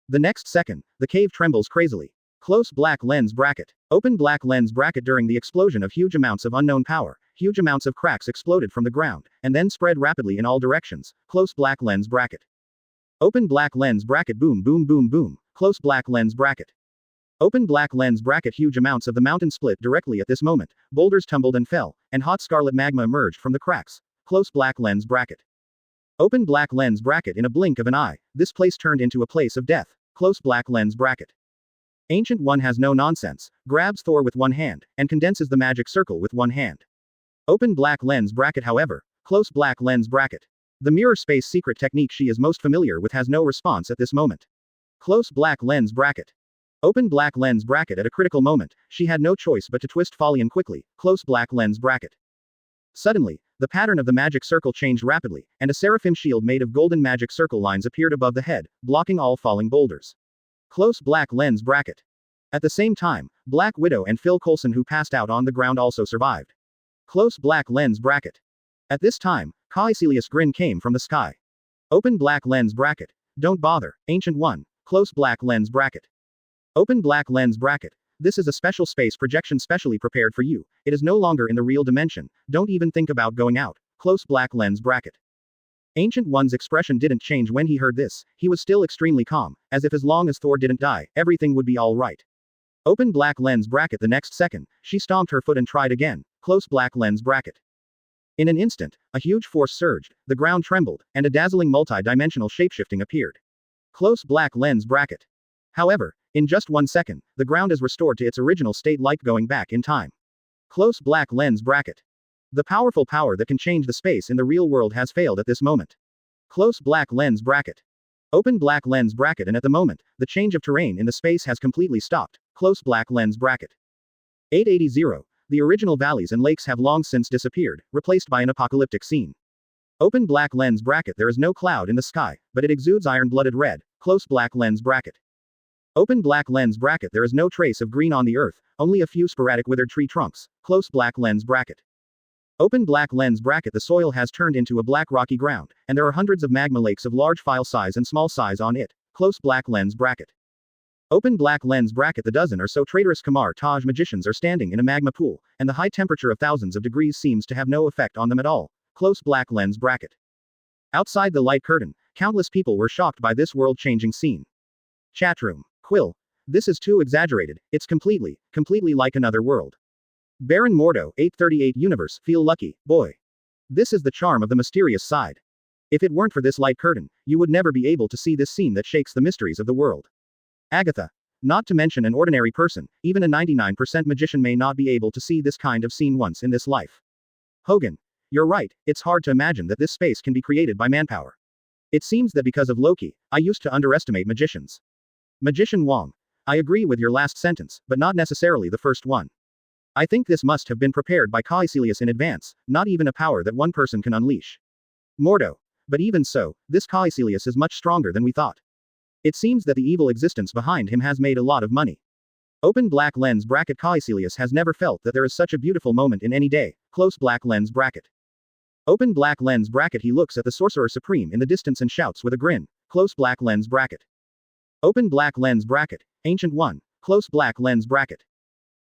The next second, the cave trembles crazily. Close black lens bracket. Open black lens bracket. During the explosion of huge amounts of unknown power, huge amounts of cracks exploded from the ground, and then spread rapidly in all directions. Close black lens bracket. Open black lens bracket. Boom boom boom boom. Close black lens bracket. Open black lens bracket. Huge amounts of the mountain split directly at this moment, boulders tumbled and fell, and hot scarlet magma emerged from the cracks. Close black lens bracket. Open black lens bracket. In a blink of an eye, this place turned into a place of death. Close black lens bracket. Ancient One has no nonsense, grabs Thor with one hand, and condenses the magic circle with one hand. Open black lens bracket. However, close black lens bracket. The mirror space secret technique she is most familiar with has no response at this moment. Close black lens bracket. Open black lens bracket. At a critical moment, she had no choice but to twist Follian quickly. Close black lens bracket. Suddenly, the pattern of the magic circle changed rapidly, and a seraphim shield made of golden magic circle lines appeared above the head, blocking all falling boulders. Close black lens bracket. At the same time, Black Widow and Phil Coulson, who passed out on the ground, also survived. Close black lens bracket. At this time, Caecilius' grin came from the sky. Open black lens bracket. Don't bother, Ancient One. Close black lens bracket. Open black lens bracket. This is a special space projection specially prepared for you. It is no longer in the real dimension. Don't even think about going out. Close black lens bracket. Ancient One's expression didn't change when he heard this. He was still extremely calm, as if as long as Thor didn't die, everything would be all right. Open black lens bracket. The next second, she stomped her foot and tried again. Close black lens bracket. In an instant, a huge force surged, the ground trembled, and a dazzling multi-dimensional shapeshifting appeared. Close black lens bracket. However, in just 1 second, the ground is restored to its original state like going back in time. Close black lens bracket. The powerful power that can change the space in the real world has failed at this moment. Close black lens bracket. Open black lens bracket. And at the moment, the change of terrain in the space has completely stopped. Close black lens bracket. 880. The original valleys and lakes have long since disappeared, replaced by an apocalyptic scene. Open black lens bracket. There is no cloud in the sky, but it exudes iron-blooded red. Close black lens bracket. Open black lens bracket. There is no trace of green on the earth, only a few sporadic withered tree trunks. Close black lens bracket. Open black lens bracket. The soil has turned into a black rocky ground, and there are hundreds of magma lakes of large file size and small size on it. Close black lens bracket. Open black lens bracket. The dozen or so traitorous Kamar-Taj magicians are standing in a magma pool, and the high temperature of thousands of degrees seems to have no effect on them at all. Close black lens bracket. Outside the light curtain, countless people were shocked by this world-changing scene. Chatroom. Quill. This is too exaggerated, it's completely like another world. Baron Mordo, 838 Universe, feel lucky, boy. This is the charm of the mysterious side. If it weren't for this light curtain, you would never be able to see this scene that shakes the mysteries of the world. Agatha. Not to mention an ordinary person, even a 99% magician may not be able to see this kind of scene once in this life. Hogan. You're right, it's hard to imagine that this space can be created by manpower. It seems that because of Loki, I used to underestimate magicians. Magician Wong. I agree with your last sentence, but not necessarily the first one. I think this must have been prepared by Caecilius in advance, not even a power that one person can unleash. Mordo. But even so, this Caecilius is much stronger than we thought. It seems that the evil existence behind him has made a lot of money. Open black lens bracket. Caecilius has never felt that there is such a beautiful moment in any day. Close black lens bracket. Open black lens bracket. He looks at the Sorcerer Supreme in the distance and shouts with a grin. Close black lens bracket. Open black lens bracket. Ancient One. Close black lens bracket.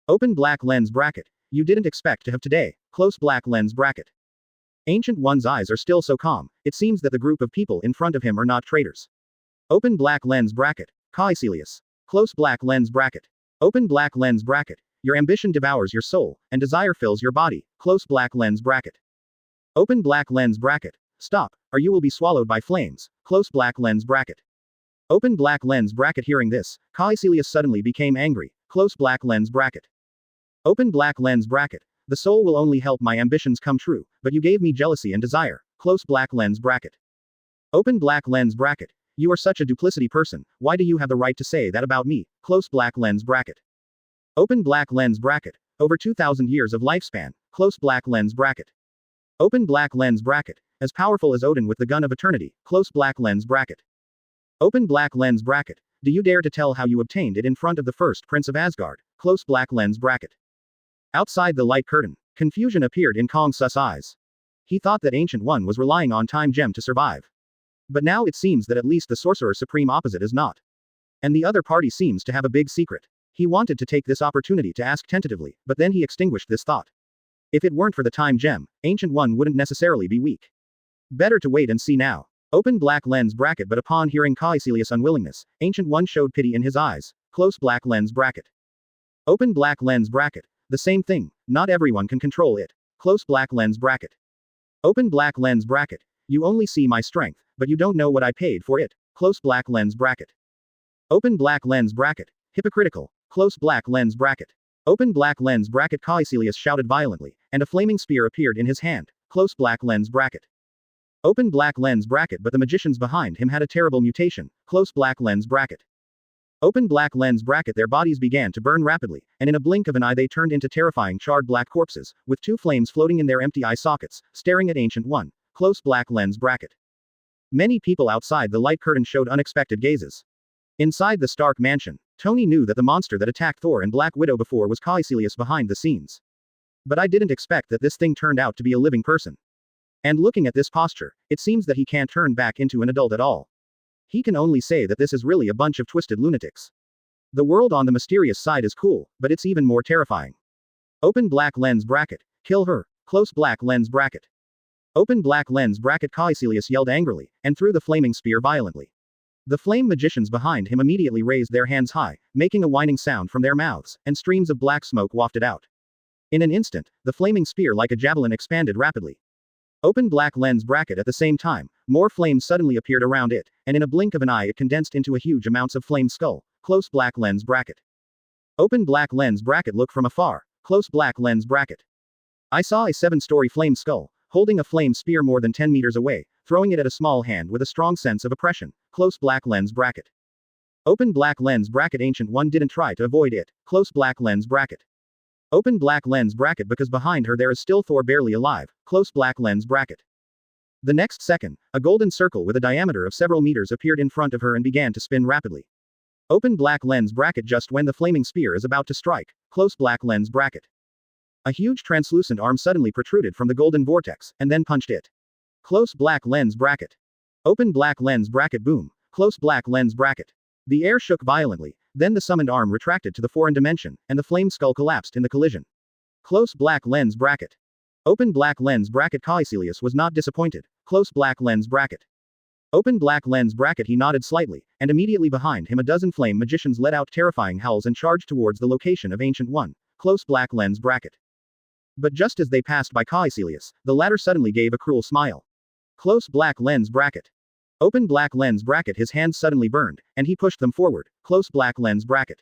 Open black lens bracket. You didn't expect to have today. Close black lens bracket. Ancient One's eyes are still so calm, it seems that the group of people in front of him are not traitors. Open black lens bracket. Caecilius. Close black lens bracket. Open black lens bracket. Your ambition devours your soul, and desire fills your body. Close black lens bracket. Open black lens bracket. Stop, or you will be swallowed by flames. Close black lens bracket. Open black lens bracket. Hearing this, Caecilius suddenly became angry. Close black lens bracket. Open black lens bracket. The soul will only help my ambitions come true, but you gave me jealousy and desire. Close black lens bracket. Open black lens bracket. You are such a duplicity person, why do you have the right to say that about me? Close black lens bracket. Open black lens bracket. Over 2,000 years of lifespan. Close black lens bracket. Open black lens bracket. As powerful as Odin with the gun of eternity. Close black lens bracket. Open black lens bracket. Do you dare to tell how you obtained it in front of the first prince of Asgard? Close black lens bracket. Outside the light curtain, confusion appeared in Kong Sus' eyes. He thought that Ancient One was relying on Time Gem to survive. But now it seems that at least the Sorcerer Supreme opposite is not. And the other party seems to have a big secret. He wanted to take this opportunity to ask tentatively, but then he extinguished this thought. If it weren't for the Time Gem, Ancient One wouldn't necessarily be weak. Better to wait and see now. Open black lens bracket. But upon hearing Caecilius' unwillingness, Ancient One showed pity in his eyes. Close black lens bracket. Open black lens bracket. The same thing, not everyone can control it. Close black lens bracket. Open black lens bracket. You only see my strength, but you don't know what I paid for it. Close black lens bracket. Open black lens bracket. Hypocritical. Close black lens bracket. Open black lens bracket. Caecilius shouted violently, and a flaming spear appeared in his hand. Close black lens bracket. Open black lens bracket. But the magicians behind him had a terrible mutation. Close black lens bracket. Open black lens bracket. Their bodies began to burn rapidly, and in a blink of an eye they turned into terrifying charred black corpses, with two flames floating in their empty eye sockets, staring at Ancient One. Close black lens bracket. Many people outside the light curtain showed unexpected gazes. Inside the Stark mansion, Tony knew that the monster that attacked Thor and Black Widow before was Caecilius behind the scenes. But I didn't expect that this thing turned out to be a living person. And looking at this posture, it seems that he can't turn back into an adult at all. He can only say that this is really a bunch of twisted lunatics. The world on the mysterious side is cool, but it's even more terrifying. Open black lens bracket. Kill her. Close black lens bracket. Open black lens bracket. Caecilius yelled angrily, and threw the flaming spear violently. The flame magicians behind him immediately raised their hands high, making a whining sound from their mouths, and streams of black smoke wafted out. In an instant, the flaming spear like a javelin expanded rapidly. Open black lens bracket. At the same time, more flames suddenly appeared around it, and in a blink of an eye it condensed into a huge amounts of flame skull. Close black lens bracket. Open black lens bracket. Look from afar. Close black lens bracket. I saw a 7-story flame skull, holding a flame spear more than 10 meters away, throwing it at a small hand with a strong sense of oppression. Close black lens bracket. Open black lens bracket. Ancient One didn't try to avoid it. Close black lens bracket. Open black lens bracket. Because behind her there is still Thor barely alive. Close black lens bracket. The next second, a golden circle with a diameter of several meters appeared in front of her and began to spin rapidly. Open black lens bracket. Just when the flaming spear is about to strike. Close black lens bracket. A huge translucent arm suddenly protruded from the golden vortex, and then punched it. Close black lens bracket. Open black lens bracket. Boom. Close black lens bracket. The air shook violently, then the summoned arm retracted to the foreign dimension, and the flame skull collapsed in the collision. Close black lens bracket. Open black lens bracket. Caecilius was not disappointed. Close black lens bracket. Open black lens bracket. He nodded slightly, and immediately behind him a dozen flame magicians let out terrifying howls and charged towards the location of Ancient One. Close black lens bracket. But just as they passed by Caecilius, the latter suddenly gave a cruel smile. Close black lens bracket. Open black lens bracket. His hands suddenly burned, and he pushed them forward. Close black lens bracket.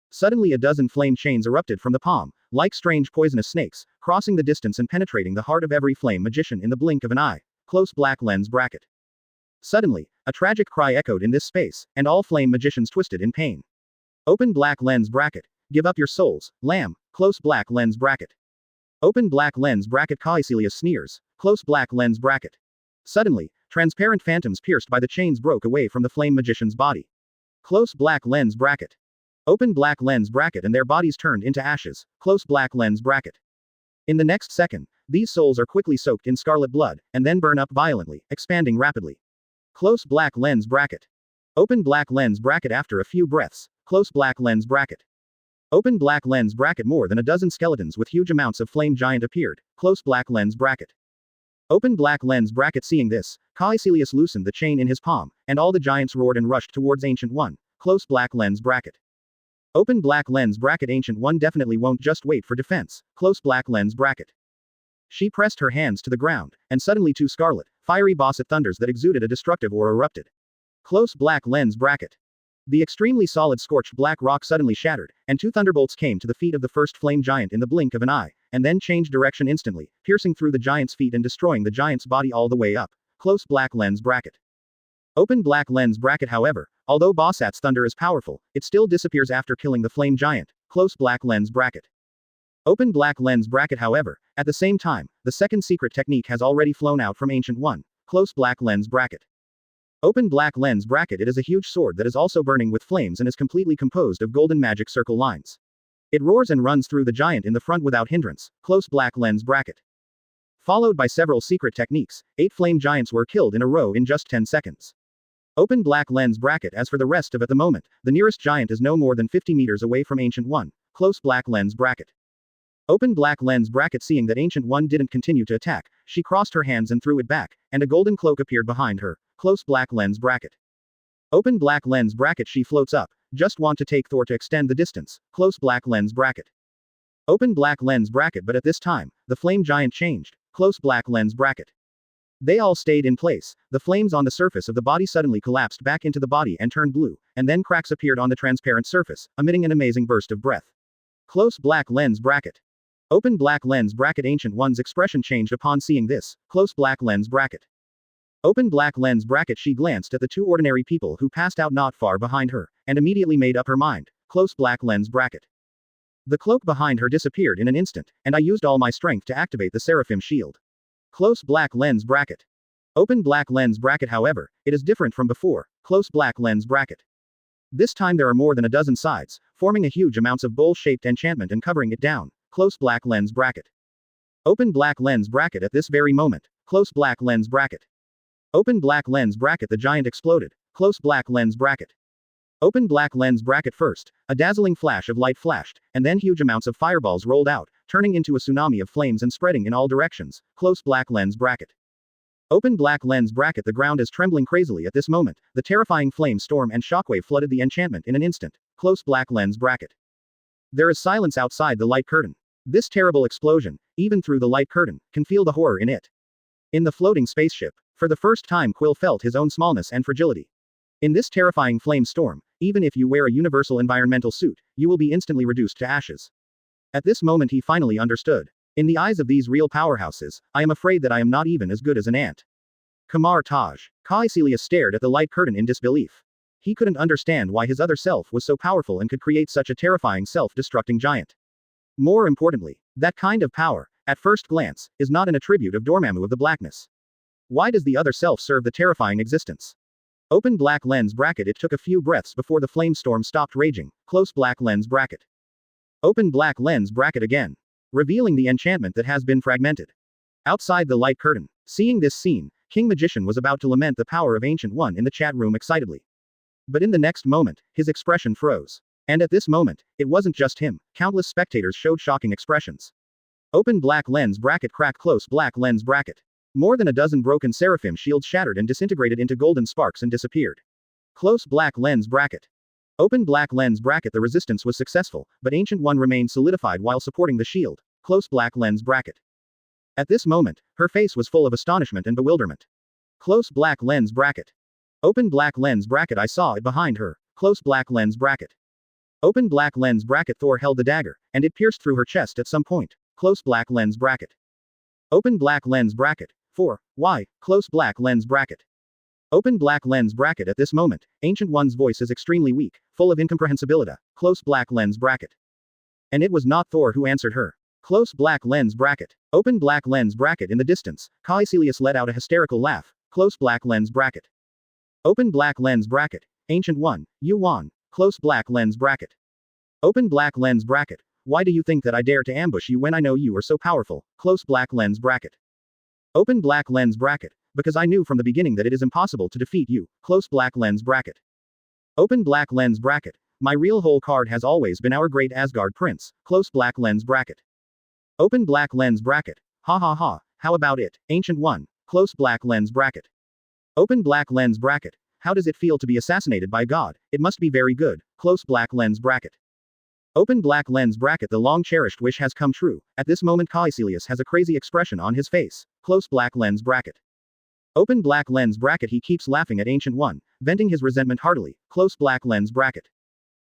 Suddenly a dozen flame chains erupted from the palm, like strange poisonous snakes, crossing the distance and penetrating the heart of every flame magician in the blink of an eye. Close black lens bracket. Suddenly, a tragic cry echoed in this space, and all flame magicians twisted in pain. Open black lens bracket. Give up your souls, lamb. Close black lens bracket. Open black lens bracket. Caecilius sneers. Close black lens bracket. Suddenly, transparent phantoms pierced by the chains broke away from the flame magician's body. Close black lens bracket. Open black lens bracket. And their bodies turned into ashes. Close black lens bracket. In the next second, these souls are quickly soaked in scarlet blood, and then burn up violently, expanding rapidly. Close black lens bracket. Open black lens bracket. After a few breaths, close black lens bracket. Open black lens bracket. More than a dozen skeletons with huge amounts of flame giant appeared. Close black lens bracket. Open black lens bracket. Seeing this, Caecilius loosened the chain in his palm, and all the giants roared and rushed towards Ancient One. Close black lens bracket. Open black lens bracket. Ancient One definitely won't just wait for defense. Close black lens bracket. She pressed her hands to the ground, and suddenly two scarlet, fiery basset thunders that exuded a destructive aura erupted. Close black lens bracket. The extremely solid scorched black rock suddenly shattered, and two thunderbolts came to the feet of the first flame giant in the blink of an eye, and then changed direction instantly, piercing through the giant's feet and destroying the giant's body all the way up. Close black lens bracket. Open black lens bracket. However, although Bossat's thunder is powerful, it still disappears after killing the flame giant. Close black lens bracket. Open black lens bracket. However, at the same time, the second secret technique has already flown out from Ancient One. Close black lens bracket. Open black lens bracket. It is a huge sword that is also burning with flames and is completely composed of golden magic circle lines. It roars and runs through the giant in the front without hindrance. Close black lens bracket. Followed by several secret techniques, 8 flame giants were killed in a row in just 10 seconds. Open black lens bracket. As for the rest of at the moment, the nearest giant is no more than 50 meters away from Ancient One. Close black lens bracket. Open black lens bracket. Seeing that Ancient One didn't continue to attack, she crossed her hands and threw it back, and a golden cloak appeared behind her. Close black lens bracket. Open black lens bracket. She floats up, just want to take Thor to extend the distance. Close black lens bracket. Open black lens bracket. But at this time, the flame giant changed. Close black lens bracket. They all stayed in place. The flames on the surface of the body suddenly collapsed back into the body and turned blue, and then cracks appeared on the transparent surface, emitting an amazing burst of breath. Close black lens bracket. Open black lens bracket. Ancient One's expression changed upon seeing this. Close black lens bracket. Open black lens bracket. She glanced at the 2 ordinary people who passed out not far behind her, and immediately made up her mind. Close black lens bracket. The cloak behind her disappeared in an instant, and I used all my strength to activate the Seraphim shield. Close black lens bracket. Open black lens bracket. However, it is different from before. Close black lens bracket. This time there are more than a dozen sides, forming a huge amounts of bowl-shaped enchantment and covering it down. Close black lens bracket. Open black lens bracket. At this very moment. Close black lens bracket. Open black lens bracket. The giant exploded. Close black lens bracket. Open black lens bracket. First, a dazzling flash of light flashed, and then huge amounts of fireballs rolled out, turning into a tsunami of flames and spreading in all directions. Close black lens bracket. Open black lens bracket. The ground is trembling crazily at this moment. The terrifying flame storm and shockwave flooded the enchantment in an instant. Close black lens bracket. There is silence outside the light curtain. This terrible explosion, even through the light curtain, can feel the horror in it. In the floating spaceship, for the first time Quill felt his own smallness and fragility. In this terrifying flame storm, even if you wear a universal environmental suit, you will be instantly reduced to ashes. At this moment he finally understood. In the eyes of these real powerhouses, I am afraid that I am not even as good as an ant. Kamar-Taj. Kilus stared at the light curtain in disbelief. He couldn't understand why his other self was so powerful and could create such a terrifying self-destructing giant. More importantly, that kind of power, at first glance, is not an attribute of Dormammu of the Blackness. Why does the other self serve the terrifying existence? Open black lens bracket. It took a few breaths before the flame storm stopped raging. Close black lens bracket. Open black lens bracket again, revealing the enchantment that has been fragmented. Outside the light curtain, seeing this scene, King Magician was about to lament the power of Ancient One in the chat room excitedly. But in the next moment, his expression froze. And at this moment, it wasn't just him, countless spectators showed shocking expressions. Open black lens bracket. Crack. Close black lens bracket. More than a dozen broken Seraphim shields shattered and disintegrated into golden sparks and disappeared. Close black lens bracket. Open black lens bracket. The resistance was successful, but Ancient One remained solidified while supporting the shield. Close black lens bracket. At this moment, her face was full of astonishment and bewilderment. Close black lens bracket. Open black lens bracket. I saw it behind her. Close black lens bracket. Open black lens bracket. Thor held the dagger, and it pierced through her chest at some point. Close black lens bracket. Open black lens bracket. 4. Why? Close black lens bracket. Open black lens bracket. At this moment, Ancient One's voice is extremely weak, full of incomprehensibility. Close black lens bracket. And it was not Thor who answered her. Close black lens bracket. Open black lens bracket. In the distance, Kilus let out a hysterical laugh. Close black lens bracket. Open black lens bracket. Ancient One, you won. Close black lens bracket. Open black lens bracket. Why do you think that I dare to ambush you when I know you are so powerful? Close black lens bracket. Open black lens bracket. Because I knew from the beginning that it is impossible to defeat you. Close black lens bracket. Open black lens bracket. My real whole card has always been our great Asgard prince. Close black lens bracket. Open black lens bracket. Ha ha ha, how about it, Ancient One? Close black lens bracket. Open black lens bracket. How does it feel to be assassinated by God? It must be very good. Close black lens bracket. Open black lens bracket. The long-cherished wish has come true. At this moment Kilus has a crazy expression on his face. Close black lens bracket. Open black lens bracket. He keeps laughing at Ancient One, venting his resentment heartily, close black lens bracket.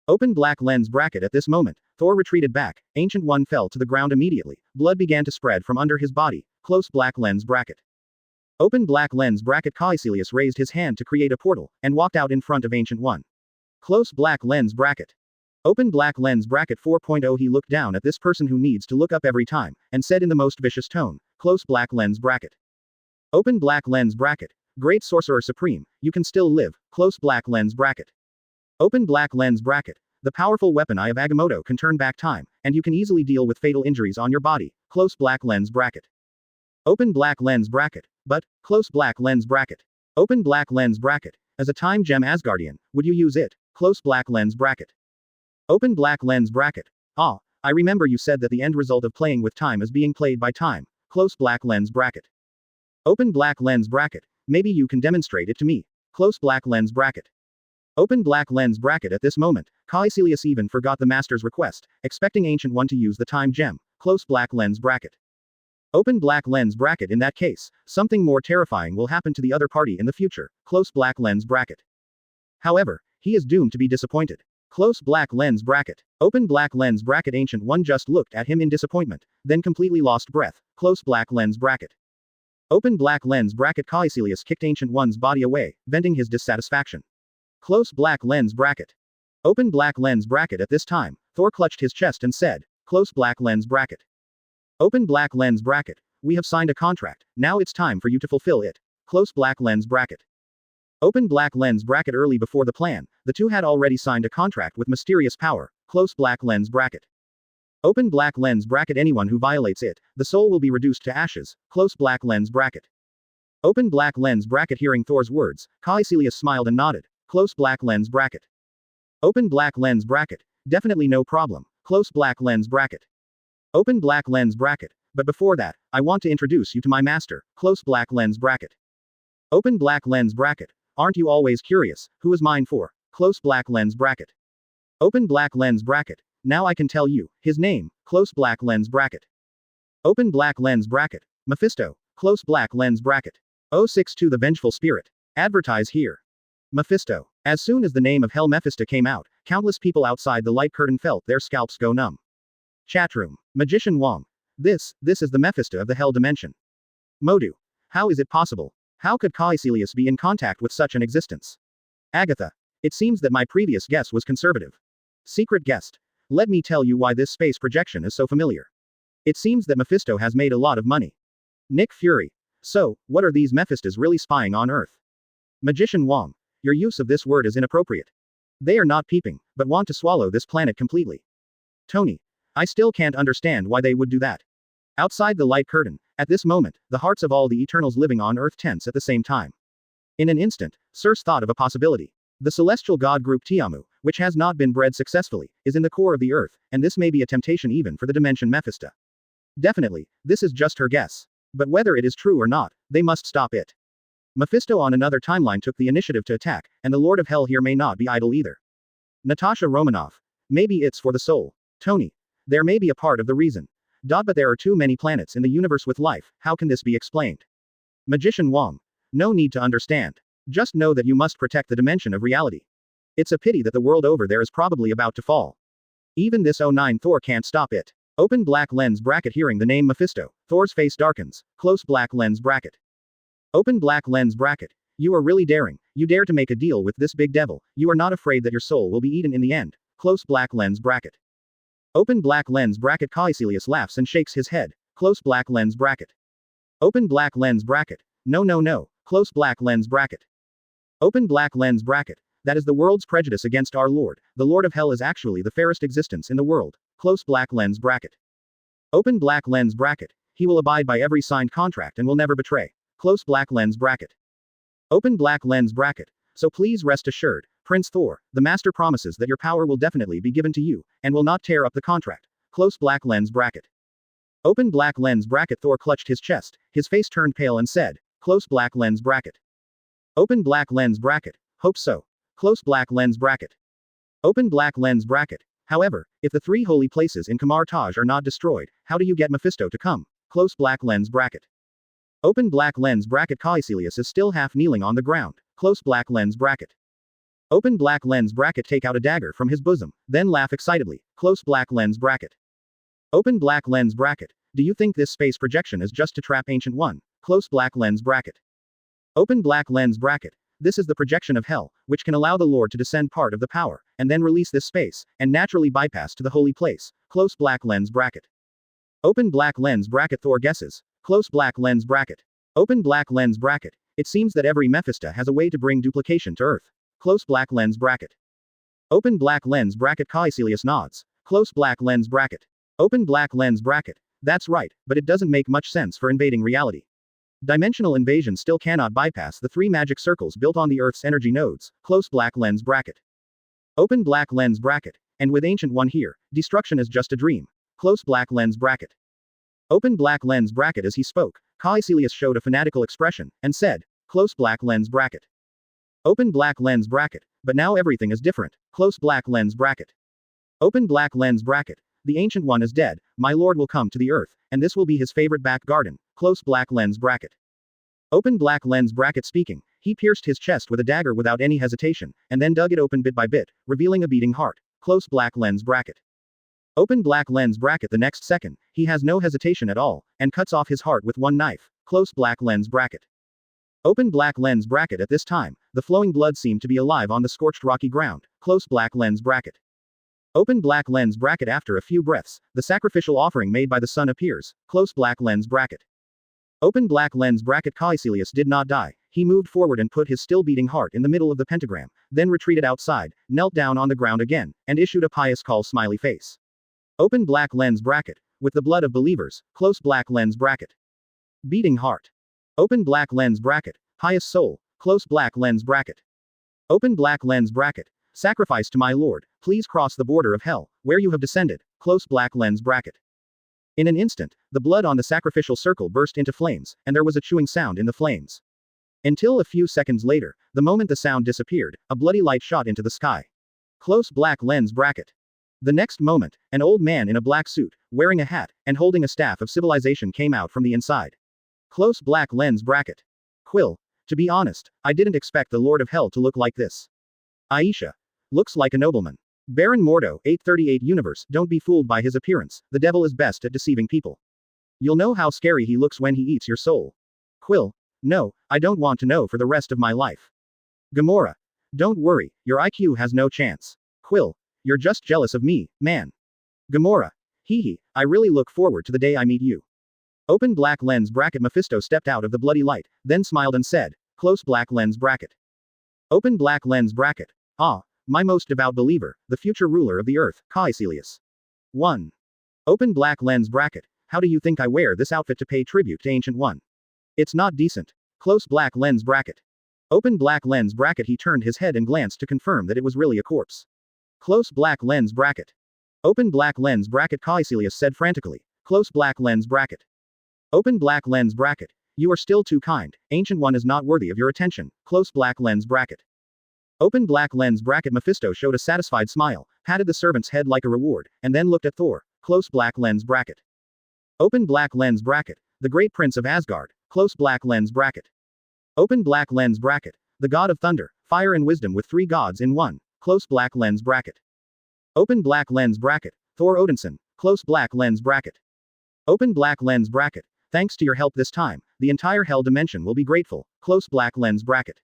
Open black lens bracket. At this moment, Thor retreated back, Ancient One fell to the ground immediately, blood began to spread from under his body, close black lens bracket. Open black lens bracket. Caecilius raised his hand to create a portal, and walked out in front of Ancient One. Close black lens bracket. Open black lens bracket 4.0. He looked down at this person who needs to look up every time, and said in the most vicious tone, close black lens bracket. Open black lens bracket. Great Sorcerer Supreme, you can still live, close black lens bracket. Open black lens bracket. The powerful weapon Eye of Agamotto can turn back time, and you can easily deal with fatal injuries on your body, close black lens bracket. Open black lens bracket. But, close black lens bracket. Open black lens bracket. As a time gem Asgardian, would you use it, close black lens bracket. Open black lens bracket. Ah, I remember you said that the end result of playing with time is being played by time, close black lens bracket. Open black lens bracket. Maybe you can demonstrate it to me, close black lens bracket. Open black lens bracket. At this moment, Caecilius even forgot the master's request, expecting Ancient One to use the time gem, close black lens bracket. Open black lens bracket. In that case, something more terrifying will happen to the other party in the future, close black lens bracket. However, he is doomed to be disappointed. Close black lens bracket. Open black lens bracket. Ancient One just looked at him in disappointment, then completely lost breath, close black lens bracket. Open black lens bracket. Caecilius kicked Ancient One's body away, venting his dissatisfaction. Close black lens bracket. Open black lens bracket. At this time, Thor clutched his chest and said, close black lens bracket. Open black lens bracket. We have signed a contract, now it's time for you to fulfill it, close black lens bracket. Open black lens bracket. Early before the plan, the two had already signed a contract with mysterious power, close black lens bracket. Open black lens bracket. Anyone who violates it, the soul will be reduced to ashes, close black lens bracket. Open black lens bracket. Hearing Thor's words, Caecilius smiled and nodded, close black lens bracket. Open black lens bracket. Definitely no problem, close black lens bracket. Open black lens bracket. But before that, I want to introduce you to my master, close black lens bracket. Open black lens bracket. Aren't you always curious, who is mine for, close black lens bracket. Open black lens bracket. Now I can tell you, his name, close black lens bracket. Open black lens bracket. Mephisto, close black lens bracket. 062 The Vengeful Spirit. Advertise here. Mephisto. As soon as the name of Hell Mephisto came out, countless people outside the light curtain felt their scalps go numb. Chatroom. Magician Wong. This is the Mephisto of the Hell Dimension. Modu. How is it possible? How could Caecilius be in contact with such an existence? Agatha. It seems that my previous guess was conservative. Secret guest. Let me tell you why this space projection is so familiar. It seems that Mephisto has made a lot of money. Nick Fury. So, what are these Mephistos really spying on Earth? Magician Wong. Your use of this word is inappropriate. They are not peeping, but want to swallow this planet completely. Tony. I still can't understand why they would do that. Outside the light curtain, at this moment, the hearts of all the Eternals living on Earth tense at the same time. In an instant, Circe thought of a possibility. The celestial god group Tiamu, which has not been bred successfully, is in the core of the Earth, and this may be a temptation even for the dimension Mephisto. Definitely, this is just her guess. But whether it is true or not, they must stop it. Mephisto on another timeline took the initiative to attack, and the Lord of Hell here may not be idle either. Natasha Romanoff. Maybe it's for the soul. Tony. There may be a part of the reason. But there are too many planets in the universe with life, how can this be explained? Magician Wong. No need to understand. Just know that you must protect the dimension of reality. It's a pity that the world over there is probably about to fall. Even this 09 Thor can't stop it. Open black lens bracket. Hearing the name Mephisto, Thor's face darkens, close black lens bracket. Open black lens bracket. You are really daring, you dare to make a deal with this big devil, you are not afraid that your soul will be eaten in the end, close black lens bracket. Open black lens bracket. Caecilius laughs and shakes his head, close black lens bracket. Open black lens bracket. No, close black lens bracket. Open black lens bracket. That is the world's prejudice against our Lord. The Lord of Hell is actually the fairest existence in the world, close black lens bracket. Open black lens bracket. He will abide by every signed contract and will never betray, close black lens bracket. Open black lens bracket. So please rest assured, Prince Thor, the master promises that your power will definitely be given to you, and will not tear up the contract, close black lens bracket. Open black lens bracket. Thor clutched his chest, his face turned pale and said, close black lens bracket. Open black lens bracket. Hope so. Close black lens bracket. Open black lens bracket. However, if the three holy places in Kamar-Taj are not destroyed, how do you get Mephisto to come? Close black lens bracket. Open black lens bracket. Caecilius is still half kneeling on the ground, close black lens bracket. Open black lens bracket. Take out a dagger from his bosom, then laugh excitedly, close black lens bracket. Open black lens bracket. Do you think this space projection is just to trap Ancient One? Close black lens bracket. Open black lens bracket. This is the projection of hell, which can allow the Lord to descend part of the power, and then release this space, and naturally bypass to the holy place, close black lens bracket. Open black lens bracket. Thor guesses, close black lens bracket. Open black lens bracket. It seems that every Mephisto has a way to bring duplication to Earth. Close black lens bracket. Open black lens bracket. Kilus nods. Close black lens bracket. Open black lens bracket. That's right, but it doesn't make much sense for invading reality. Dimensional invasion still cannot bypass the 3 magic circles built on the Earth's energy nodes. Close black lens bracket. Open black lens bracket. And with Ancient One here, destruction is just a dream. Close black lens bracket. Open black lens bracket. As he spoke, Kilus showed a fanatical expression, and said, close black lens bracket. Open black lens bracket. But now everything is different. Close black lens bracket. Open black lens bracket. The Ancient One is dead, my lord will come to the earth, and this will be his favorite back garden. Close black lens bracket. Open black lens bracket. Speaking, he pierced his chest with a dagger without any hesitation, and then dug it open bit by bit, revealing a beating heart. Close black lens bracket. Open black lens bracket. The next second, he has no hesitation at all, and cuts off his heart with one knife. Close black lens bracket. Open black lens bracket. At this time, the flowing blood seemed to be alive on the scorched rocky ground. Close black lens bracket. Open black lens bracket. After a few breaths, the sacrificial offering made by the sun appears. Close black lens bracket. Open black lens bracket. Kilus did not die. He moved forward and put his still beating heart in the middle of the pentagram, then retreated outside, knelt down on the ground again, and issued a pious call smiley face. Open black lens bracket. With the blood of believers. Close black lens bracket. Beating heart. Open black lens bracket. Pious soul. Close black lens bracket. Open black lens bracket. Sacrifice to my lord, please cross the border of hell, where you have descended. Close black lens bracket. In an instant, the blood on the sacrificial circle burst into flames, and there was a chewing sound in the flames. Until a few seconds later, the moment the sound disappeared, a bloody light shot into the sky. Close black lens bracket. The next moment, an old man in a black suit, wearing a hat, and holding a staff of civilization came out from the inside. Close black lens bracket. Quill, to be honest, I didn't expect the Lord of Hell to look like this. Aisha. Looks like a nobleman. Baron Mordo, 838 Universe, don't be fooled by his appearance, the devil is best at deceiving people. You'll know how scary he looks when he eats your soul. Quill. No, I don't want to know for the rest of my life. Gamora. Don't worry, your IQ has no chance. Quill. You're just jealous of me, man. Gamora. Hee hee, I really look forward to the day I meet you. Open black lens bracket. Mephisto stepped out of the bloody light, then smiled and said, close black lens bracket. Open black lens bracket. Ah, my most devout believer, the future ruler of the earth, Kilus. 1. Open black lens bracket. How do you think I wear this outfit to pay tribute to Ancient One? It's not decent. Close black lens bracket. Open black lens bracket. He turned his head and glanced to confirm that it was really a corpse. Close black lens bracket. Open black lens bracket. Kilus said frantically, close black lens bracket. Open black lens bracket. You are still too kind, Ancient One is not worthy of your attention. Close black lens bracket. Open black lens bracket. Mephisto showed a satisfied smile, patted the servant's head like a reward, and then looked at Thor. Close black lens bracket. Open black lens bracket. The great prince of Asgard. Close black lens bracket. Open black lens bracket. The god of thunder, fire and wisdom with 3 gods in one. Close black lens bracket. Open black lens bracket. Thor Odinson. Close black lens bracket. Open black lens bracket. Thanks to your help this time, the entire hell dimension will be grateful. Close black lens bracket.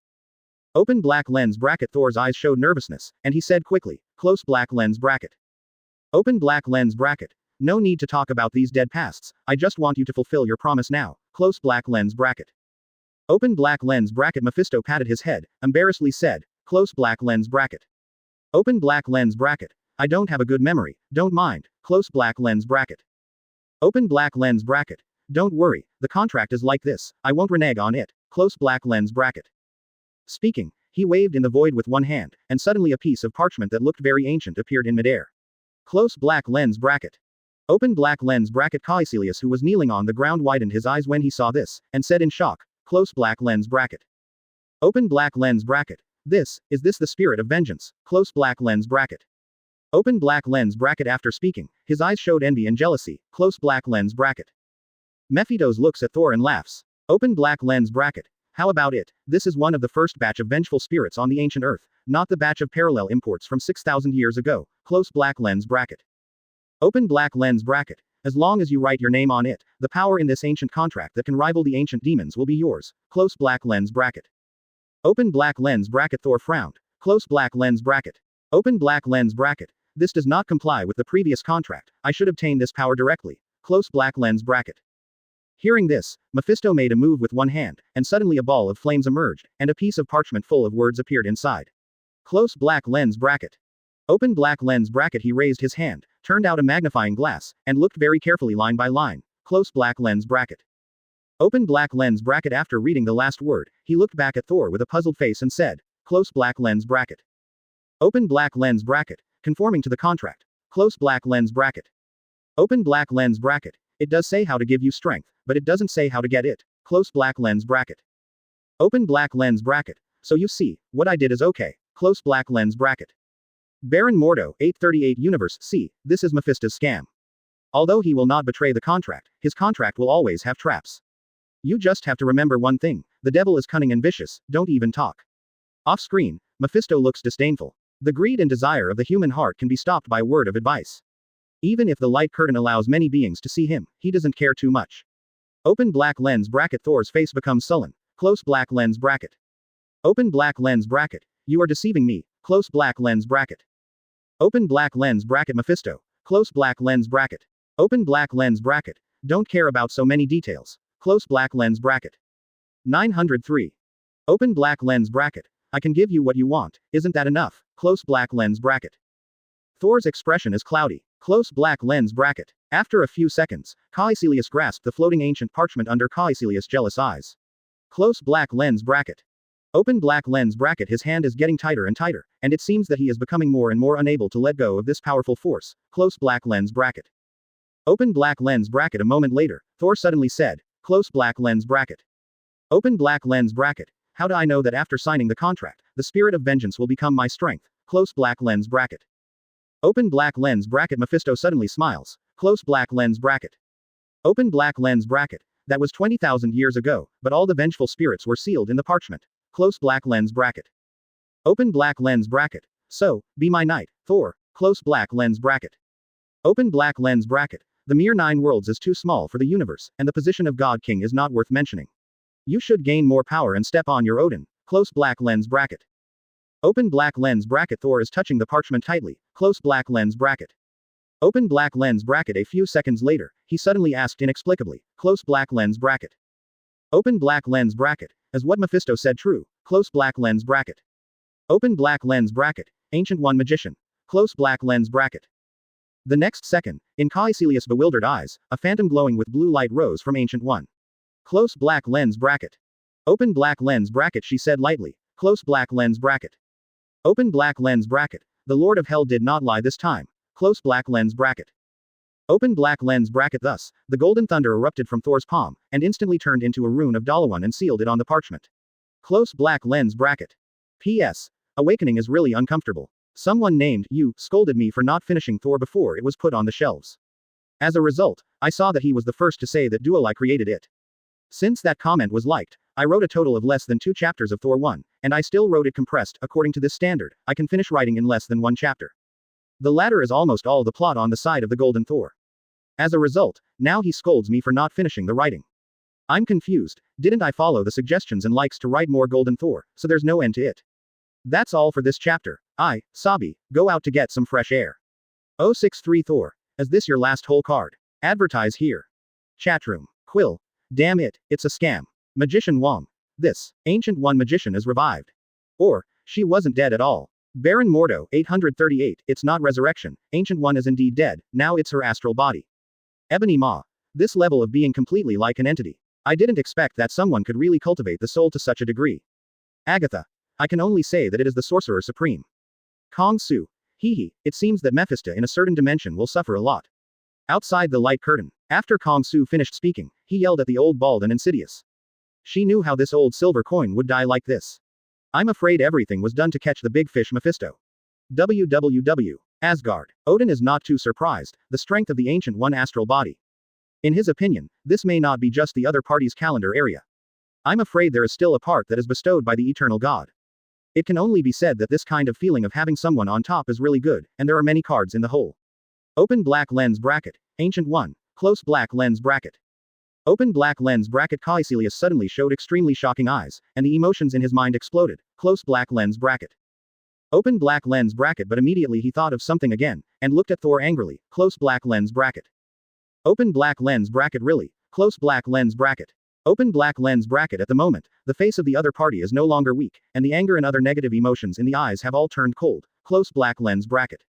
Open black lens bracket. Thor's eyes showed nervousness, and he said quickly, close black lens bracket. Open black lens bracket. No need to talk about these dead pasts, I just want you to fulfill your promise now. Close black lens bracket. Open black lens bracket. Mephisto patted his head, embarrassedly said, close black lens bracket. Open black lens bracket. I don't have a good memory, don't mind. Close black lens bracket. Open black lens bracket. Don't worry, the contract is like this, I won't renege on it. Close black lens bracket. Speaking, he waved in the void with one hand, and suddenly a piece of parchment that looked very ancient appeared in midair. Close black lens bracket. Open black lens bracket. Kilus, who was kneeling on the ground, widened his eyes when he saw this, and said in shock, close black lens bracket. Open black lens bracket. Is this the spirit of vengeance? Close black lens bracket. Open black lens bracket. After speaking, his eyes showed envy and jealousy. Close black lens bracket. Mephisto looks at Thor and laughs. Open black lens bracket. How about it? This is one of the first batch of vengeful spirits on the ancient Earth, not the batch of parallel imports from 6,000 years ago. Close black lens bracket. Open black lens bracket. As long as you write your name on it, the power in this ancient contract that can rival the ancient demons will be yours. Close black lens bracket. Open black lens bracket. Thor frowned. Close black lens bracket. Open black lens bracket. This does not comply with the previous contract. I should obtain this power directly. Close black lens bracket. Hearing this, Mephisto made a move with one hand, and suddenly a ball of flames emerged, and a piece of parchment full of words appeared inside. Close black lens bracket. Open black lens bracket. He raised his hand, turned out a magnifying glass, and looked very carefully line by line. Close black lens bracket. Open black lens bracket. After reading the last word, he looked back at Thor with a puzzled face and said, close black lens bracket. Open black lens bracket. Conforming to the contract. Close black lens bracket. Open black lens bracket. It does say how to give you strength, but it doesn't say how to get it. Close black lens bracket. Open black lens bracket. So you see, what I did is okay. Close black lens bracket. Baron Mordo, 838 Universe, see, this is Mephisto's scam. Although he will not betray the contract, his contract will always have traps. You just have to remember one thing, the devil is cunning and vicious, don't even talk. Off screen, Mephisto looks disdainful. The greed and desire of the human heart can be stopped by a word of advice. Even if the light curtain allows many beings to see him, he doesn't care too much. Open black lens bracket. Thor's face becomes sullen. Close black lens bracket. Open black lens bracket. You are deceiving me. Close black lens bracket. Open black lens bracket. Mephisto. Close black lens bracket. Open black lens bracket. Don't care about so many details. Close black lens bracket. 903. Open black lens bracket. I can give you what you want, isn't that enough? Close black lens bracket. Thor's expression is cloudy. Close black lens bracket. After a few seconds, Caecilius grasped the floating ancient parchment under Caecilius' jealous eyes. Close black lens bracket. Open black lens bracket. His hand is getting tighter and tighter, and it seems that he is becoming more and more unable to let go of this powerful force. Close black lens bracket. Open black lens bracket. A moment later, Thor suddenly said, close black lens bracket. Open black lens bracket. How do I know that after signing the contract, the spirit of vengeance will become my strength? Close black lens bracket. Open black lens bracket. Mephisto suddenly smiles. Close black lens bracket. Open black lens bracket. That was 20,000 years ago, but all the vengeful spirits were sealed in the parchment. Close black lens bracket. Open black lens bracket. So, be my knight, Thor. Close black lens bracket. Open black lens bracket. The mere 9 worlds is too small for the universe, and the position of God King is not worth mentioning. You should gain more power and step on your Odin. Close black lens bracket. Open black lens bracket. Thor is touching the parchment tightly. Close black lens bracket. Open black lens bracket. A few seconds later, he suddenly asked inexplicably, close black lens bracket. Open black lens bracket. Is what Mephisto said true? Close black lens bracket. Open black lens bracket. Ancient One Magician. Close black lens bracket. The next second, in Caecilius' bewildered eyes, a phantom glowing with blue light rose from Ancient One. Close black lens bracket. Open black lens bracket. She said lightly. Close black lens bracket. Open black lens bracket. The Lord of Hell did not lie this time. Close black lens bracket. Open black lens bracket. Thus, the golden thunder erupted from Thor's palm, and instantly turned into a rune of Dalawan and sealed it on the parchment. Close black lens bracket. P.S. Awakening is really uncomfortable. Someone named you scolded me for not finishing Thor before it was put on the shelves. As a result, I saw that he was the first to say that Duo I created it. Since that comment was liked, I wrote a total of less than 2 chapters of Thor 1, and I still wrote it compressed. According to this standard, I can finish writing in less than 1 chapter. The latter is almost all the plot on the side of the Golden Thor. As a result, now he scolds me for not finishing the writing. I'm confused. Didn't I follow the suggestions and likes to write more Golden Thor, so there's no end to it? That's all for this chapter. Sabi, go out to get some fresh air. 063 Thor. Is this your last whole card? Advertise here. Chatroom. Quill. Damn it, it's a scam. Magician Wong. This Ancient One Magician is revived. Or, she wasn't dead at all. Baron Mordo, 838, it's not resurrection. Ancient One is indeed dead, now it's her astral body. Ebony Maw. This level of being completely like an entity. I didn't expect that someone could really cultivate the soul to such a degree. Agatha. I can only say that it is the Sorcerer Supreme. Kong Su. Hee, it seems that Mephisto in a certain dimension will suffer a lot. Outside the light curtain, after Kong Su finished speaking, he yelled at the old bald and insidious. She knew how this old silver coin would die like this. I'm afraid everything was done to catch the big fish Mephisto. WWW. Asgard. Odin is not too surprised, the strength of the Ancient One astral body. In his opinion, this may not be just the other party's calendar area. I'm afraid there is still a part that is bestowed by the eternal God. It can only be said that this kind of feeling of having someone on top is really good, and there are many cards in the hole. Open black lens bracket. Ancient 1. Close black lens bracket. Open black lens bracket. Caecilius suddenly showed extremely shocking eyes, and the emotions in his mind exploded. Close black lens bracket. Open black lens bracket. But immediately he thought of something again, and looked at Thor angrily. Close black lens bracket. Open black lens bracket. Really? Close black lens bracket. Open black lens bracket. At the moment, the face of the other party is no longer weak, and the anger and other negative emotions in the eyes have all turned cold. Close black lens bracket.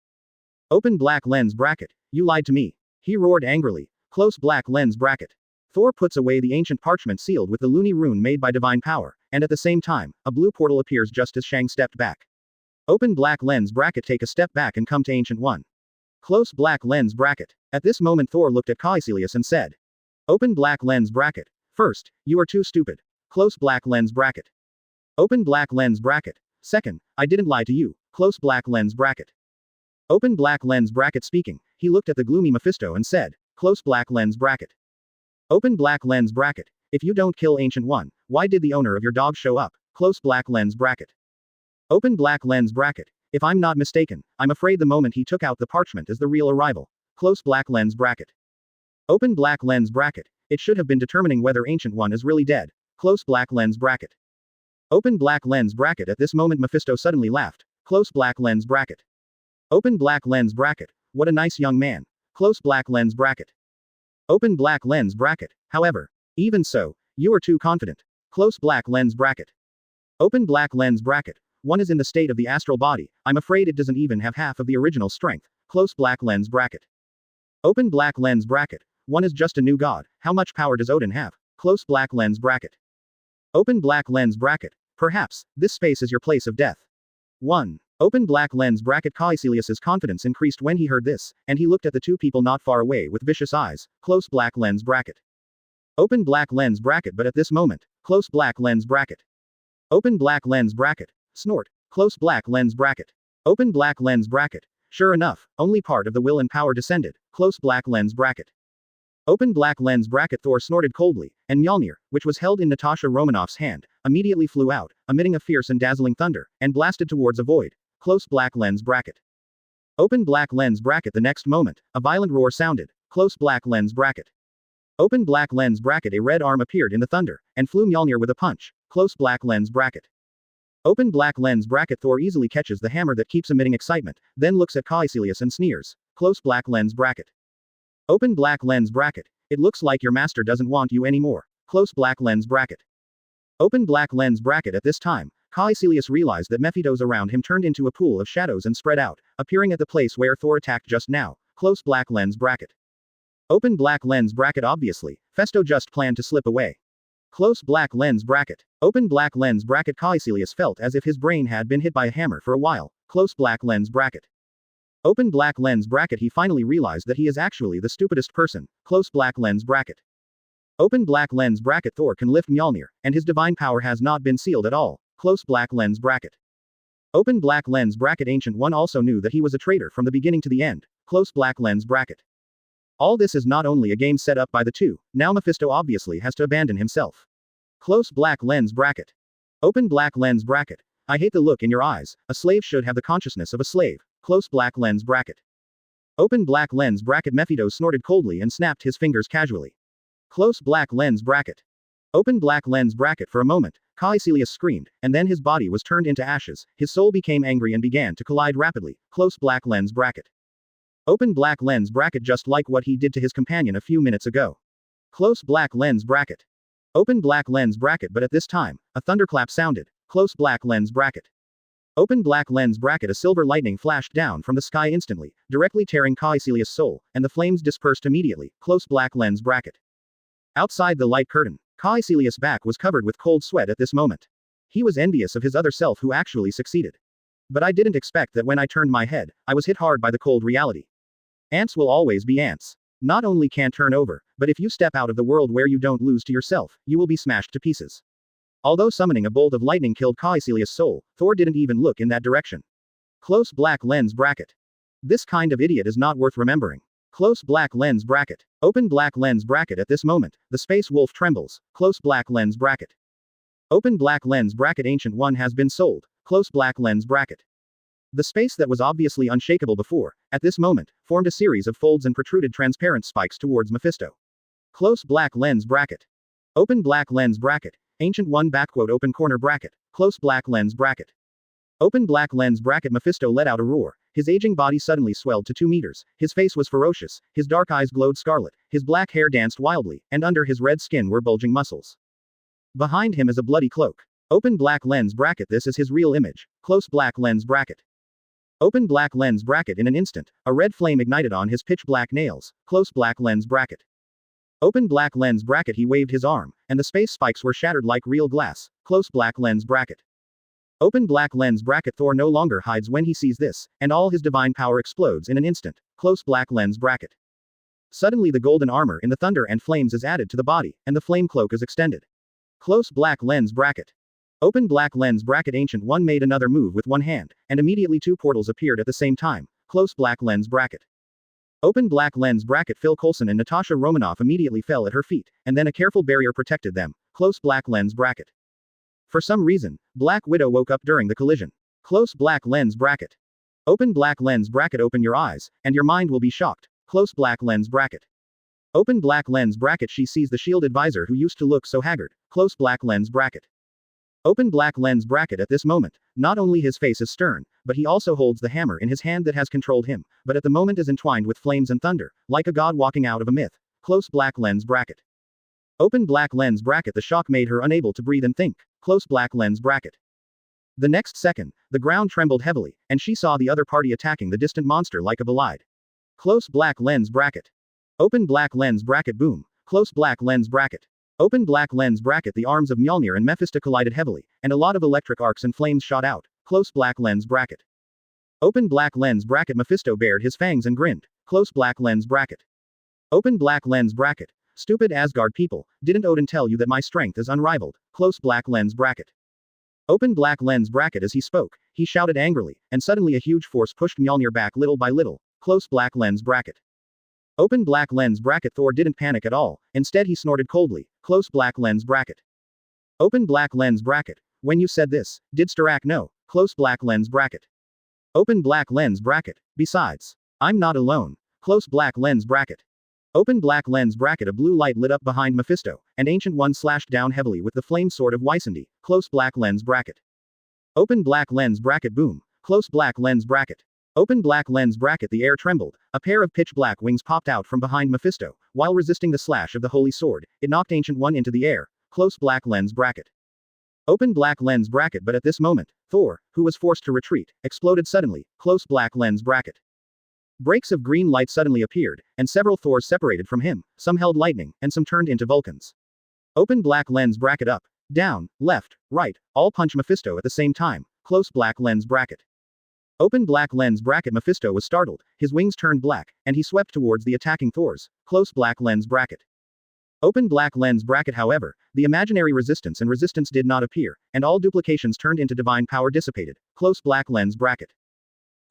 Open black lens bracket. You lied to me. He roared angrily. Close black lens bracket. Thor puts away the ancient parchment sealed with the Looney rune made by divine power, and at the same time, a blue portal appears just as Shang stepped back. Open black lens bracket. Take a step back and come to Ancient 1. Close black lens bracket. At this moment Thor looked at Caecilius and said. Open black lens bracket. First, you are too stupid. Close black lens bracket. Open black lens bracket. Second, I didn't lie to you. Close black lens bracket. Open black lens bracket. Speaking, he looked at the gloomy Mephisto and said. Close black lens bracket. Open black lens bracket. If you don't kill Ancient 1, why did the owner of your dog show up? Close black lens bracket. Open black lens bracket. If I'm not mistaken, I'm afraid the moment he took out the parchment is the real arrival. Close black lens bracket. Open black lens bracket. It should have been determining whether Ancient 1 is really dead. Close black lens bracket. Open black lens bracket. At this moment Mephisto suddenly laughed. Close black lens bracket. Open black lens bracket. What a nice young man. Close black lens bracket. Open black lens bracket. However, even so, you are too confident. Close black lens bracket. Open black lens bracket. One is in the state of the astral body. I'm afraid it doesn't even have half of the original strength. Close black lens bracket. Open black lens bracket. One is just a new god. How much power does Odin have? Close black lens bracket. Open black lens bracket. Perhaps, this space is your place of death. 1. Open black lens bracket. Caecilius's confidence increased when he heard this, and he looked at the two people not far away with vicious eyes. Close black lens bracket. Open black lens bracket. But at this moment, close black lens bracket. Open black lens bracket. Snort. Close black lens bracket. Open black lens bracket. Sure enough, only part of the will and power descended. Close black lens bracket. Open black lens bracket. Thor snorted coldly, and Mjolnir, which was held in Natasha Romanoff's hand, immediately flew out, emitting a fierce and dazzling thunder, and blasted towards a void. Close black lens bracket. Open black lens bracket. The next moment, a violent roar sounded. Close black lens bracket. Open black lens bracket. A red arm appeared in the thunder, and flew Mjolnir with a punch. Close black lens bracket. Open black lens bracket. Thor easily catches the hammer that keeps emitting excitement, then looks at Caecilius and sneers. Close black lens bracket. Open black lens bracket. It looks like your master doesn't want you anymore. Close black lens bracket. Open black lens bracket. At this time, Caecilius realized that Mephisto's around him turned into a pool of shadows and spread out, appearing at the place where Thor attacked just now. Close black lens bracket. Open black lens bracket. Obviously, Mephisto just planned to slip away. Close black lens bracket. Open black lens bracket. Caecilius felt as if his brain had been hit by a hammer for a while. Close black lens bracket. Open black lens bracket. He finally realized that he is actually the stupidest person. Close black lens bracket. Open black lens bracket. Thor can lift Mjolnir, and his divine power has not been sealed at all. Close black lens bracket. Open black lens bracket. Ancient 1 also knew that he was a traitor from the beginning to the end. Close black lens bracket. All this is not only a game set up by the two, now Mephisto obviously has to abandon himself. Close black lens bracket. Open black lens bracket. I hate the look in your eyes. A slave should have the consciousness of a slave. Close black lens bracket. Open black lens bracket. Mephisto snorted coldly and snapped his fingers casually. Close black lens bracket. Open black lens bracket. For a moment, Caecilius screamed, and then his body was turned into ashes, his soul became angry and began to collide rapidly. Close black lens bracket. Open black lens bracket. Just like what he did to his companion a few minutes ago. Close black lens bracket. Open black lens bracket. But at this time, a thunderclap sounded. Close black lens bracket. Open black lens bracket. A silver lightning flashed down from the sky instantly, directly tearing Caecilius' soul, and the flames dispersed immediately. Close black lens bracket. Outside the light curtain, Caecilius' back was covered with cold sweat at this moment. He was envious of his other self who actually succeeded. But I didn't expect that when I turned my head, I was hit hard by the cold reality. Ants will always be ants. Not only can't turn over, but if you step out of the world where you don't lose to yourself, you will be smashed to pieces. Although summoning a bolt of lightning killed Caecilius' soul, Thor didn't even look in that direction. Close black lens bracket. This kind of idiot is not worth remembering. Close black lens bracket. Open black lens bracket. At this moment, the space wolf trembles. Close black lens bracket. Open black lens bracket Ancient One has been sold. Close black lens bracket. The space that was obviously unshakable before, at this moment, formed a series of folds and protruded transparent spikes towards Mephisto. Close black lens bracket. Open black lens bracket. Ancient One backquote open corner bracket. Close black lens bracket. Open black lens bracket. Mephisto let out a roar. His aging body suddenly swelled to 2 meters. His face was ferocious. His dark eyes glowed scarlet. His black hair danced wildly, and under his red skin were bulging muscles. Behind him is a bloody cloak. Open black lens bracket. This is his real image. Close black lens bracket. Open black lens bracket. In an instant, a red flame ignited on his pitch black nails. Close black lens bracket. Open black lens bracket. He waved his arm, and the space spikes were shattered like real glass. Close black lens bracket. Open black lens bracket. Thor no longer hides when he sees this, and all his divine power explodes in an instant. Close black lens bracket. Suddenly the golden armor in the thunder and flames is added to the body, and the flame cloak is extended. Close black lens bracket. Open black lens bracket. Ancient One made another move with one hand, and immediately 2 portals appeared at the same time. Close black lens bracket. Open black lens bracket. Phil Coulson and Natasha Romanoff immediately fell at her feet, and then a careful barrier protected them. Close black lens bracket. For some reason, Black Widow woke up during the collision. Close black lens bracket. Open black lens bracket. Open your eyes, and your mind will be shocked. Close black lens bracket. Open black lens bracket. She sees the shield advisor who used to look so haggard. Close black lens bracket. Open black lens bracket. At this moment, not only his face is stern, but he also holds the hammer in his hand that has controlled him, but at the moment is entwined with flames and thunder, like a god walking out of a myth. Close black lens bracket. Open black lens bracket. The shock made her unable to breathe and think. Close black lens bracket. The next second, the ground trembled heavily, and she saw the other party attacking the distant monster like a bolide. Close black lens bracket. Open black lens bracket. Boom. Close black lens bracket. Open black lens bracket. The arms of Mjolnir and Mephisto collided heavily, and a lot of electric arcs and flames shot out. Close black lens bracket. Open black lens bracket. Mephisto bared his fangs and grinned. Close black lens bracket. Open black lens bracket. Stupid Asgard people, didn't Odin tell you that my strength is unrivaled? Close black lens bracket. Open black lens bracket. As he spoke, he shouted angrily, and suddenly a huge force pushed Mjolnir back little by little. Close black lens bracket. Open black lens bracket. Thor didn't panic at all, instead he snorted coldly. Close black lens bracket. Open black lens bracket. When you said this, did Starak know? Close black lens bracket. Open black lens bracket. Besides, I'm not alone. Close black lens bracket. Open black lens bracket. A blue light lit up behind Mephisto, and Ancient One slashed down heavily with the flame sword of Wysandi. Close black lens bracket. Open black lens bracket. Boom. Close black lens bracket. Open black lens bracket. The air trembled. A pair of pitch black wings popped out from behind Mephisto, while resisting the slash of the holy sword. It knocked Ancient One into the air. Close black lens bracket. Open black lens bracket. But at this moment, Thor, who was forced to retreat, exploded suddenly. Close black lens bracket. Breaks of green light suddenly appeared, and several Thors separated from him, some held lightning, and some turned into Vulcans. Open black lens bracket. Up, down, left, right, all punch Mephisto at the same time. Close black lens bracket. Open black lens bracket. Mephisto was startled, his wings turned black, and he swept towards the attacking Thors. Close black lens bracket. Open black lens bracket. However, the imaginary resistance did not appear, and all duplications turned into divine power dissipated. Close black lens bracket.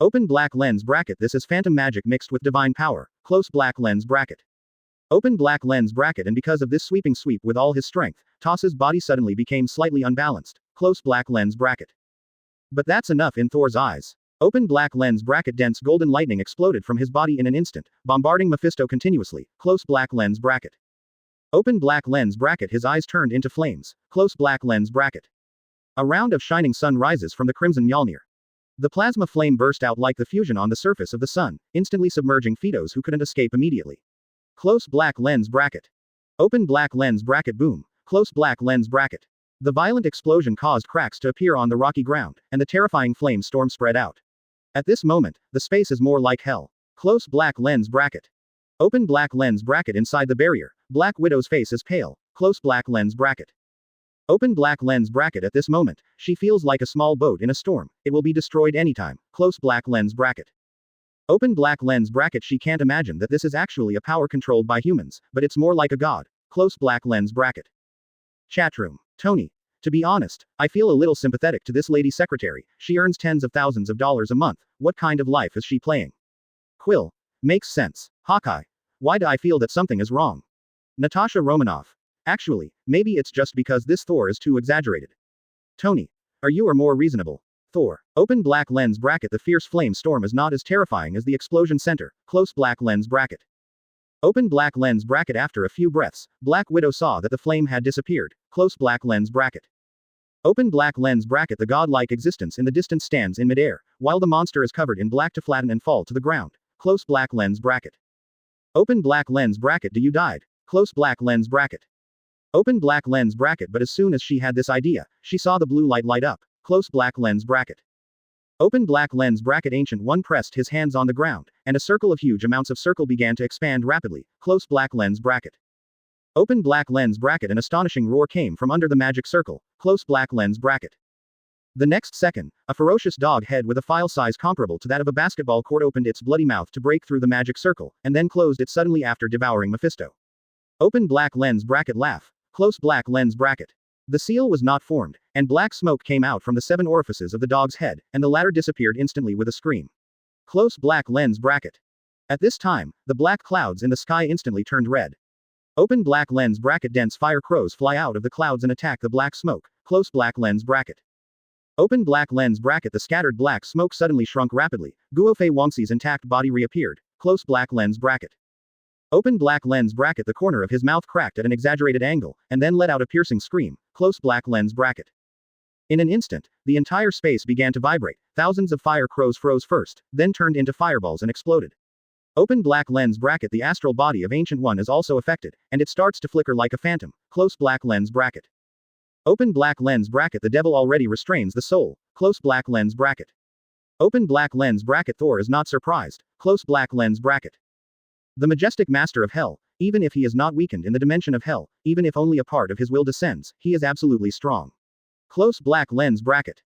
Open black lens bracket. This is phantom magic mixed with divine power. Close black lens bracket. Open black lens bracket. And because of this sweeping sweep with all his strength, Toss's body suddenly became slightly unbalanced. Close black lens bracket. But that's enough in Thor's eyes. Open black lens bracket. Dense golden lightning exploded from his body in an instant, bombarding Mephisto continuously. Close black lens bracket. Open black lens bracket. His eyes turned into flames. Close black lens bracket. A round of shining sun rises from the crimson Mjolnir. The plasma flame burst out like the fusion on the surface of the sun, instantly submerging Phaedos who couldn't escape immediately. Close black lens bracket. Open black lens bracket. Boom. Close black lens bracket. The violent explosion caused cracks to appear on the rocky ground, and the terrifying flame storm spread out. At this moment, the space is more like hell. Close black lens bracket. Open black lens bracket. Inside the barrier, Black Widow's face is pale. Close black lens bracket. Open black lens bracket. At this moment, she feels like a small boat in a storm. It will be destroyed anytime. Close black lens bracket. Open black lens bracket. She can't imagine that this is actually a power controlled by humans, but it's more like a god. Close black lens bracket. Chatroom. Tony. To be honest, I feel a little sympathetic to this lady secretary. She earns tens of thousands of dollars a month. What kind of life is she playing? Quill. Makes sense. Hawkeye. Why do I feel that something is wrong? Natasha Romanoff. Actually, maybe it's just because this Thor is too exaggerated. Tony. Are you or more reasonable? Thor. Open black lens bracket. The fierce flame storm is not as terrifying as the explosion center. Close black lens bracket. Open black lens bracket. After a few breaths, Black Widow saw that the flame had disappeared. Close black lens bracket. Open black lens bracket. The godlike existence in the distance stands in midair, while the monster is covered in black to flatten and fall to the ground. Close black lens bracket. Open black lens bracket. Do you died? Close black lens bracket. Open black lens bracket. But as soon as she had this idea, she saw the blue light up. Close black lens bracket. Open black lens bracket. Ancient One pressed his hands on the ground, and a circle of huge amounts of circle began to expand rapidly. Close black lens bracket. Open black lens bracket. An astonishing roar came from under the magic circle. Close black lens bracket. The next second, a ferocious dog head with a file size comparable to that of a basketball court opened its bloody mouth to break through the magic circle, and then closed it suddenly after devouring Mephisto. Open black lens bracket. Laugh. Close black lens bracket. The seal was not formed, and black smoke came out from the 7 orifices of the dog's head, and the latter disappeared instantly with a scream. Close black lens bracket. At this time, the black clouds in the sky instantly turned red. Open black lens bracket. Dense fire crows fly out of the clouds and attack the black smoke. Close black lens bracket. Open black lens bracket. The scattered black smoke suddenly shrunk rapidly. Guo Fei Wangxi's intact body reappeared. Close black lens bracket. Open black lens bracket. The corner of his mouth cracked at an exaggerated angle, and then let out a piercing scream. Close black lens bracket. In an instant, the entire space began to vibrate. Thousands of fire crows froze first, then turned into fireballs and exploded. Open black lens bracket. The astral body of Ancient One is also affected, and it starts to flicker like a phantom. Close black lens bracket. Open black lens bracket. The devil already restrains the soul. Close black lens bracket. Open black lens bracket. Thor is not surprised. Close black lens bracket. The majestic master of hell, even if he is not weakened in the dimension of hell, even if only a part of his will descends, he is absolutely strong. Close black lens bracket.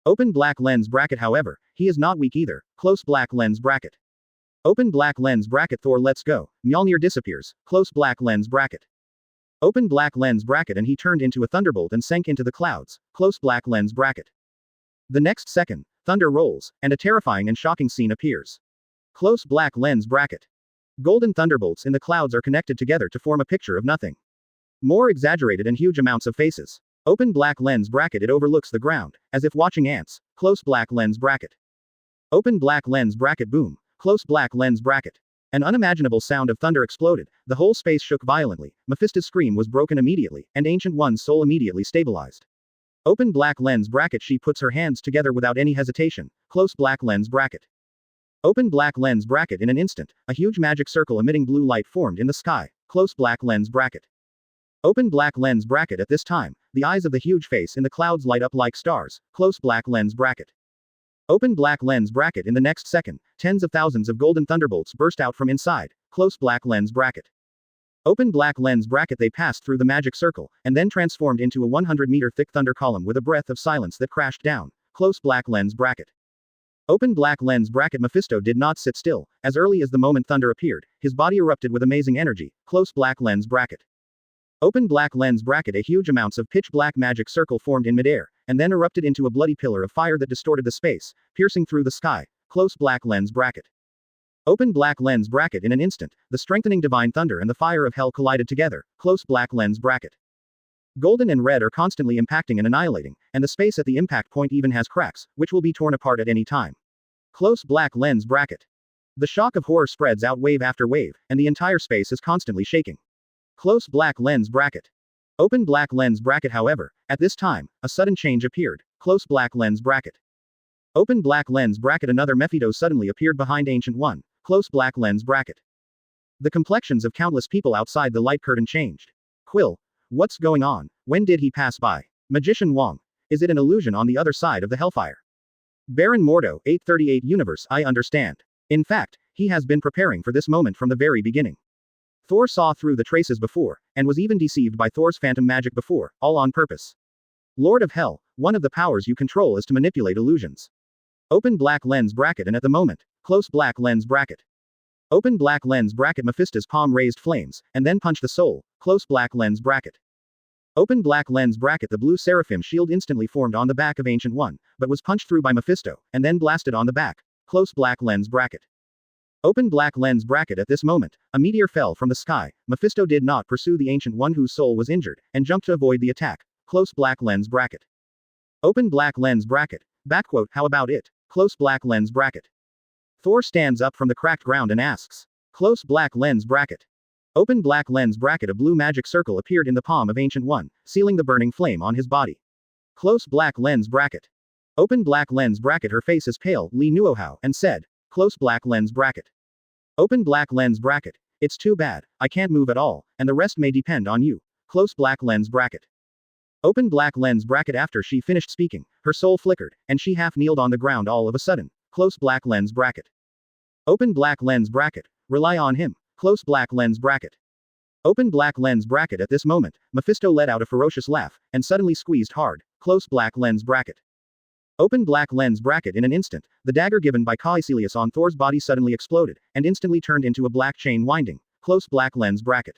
Open black lens bracket. However, he is not weak either. Close black lens bracket. Open black lens bracket. Thor lets go. Mjolnir disappears. Close black lens bracket. Open black lens bracket. And he turned into a thunderbolt and sank into the clouds. Close black lens bracket. The next second, thunder rolls, and a terrifying and shocking scene appears. Close black lens bracket. Golden thunderbolts in the clouds are connected together to form a picture of nothing. More exaggerated and huge amounts of faces. Open black lens bracket. It overlooks the ground, as if watching ants. Close black lens bracket. Open black lens bracket. Boom. Close black lens bracket. An unimaginable sound of thunder exploded, the whole space shook violently, Mephisto's scream was broken immediately, and Ancient One's soul immediately stabilized. Open black lens bracket. She puts her hands together without any hesitation. Close black lens bracket. Open black lens bracket. In an instant, a huge magic circle emitting blue light formed in the sky. Close black lens bracket. Open black lens bracket. At this time, the eyes of the huge face in the clouds light up like stars. Close black lens bracket. Open black lens bracket. In the next second, tens of thousands of golden thunderbolts burst out from inside. Close black lens bracket. Open black lens bracket. They passed through the magic circle, and then transformed into a 100-meter thick thunder column with a breath of silence that crashed down. Close black lens bracket. Open black lens bracket. Mephisto did not sit still. As early as the moment thunder appeared, his body erupted with amazing energy. Close black lens bracket. Open black lens bracket. A huge amounts of pitch black magic circle formed in midair, and then erupted into a bloody pillar of fire that distorted the space, piercing through the sky. Close black lens bracket. Open black lens bracket. In an instant, the strengthening divine thunder and the fire of hell collided together. Close black lens bracket. Golden and red are constantly impacting and annihilating, and the space at the impact point even has cracks, which will be torn apart at any time. Close black lens bracket. The shock of horror spreads out wave after wave, and the entire space is constantly shaking. Close black lens bracket. Open black lens bracket. However, at this time, a sudden change appeared. Close black lens bracket. Open black lens bracket. Another Mephisto suddenly appeared behind Ancient One. Close black lens bracket. The complexions of countless people outside the light curtain changed. Quill. What's going on? When did he pass by? Magician Wong. Is it an illusion on the other side of the hellfire? Baron Mordo, 838 Universe. I understand. In fact, he has been preparing for this moment from the very beginning. Thor saw through the traces before, and was even deceived by Thor's phantom magic before, all on purpose. Lord of Hell, one of the powers you control is to manipulate illusions. Open black lens bracket. And at the moment, close black lens bracket. Open black lens bracket. Mephisto's palm raised flames, and then punched the soul. Close black lens bracket. Open black lens bracket. The blue seraphim shield instantly formed on the back of Ancient One, but was punched through by Mephisto, and then blasted on the back. Close black lens bracket. Open black lens bracket. At this moment, a meteor fell from the sky. Mephisto did not pursue the Ancient One whose soul was injured, and jumped to avoid the attack. Close black lens bracket. Open black lens bracket. Backquote, how about it? Close black lens bracket. Thor stands up from the cracked ground and asks. Close black lens bracket. Open black lens bracket. A blue magic circle appeared in the palm of Ancient One, sealing the burning flame on his body. Close black lens bracket. Open black lens bracket. Her face is pale, Lee Nuohao, and said. Close black lens bracket. Open black lens bracket. It's too bad, I can't move at all, and the rest may depend on you. Close black lens bracket. Open black lens bracket. After she finished speaking, her soul flickered, and she half kneeled on the ground all of a sudden. Close black lens bracket. Open black lens bracket. Rely on him. Close black lens bracket. Open black lens bracket. At this moment, Mephisto let out a ferocious laugh, and suddenly squeezed hard. Close black lens bracket. Open black lens bracket. In an instant, the dagger given by Caecilius on Thor's body suddenly exploded, and instantly turned into a black chain winding. Close black lens bracket.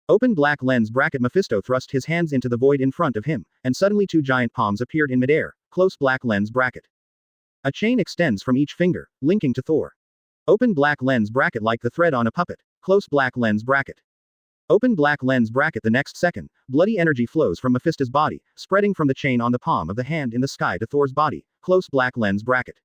Open black lens bracket. Mephisto thrust his hands into the void in front of him, and suddenly two giant palms appeared in midair. Close black lens bracket. A chain extends from each finger, linking to Thor. Open black lens bracket. Like the thread on a puppet. Close black lens bracket. Open black lens bracket. The next second, bloody energy flows from Mephisto's body, spreading from the chain on the palm of the hand in the sky to Thor's body. Close black lens bracket.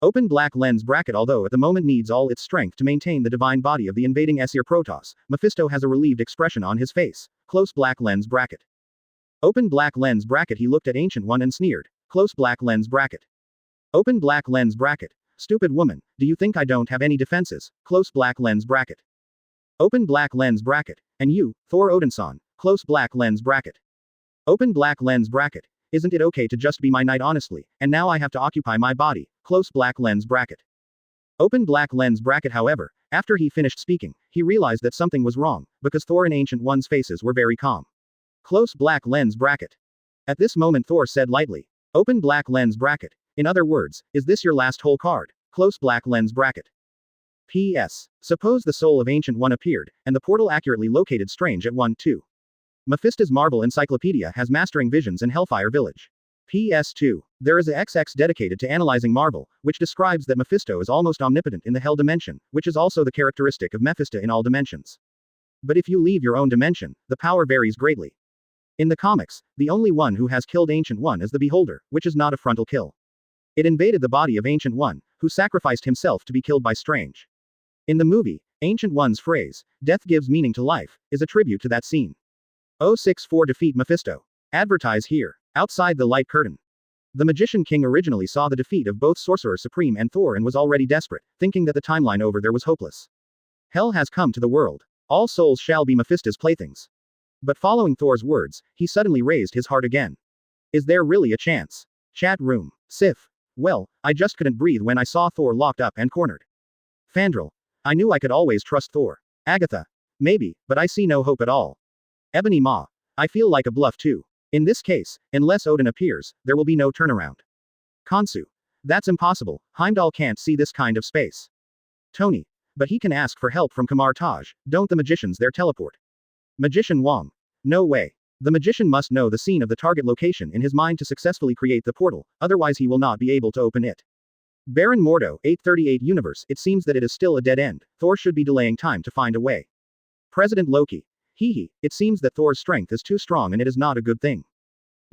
Open black lens bracket. Although at the moment needs all its strength to maintain the divine body of the invading Aesir Protoss, Mephisto has a relieved expression on his face. Close black lens bracket. Open black lens bracket. He looked at Ancient One and sneered. Close black lens bracket. Open black lens bracket. Stupid woman, do you think I don't have any defenses? Close black lens bracket. Open black lens bracket. And you, Thor Odinson. Close black lens bracket. Open black lens bracket. Isn't it okay to just be my knight honestly, and now I have to occupy my body? Close black lens bracket. Open black lens bracket. However, after he finished speaking, he realized that something was wrong, because Thor and Ancient One's faces were very calm. Close black lens bracket. At this moment Thor said lightly. Open black lens bracket. In other words, is this your last whole card? Close black lens bracket. P.S. Suppose the soul of Ancient One appeared, and the portal accurately located Strange at 1-2. Mephisto's Marvel Encyclopedia has Mastering Visions and Hellfire Village. PS2. There is a XX dedicated to analyzing Marvel, which describes that Mephisto is almost omnipotent in the Hell dimension, which is also the characteristic of Mephisto in all dimensions. But if you leave your own dimension, the power varies greatly. In the comics, the only one who has killed Ancient One is the Beholder, which is not a frontal kill. It invaded the body of Ancient One, who sacrificed himself to be killed by Strange. In the movie, Ancient One's phrase, "Death gives meaning to life," is a tribute to that scene. 064 Defeat Mephisto. Advertise here. Outside the light curtain. The Magician King originally saw the defeat of both Sorcerer Supreme and Thor and was already desperate, thinking that the timeline over there was hopeless. Hell has come to the world. All souls shall be Mephisto's playthings. But following Thor's words, he suddenly raised his heart again. Is there really a chance? Chat room. Sif. Well, I just couldn't breathe when I saw Thor locked up and cornered. Fandral. I knew I could always trust Thor. Agatha. Maybe, but I see no hope at all. Ebony Maw. I feel like a bluff too. In this case, unless Odin appears, there will be no turnaround. Khonsu. That's impossible, Heimdall can't see this kind of space. Tony. But he can ask for help from Kamar-Taj, don't the magicians there teleport? Magician Wong. No way. The magician must know the scene of the target location in his mind to successfully create the portal, otherwise he will not be able to open it. Baron Mordo, 838 Universe. It seems that it is still a dead end. Thor should be delaying time to find a way. President Loki. Hee, it seems that Thor's strength is too strong and it is not a good thing.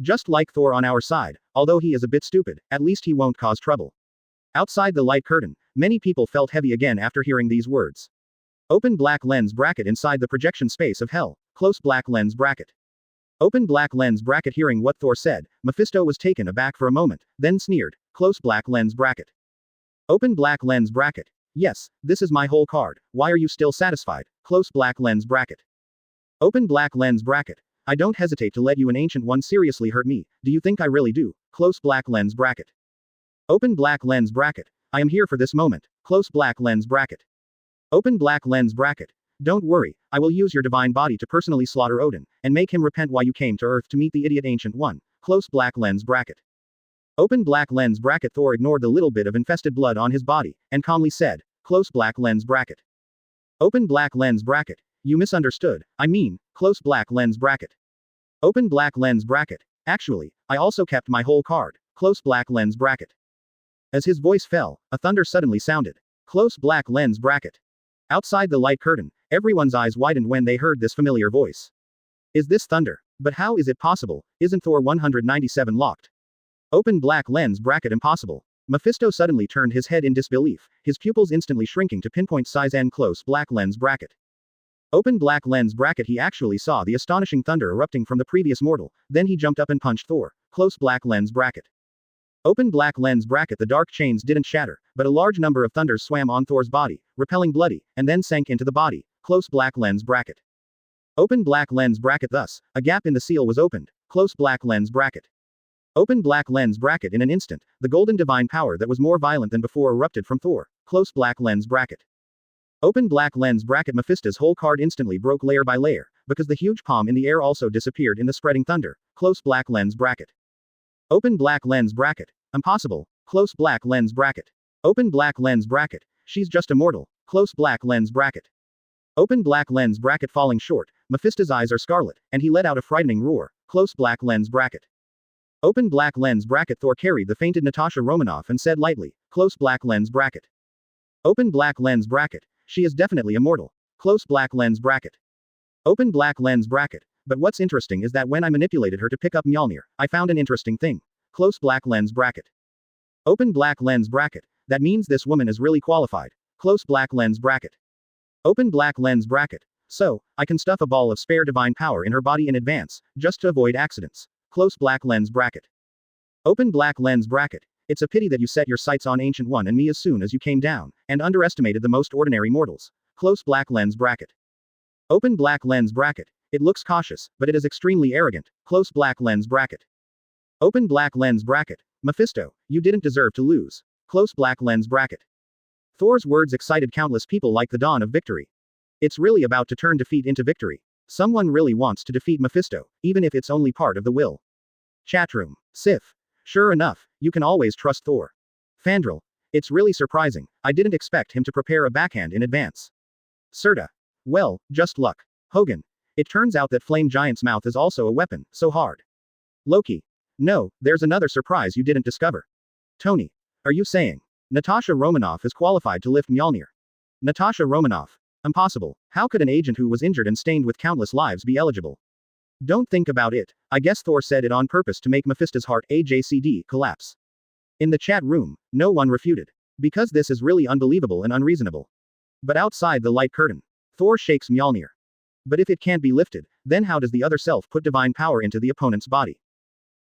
Just like Thor on our side, although he is a bit stupid, at least he won't cause trouble. Outside the light curtain, many people felt heavy again after hearing these words. Open black lens bracket inside the projection space of hell, close black lens bracket. Open black lens bracket. Hearing what Thor said, Mephisto was taken aback for a moment, then sneered, close black lens bracket. Open black lens bracket. Yes, this is my whole card, why are you still satisfied? Close black lens bracket. Open black lens bracket. I don't hesitate to let you, an Ancient One, seriously hurt me, do you think I really do? Close black lens bracket. Open black lens bracket. I am here for this moment, close black lens bracket. Open black lens bracket. Don't worry, I will use your divine body to personally slaughter Odin, and make him repent why you came to Earth to meet the idiot Ancient One, close black lens bracket. Open black lens bracket. Thor ignored the little bit of infested blood on his body, and calmly said, close black lens bracket. Open black lens bracket. You misunderstood, I mean, close black lens bracket. Open black lens bracket. Actually, I also kept my whole card, close black lens bracket. As his voice fell, a thunder suddenly sounded. Close black lens bracket. Outside the light curtain, everyone's eyes widened when they heard this familiar voice. Is this thunder? But how is it possible? Isn't Thor 197 locked? Open black lens bracket impossible. Mephisto suddenly turned his head in disbelief, his pupils instantly shrinking to pinpoint size and close black lens bracket. Open black lens bracket. He actually saw the astonishing thunder erupting from the previous mortal, then he jumped up and punched Thor. Close black lens bracket. Open black lens bracket. The dark chains didn't shatter, but a large number of thunders swam on Thor's body, repelling bloody, and then sank into the body. Close black lens bracket. Open black lens bracket. Thus, a gap in the seal was opened. Close black lens bracket. Open black lens bracket. In an instant, the golden divine power that was more violent than before erupted from Thor. Close black lens bracket. Open black lens bracket. Mephisto's whole card instantly broke layer by layer, because the huge palm in the air also disappeared in the spreading thunder. Close black lens bracket. Open black lens bracket. Impossible. Close black lens bracket. Open black lens bracket. She's just a mortal. Close black lens bracket. Open black lens bracket. Falling short, Mephisto's eyes are scarlet, and he let out a frightening roar. Close black lens bracket. Open black lens bracket. Thor carried the fainted Natasha Romanoff and said lightly, close black lens bracket. Open black lens bracket. She is definitely immortal. Close black lens bracket. Open black lens bracket. But what's interesting is that when I manipulated her to pick up Mjolnir, I found an interesting thing. Close black lens bracket. Open black lens bracket. That means this woman is really qualified. Close black lens bracket. Open black lens bracket. So, I can stuff a ball of spare divine power in her body in advance, just to avoid accidents. Close black lens bracket. Open black lens bracket. It's a pity that you set your sights on Ancient One and me as soon as you came down, and underestimated the most ordinary mortals. Close black lens bracket. Open black lens bracket. It looks cautious, but it is extremely arrogant. Close black lens bracket. Open black lens bracket. Mephisto, you didn't deserve to lose. Close black lens bracket. Thor's words excited countless people like the dawn of victory. It's really about to turn defeat into victory. Someone really wants to defeat Mephisto, even if it's only part of the will. Chatroom. Sif. Sure enough, you can always trust Thor. Fandral. It's really surprising, I didn't expect him to prepare a backhand in advance. Serta. Well, just luck. Hogan. It turns out that Flame Giant's mouth is also a weapon, so hard. Loki. No, there's another surprise you didn't discover. Tony. Are you saying Natasha Romanoff is qualified to lift Mjolnir? Natasha Romanoff. Impossible. How could an agent who was injured and stained with countless lives be eligible? Don't think about it. I guess Thor said it on purpose to make Mephisto's heart AJCD collapse. In the chat room, no one refuted. Because this is really unbelievable and unreasonable. But outside the light curtain, Thor shakes Mjolnir. But if it can't be lifted, then how does the other self put divine power into the opponent's body?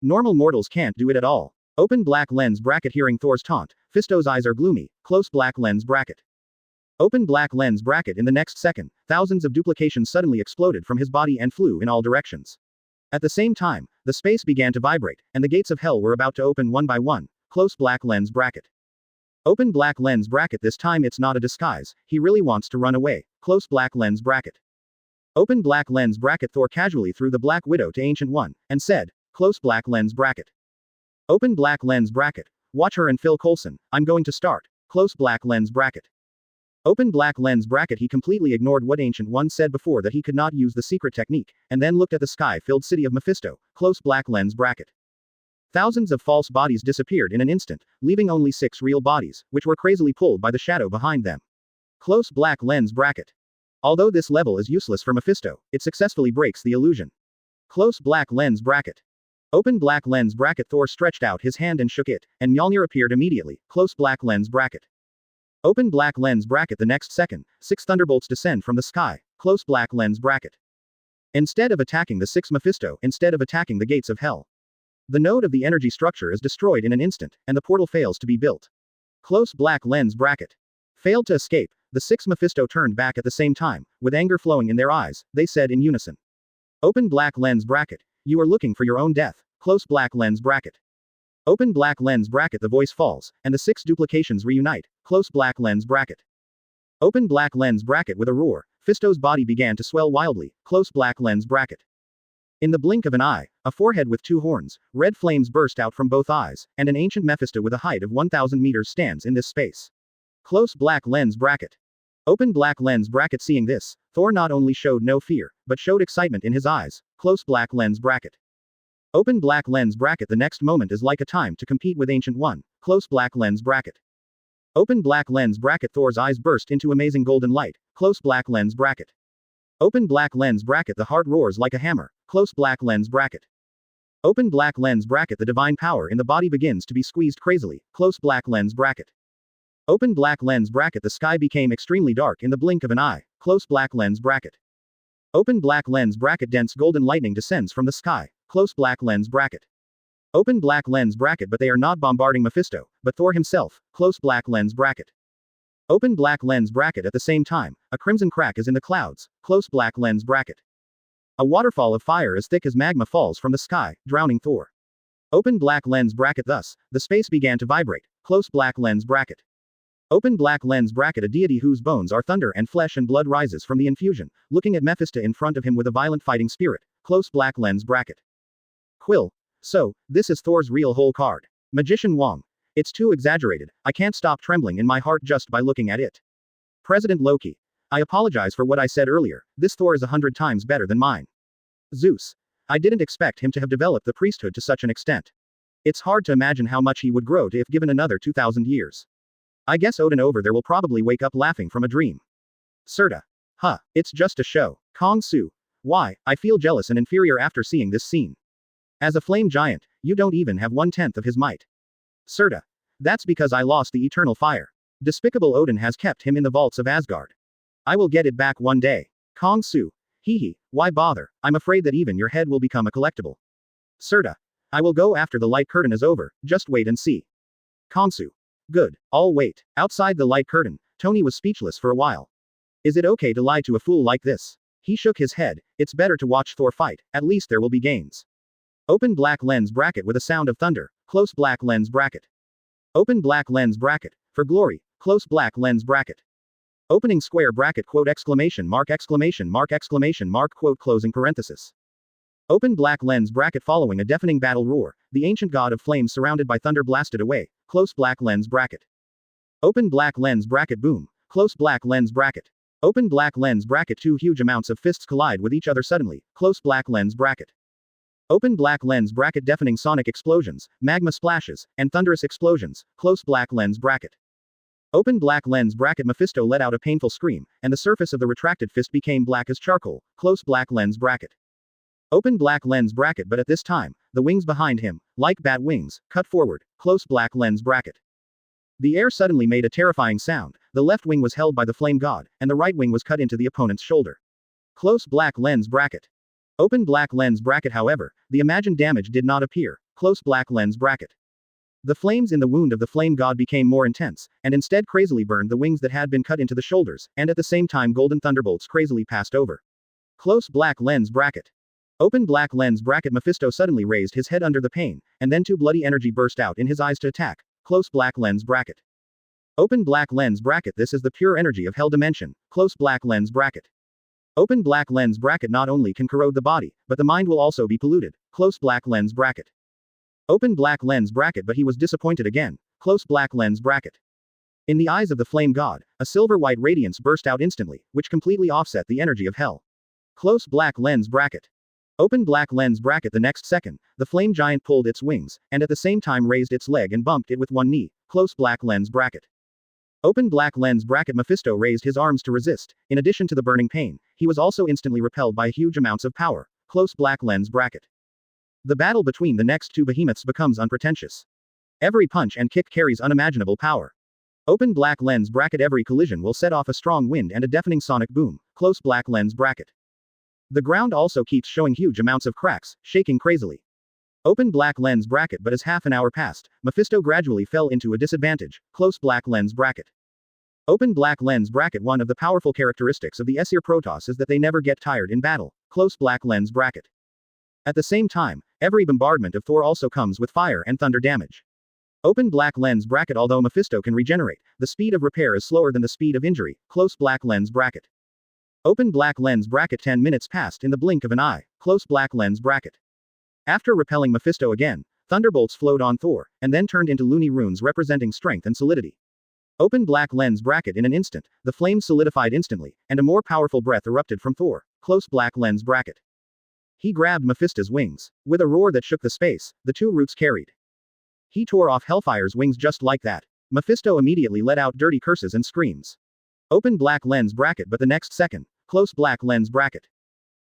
Normal mortals can't do it at all. Open black lens bracket. Hearing Thor's taunt, Fisto's eyes are gloomy. Close black lens bracket. Open black lens bracket. In the next second, thousands of duplications suddenly exploded from his body and flew in all directions. At the same time, the space began to vibrate, and the gates of hell were about to open one by one. Close black lens bracket. Open black lens bracket. This time it's not a disguise, he really wants to run away. Close black lens bracket. Open black lens bracket. Thor casually threw the Black Widow to Ancient One, and said, close black lens bracket. Open black lens bracket. Watch her and Phil Coulson, I'm going to start. Close black lens bracket. Open black lens bracket. He completely ignored what Ancient One said before, that he could not use the secret technique, and then looked at the sky-filled city of Mephisto. Close black lens bracket. Thousands of false bodies disappeared in an instant, leaving only 6 real bodies, which were crazily pulled by the shadow behind them. Close black lens bracket. Although this level is useless for Mephisto, it successfully breaks the illusion. Close black lens bracket. Open black lens bracket. Thor stretched out his hand and shook it, and Mjolnir appeared immediately. Close black lens bracket. Open black lens bracket. The next second, 6 thunderbolts descend from the sky. Close black lens bracket. Instead of attacking the 6 Mephisto, instead of attacking the gates of hell, the node of the energy structure is destroyed in an instant, and the portal fails to be built. Close black lens bracket. Failed to escape, the 6 Mephisto turned back at the same time, with anger flowing in their eyes, they said in unison. Open black lens bracket. You are looking for your own death. Close black lens bracket. Open black lens bracket. The voice falls, and the 6 duplications reunite. Close black lens bracket. Open black lens bracket. With a roar, Fisto's body began to swell wildly. Close black lens bracket. In the blink of an eye, a forehead with 2 horns, red flames burst out from both eyes, and an ancient Mephisto with a height of 1,000 meters stands in this space. Close black lens bracket. Open black lens bracket. Seeing this, Thor not only showed no fear, but showed excitement in his eyes. Close black lens bracket. Open black lens bracket. The next moment is like a time to compete with Ancient One. Close black lens bracket. Open black lens bracket. Thor's eyes burst into amazing golden light. Close black lens bracket. Open black lens bracket. The heart roars like a hammer. Close black lens bracket. Open black lens bracket. The divine power in the body begins to be squeezed crazily. Close black lens bracket. Open black lens bracket. The sky became extremely dark in the blink of an eye. Close black lens bracket. Open black lens bracket. Dense golden lightning descends from the sky. Close black lens bracket. Open black lens bracket. But they are not bombarding Mephisto, but Thor himself. Close black lens bracket. Open black lens bracket. At the same time, a crimson crack is in the clouds. Close black lens bracket. A waterfall of fire as thick as magma falls from the sky, drowning Thor. Open black lens bracket. Thus, the space began to vibrate. Close black lens bracket. Open black lens bracket. A deity whose bones are thunder and flesh and blood rises from the infusion, looking at Mephisto in front of him with a violent fighting spirit. Close black lens bracket. Quill. So, this is Thor's real whole card. Magician Wong. It's too exaggerated, I can't stop trembling in my heart just by looking at it. President Loki. I apologize for what I said earlier, this Thor is 100 times better than mine. Zeus. I didn't expect him to have developed the priesthood to such an extent. It's hard to imagine how much he would grow to if given another 2,000 years. I guess Odin over there will probably wake up laughing from a dream. Serta. Huh, it's just a show. Kong Su. Why, I feel jealous and inferior after seeing this scene. As a flame giant, you don't even have 1/10 of his might. Serta. That's because I lost the eternal fire. Despicable Odin has kept him in the vaults of Asgard. I will get it back one day. Kong Su. Hee, why bother, I'm afraid that even your head will become a collectible. Serta. I will go after the light curtain is over, just wait and see. Kong Su. Good, I'll wait. Outside the light curtain, Tony was speechless for a while. Is it okay to lie to a fool like this? He shook his head, it's better to watch Thor fight, at least there will be gains. Open black lens bracket with a sound of thunder, close black lens bracket. Open black lens bracket, for glory, close black lens bracket. Opening square bracket quote exclamation mark quote closing parenthesis. Open black lens bracket following a deafening battle roar, the ancient god of flames surrounded by thunder blasted away, close black lens bracket. Open black lens bracket boom, close black lens bracket. Open black lens bracket two huge amounts of fists collide with each other suddenly, close black lens bracket. Open black lens bracket deafening sonic explosions, magma splashes, and thunderous explosions, close black lens bracket. Open black lens bracket Mephisto let out a painful scream, and the surface of the retracted fist became black as charcoal, close black lens bracket. Open black lens bracket but at this time, the wings behind him, like bat wings, cut forward, close black lens bracket. The air suddenly made a terrifying sound, the left wing was held by the flame god, and the right wing was cut into the opponent's shoulder. Close black lens bracket. Open black lens bracket however, the imagined damage did not appear, close black lens bracket. The flames in the wound of the flame god became more intense, and instead crazily burned the wings that had been cut into the shoulders, and at the same time golden thunderbolts crazily passed over. Close black lens bracket. Open black lens bracket Mephisto suddenly raised his head under the pain, and then two bloody energy burst out in his eyes to attack, close black lens bracket. Open black lens bracket this is the pure energy of hell dimension, close black lens bracket. Open black lens bracket not only can corrode the body, but the mind will also be polluted, close black lens bracket. Open black lens bracket but he was disappointed again, close black lens bracket. In the eyes of the flame god, a silver-white radiance burst out instantly, which completely offset the energy of hell. Close black lens bracket. Open black lens bracket the next second, the flame giant pulled its wings, and at the same time raised its leg and bumped it with one knee, close black lens bracket. Open black lens bracket Mephisto raised his arms to resist, in addition to the burning pain, he was also instantly repelled by huge amounts of power, close black lens bracket. The battle between the next two behemoths becomes unpretentious. Every punch and kick carries unimaginable power. Open black lens bracket every collision will set off a strong wind and a deafening sonic boom, close black lens bracket. The ground also keeps showing huge amounts of cracks, shaking crazily. Open black lens bracket but as half an hour passed, Mephisto gradually fell into a disadvantage, close black lens bracket. Open black lens bracket one of the powerful characteristics of the Aesir Protoss is that they never get tired in battle, close black lens bracket. At the same time, every bombardment of Thor also comes with fire and thunder damage. Open black lens bracket although Mephisto can regenerate, the speed of repair is slower than the speed of injury, close black lens bracket. Open black lens bracket 10 minutes passed in the blink of an eye, close black lens bracket. After repelling Mephisto again, thunderbolts flowed on Thor, and then turned into loony runes representing strength and solidity. Open black lens bracket in an instant, the flames solidified instantly, and a more powerful breath erupted from Thor, close black lens bracket. He grabbed Mephisto's wings. With a roar that shook the space, the two roots carried. He tore off Hellfire's wings just like that. Mephisto immediately let out dirty curses and screams. Open black lens bracket, but the next second, close black lens bracket.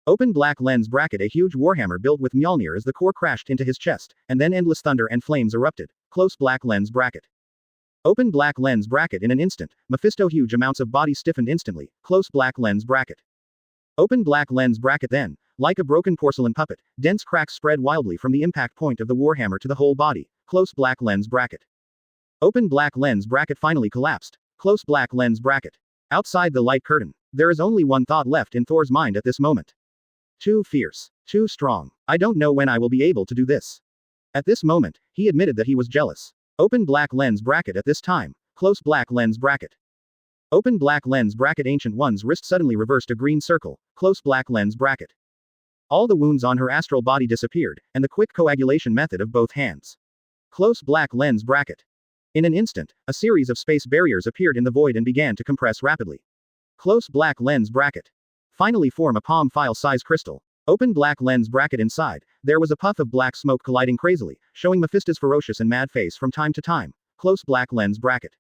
Open black lens bracket. A huge warhammer built with Mjolnir as the core crashed into his chest, and then endless thunder and flames erupted. Close black lens bracket. Open black lens bracket. In an instant, Mephisto huge amounts of body stiffened instantly. Close black lens bracket. Open black lens bracket. Then, like a broken porcelain puppet, dense cracks spread wildly from the impact point of the warhammer to the whole body. Close black lens bracket. Open black lens bracket. Finally collapsed. Close black lens bracket. Outside the light curtain, there is only one thought left in Thor's mind at this moment. Too fierce. Too strong. I don't know when I will be able to do this. At this moment, he admitted that he was jealous. Open black lens bracket. At this time, close black lens bracket. Open black lens bracket. Ancient One's wrist suddenly reversed a green circle. Close black lens bracket. All the wounds on her astral body disappeared, and the quick coagulation method of both hands. Close black lens bracket. In an instant, a series of space barriers appeared in the void and began to compress rapidly. Close black lens bracket. Finally form a palm file-size crystal. Open black lens bracket. Inside, there was a puff of black smoke colliding crazily, showing Mephisto's ferocious and mad face from time to time. Close black lens bracket.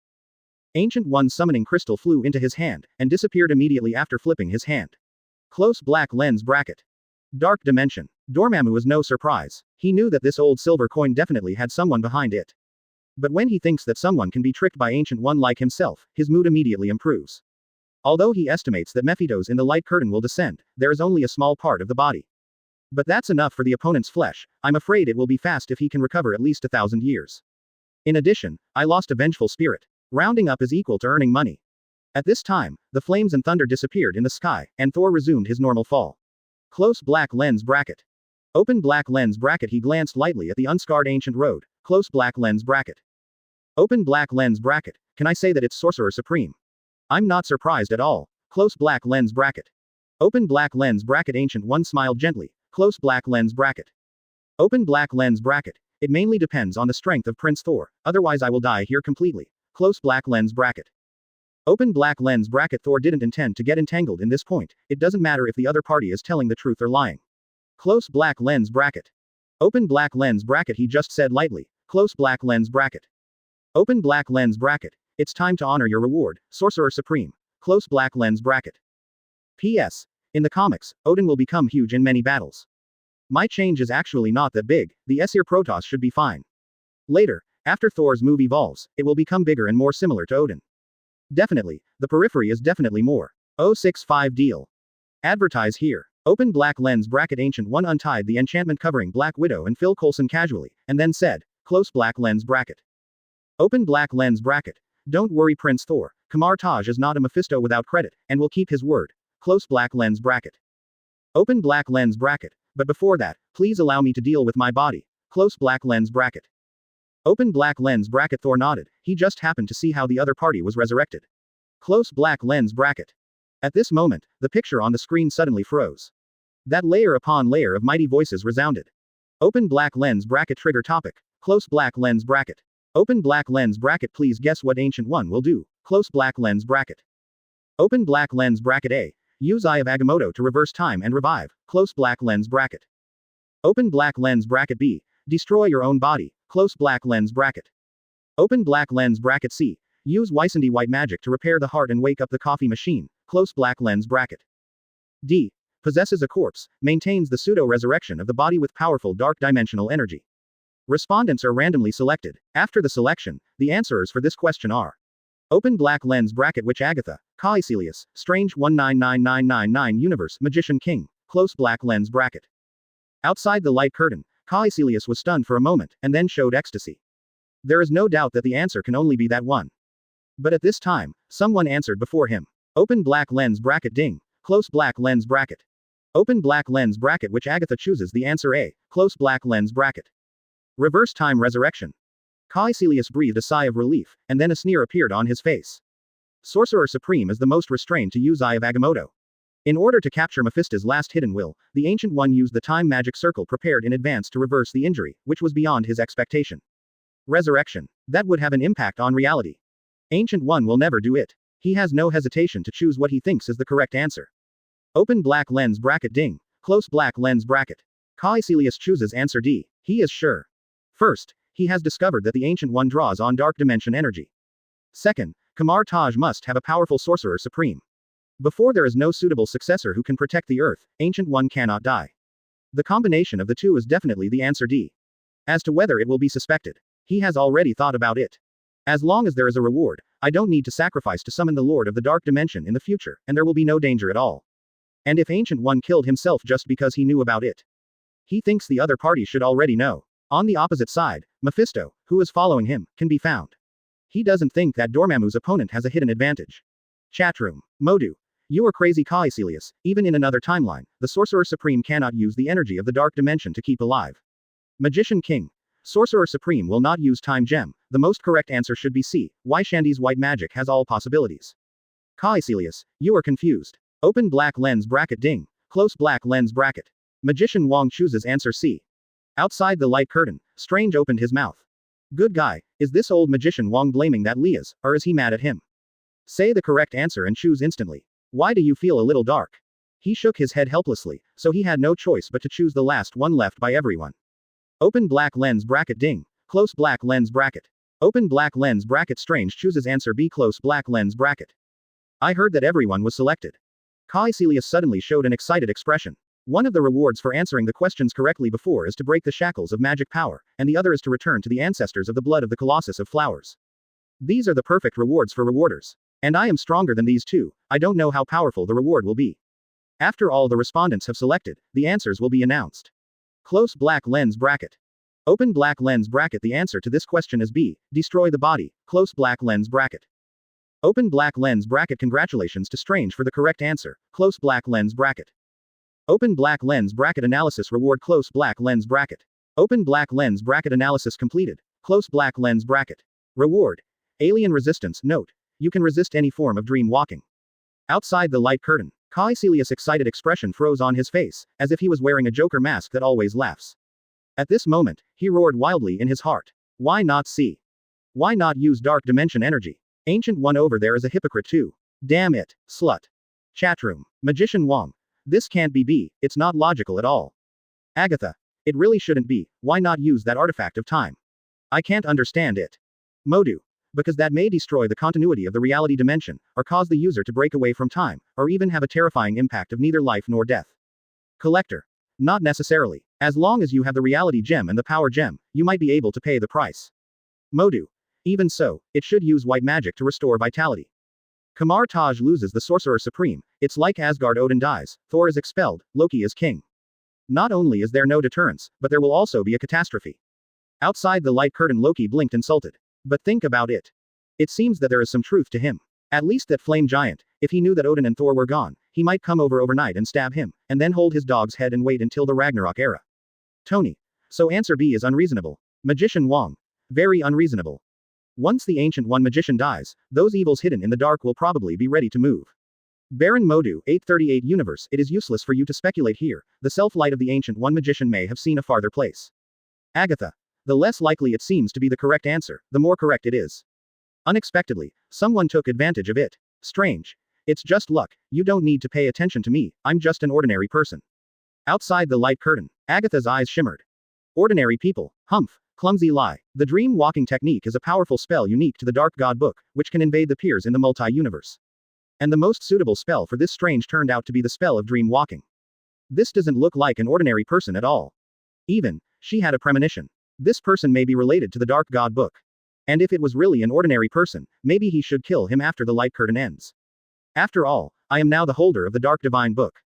Ancient One's summoning crystal flew into his hand, and disappeared immediately after flipping his hand. Close black lens bracket. Dark dimension. Dormammu was no surprise. He knew that this old silver coin definitely had someone behind it. But when he thinks that someone can be tricked by Ancient One like himself, his mood immediately improves. Although he estimates that Mephisto's in the light curtain will descend, there is only a small part of the body. But that's enough for the opponent's flesh. I'm afraid it will be fast if he can recover at least 1,000 years. In addition, I lost a vengeful spirit. Rounding up is equal to earning money. At this time, the flames and thunder disappeared in the sky, and Thor resumed his normal fall. Close black lens bracket. Open black lens bracket. He glanced lightly at the unscarred ancient road. Close black lens bracket. Open black lens bracket. Can I say that it's Sorcerer Supreme? I'm not surprised at all. Close black lens bracket. Open black lens bracket. Ancient One smiled gently. Close black lens bracket. Open black lens bracket. It mainly depends on the strength of Prince Thor, otherwise I will die here completely. Close black lens bracket. Open black lens bracket. Thor didn't intend to get entangled in this point. It doesn't matter if the other party is telling the truth or lying. Close black lens bracket. Open black lens bracket. He just said lightly. Close black lens bracket. Open black lens bracket. It's time to honor your reward, Sorcerer Supreme. Close black lens bracket. P.S. In the comics, Odin will become huge in many battles. My change is actually not that big, the Aesir Protoss should be fine. Later, after Thor's move evolves, it will become bigger and more similar to Odin. Definitely, the periphery is definitely more. 065 deal. Advertise here. Open black lens bracket. Ancient One untied the enchantment covering Black Widow and Phil Coulson casually, and then said, close black lens bracket. Open black lens bracket. Don't worry Prince Thor, Kamar-Taj is not a Mephisto without credit, and will keep his word. Close black lens bracket. Open black lens bracket. But before that, please allow me to deal with my body. Close black lens bracket. Open black lens bracket. Thor nodded, he just happened to see how the other party was resurrected. Close black lens bracket. At this moment, the picture on the screen suddenly froze. That layer upon layer of mighty voices resounded. Open black lens bracket. Trigger topic. Close black lens bracket. Open black lens bracket. Please guess what Ancient One will do. Close black lens bracket. Open black lens bracket. A. Use Eye of Agamotto to reverse time and revive. Close black lens bracket. Open black lens bracket. B. Destroy your own body. Close black lens bracket. Open black lens bracket. C. Use Wisandi white magic to repair the heart and wake up the coffee machine. Close black lens bracket. D. Possesses a corpse, maintains the pseudo-resurrection of the body with powerful dark dimensional energy. Respondents are randomly selected. After the selection, the answerers for this question are: Open black lens bracket. Which Agatha, Caecilius, Strange 199999 Universe, Magician King. Close black lens bracket. Outside the light curtain, Caecilius was stunned for a moment, and then showed ecstasy. There is no doubt that the answer can only be that one. But at this time, someone answered before him. Open black lens bracket. Ding. Close black lens bracket. Open black lens bracket. Which Agatha chooses the answer A. Close black lens bracket. Reverse time resurrection. Caecilius breathed a sigh of relief, and then a sneer appeared on his face. Sorcerer Supreme is the most restrained to use Eye of Agamotto. In order to capture Mephisto's last hidden will, the Ancient One used the time magic circle prepared in advance to reverse the injury, which was beyond his expectation. Resurrection. That would have an impact on reality. Ancient One will never do it. He has no hesitation to choose what he thinks is the correct answer. Open black lens bracket. Ding. Close black lens bracket. Caecilius chooses answer D. He is sure. First, he has discovered that the Ancient One draws on dark dimension energy. Second, Kamar-Taj must have a powerful sorcerer supreme. Before there is no suitable successor who can protect the Earth, Ancient One cannot die. The combination of the two is definitely the answer D. As to whether it will be suspected, he has already thought about it. As long as there is a reward, I don't need to sacrifice to summon the Lord of the Dark Dimension in the future, and there will be no danger at all. And if Ancient One killed himself just because he knew about it, he thinks the other party should already know. On the opposite side, Mephisto, who is following him, can be found. He doesn't think that Dormammu's opponent has a hidden advantage. Chatroom. Modu. You are crazy Caecilius, even in another timeline, the Sorcerer Supreme cannot use the energy of the Dark Dimension to keep alive. Magician King. Sorcerer Supreme will not use Time Gem, the most correct answer should be C, why Shandy's white magic has all possibilities. Caecilius, you are confused. Open black lens bracket ding, close black lens bracket. Magician Wong chooses answer C. Outside the light curtain, Strange opened his mouth. Good guy, is this old Magician Wong blaming that Leah's, or is he mad at him? Say the correct answer and choose instantly. Why do you feel a little dark? He shook his head helplessly, so he had no choice but to choose the last one left by everyone. Open black lens bracket ding, close black lens bracket. Open black lens bracket Strange chooses answer B close black lens bracket. I heard that everyone was selected. Caecilius suddenly showed an excited expression. One of the rewards for answering the questions correctly before is to break the shackles of magic power, and the other is to return to the ancestors of the blood of the Colossus of Flowers. These are the perfect rewards for rewarders. And I am stronger than these two, I don't know how powerful the reward will be. After all the respondents have selected, the answers will be announced. Close black lens bracket. Open black lens bracket. The answer to this question is B, destroy the body, close black lens bracket. Open black lens bracket. Congratulations to Strange for the correct answer, close black lens bracket. Open black lens bracket analysis reward close black lens bracket. Open black lens bracket analysis completed, close black lens bracket. Reward. Alien resistance. Note. You can resist any form of dream walking. Outside the light curtain, Caecilius' excited expression froze on his face, as if he was wearing a Joker mask that always laughs. At this moment, he roared wildly in his heart. Why not C? Why not use dark dimension energy? Ancient One over there is a hypocrite too. Damn it, slut. Chatroom. Magician Wong. This can't be B, it's not logical at all. Agatha. It really shouldn't be, why not use that artifact of time? I can't understand it. Modu. Because that may destroy the continuity of the reality dimension, or cause the user to break away from time, or even have a terrifying impact of neither life nor death. Collector. Not necessarily. As long as you have the reality gem and the power gem, you might be able to pay the price. Modu. Even so, it should use white magic to restore vitality. Kamar-Taj loses the Sorcerer Supreme, it's like Asgard. Odin dies, Thor is expelled, Loki is king. Not only is there no deterrence, but there will also be a catastrophe. Outside the light curtain Loki blinked insulted. But think about it. It seems that there is some truth to him. At least that flame giant, if he knew that Odin and Thor were gone, he might come over overnight and stab him, and then hold his dog's head and wait until the Ragnarok era. Tony. So answer B is unreasonable. Magician Wong. Very unreasonable. Once the Ancient One Magician dies, those evils hidden in the dark will probably be ready to move. Baron Modu, 838 Universe, it is useless for you to speculate here, the self-light of the Ancient One Magician may have seen a farther place. Agatha. The less likely it seems to be the correct answer, the more correct it is. Unexpectedly, someone took advantage of it. Strange. It's just luck, you don't need to pay attention to me, I'm just an ordinary person. Outside the light curtain, Agatha's eyes shimmered. Ordinary people, humph, clumsy lie. The dream walking technique is a powerful spell unique to the Dark God book, which can invade the peers in the multi-universe. And the most suitable spell for this Strange turned out to be the spell of dream walking. This doesn't look like an ordinary person at all. Even, she had a premonition. This person may be related to the Dark God book. And if it was really an ordinary person, maybe he should kill him after the light curtain ends. After all, I am now the holder of the Dark Divine book.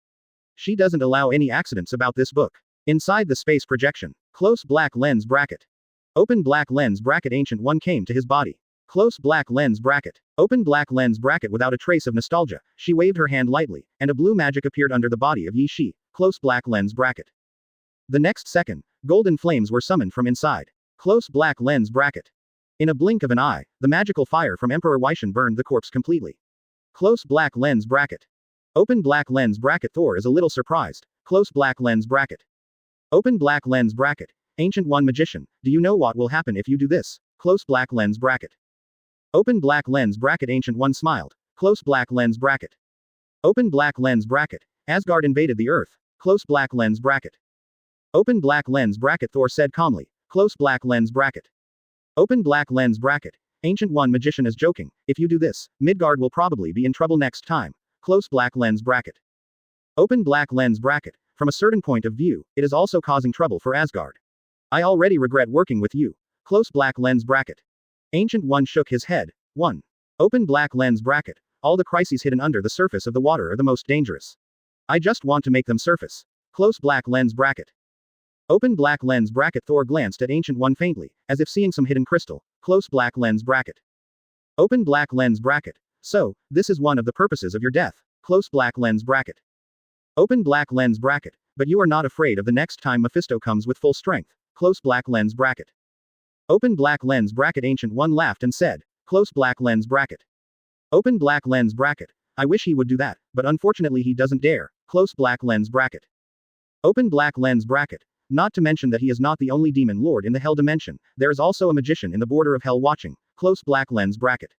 She doesn't allow any accidents about this book. Inside the space projection, close black lens bracket. Open black lens bracket. Ancient One came to his body. Close black lens bracket. Open black lens bracket. Without a trace of nostalgia, she waved her hand lightly, and a blue magic appeared under the body of Yi Shi. Close black lens bracket. The next second, golden flames were summoned from inside. Close black lens bracket. In a blink of an eye, the magical fire from Emperor Weishan burned the corpse completely. Close black lens bracket. Open black lens bracket. Thor is a little surprised. Close black lens bracket. Open black lens bracket. Ancient One Magician, do you know what will happen if you do this? Close black lens bracket. Open black lens bracket. Ancient One smiled. Close black lens bracket. Open black lens bracket. Asgard invaded the Earth. Close black lens bracket. Open black lens bracket. Thor said calmly. Close black lens bracket. Open black lens bracket. Ancient One magician is joking. If you do this, Midgard will probably be in trouble next time. Close black lens bracket. Open black lens bracket. From a certain point of view, it is also causing trouble for Asgard. I already regret working with you. Close black lens bracket. Ancient One shook his head. 1. Open black lens bracket. All the crises hidden under the surface of the water are the most dangerous. I just want to make them surface. Close black lens bracket. Open black lens bracket. Thor glanced at Ancient One faintly, as if seeing some hidden crystal. Close black lens bracket. Open black lens bracket. So, this is one of the purposes of your death. Close black lens bracket. Open black lens bracket. But you are not afraid of the next time Mephisto comes with full strength. Close black lens bracket. Open black lens bracket. Ancient One laughed and said. Close black lens bracket. Open black lens bracket. I wish he would do that, but unfortunately he doesn't dare. Close black lens bracket. Open black lens bracket. Not to mention that he is not the only demon lord in the hell dimension, there is also a magician in the border of hell watching. Close black lens bracket.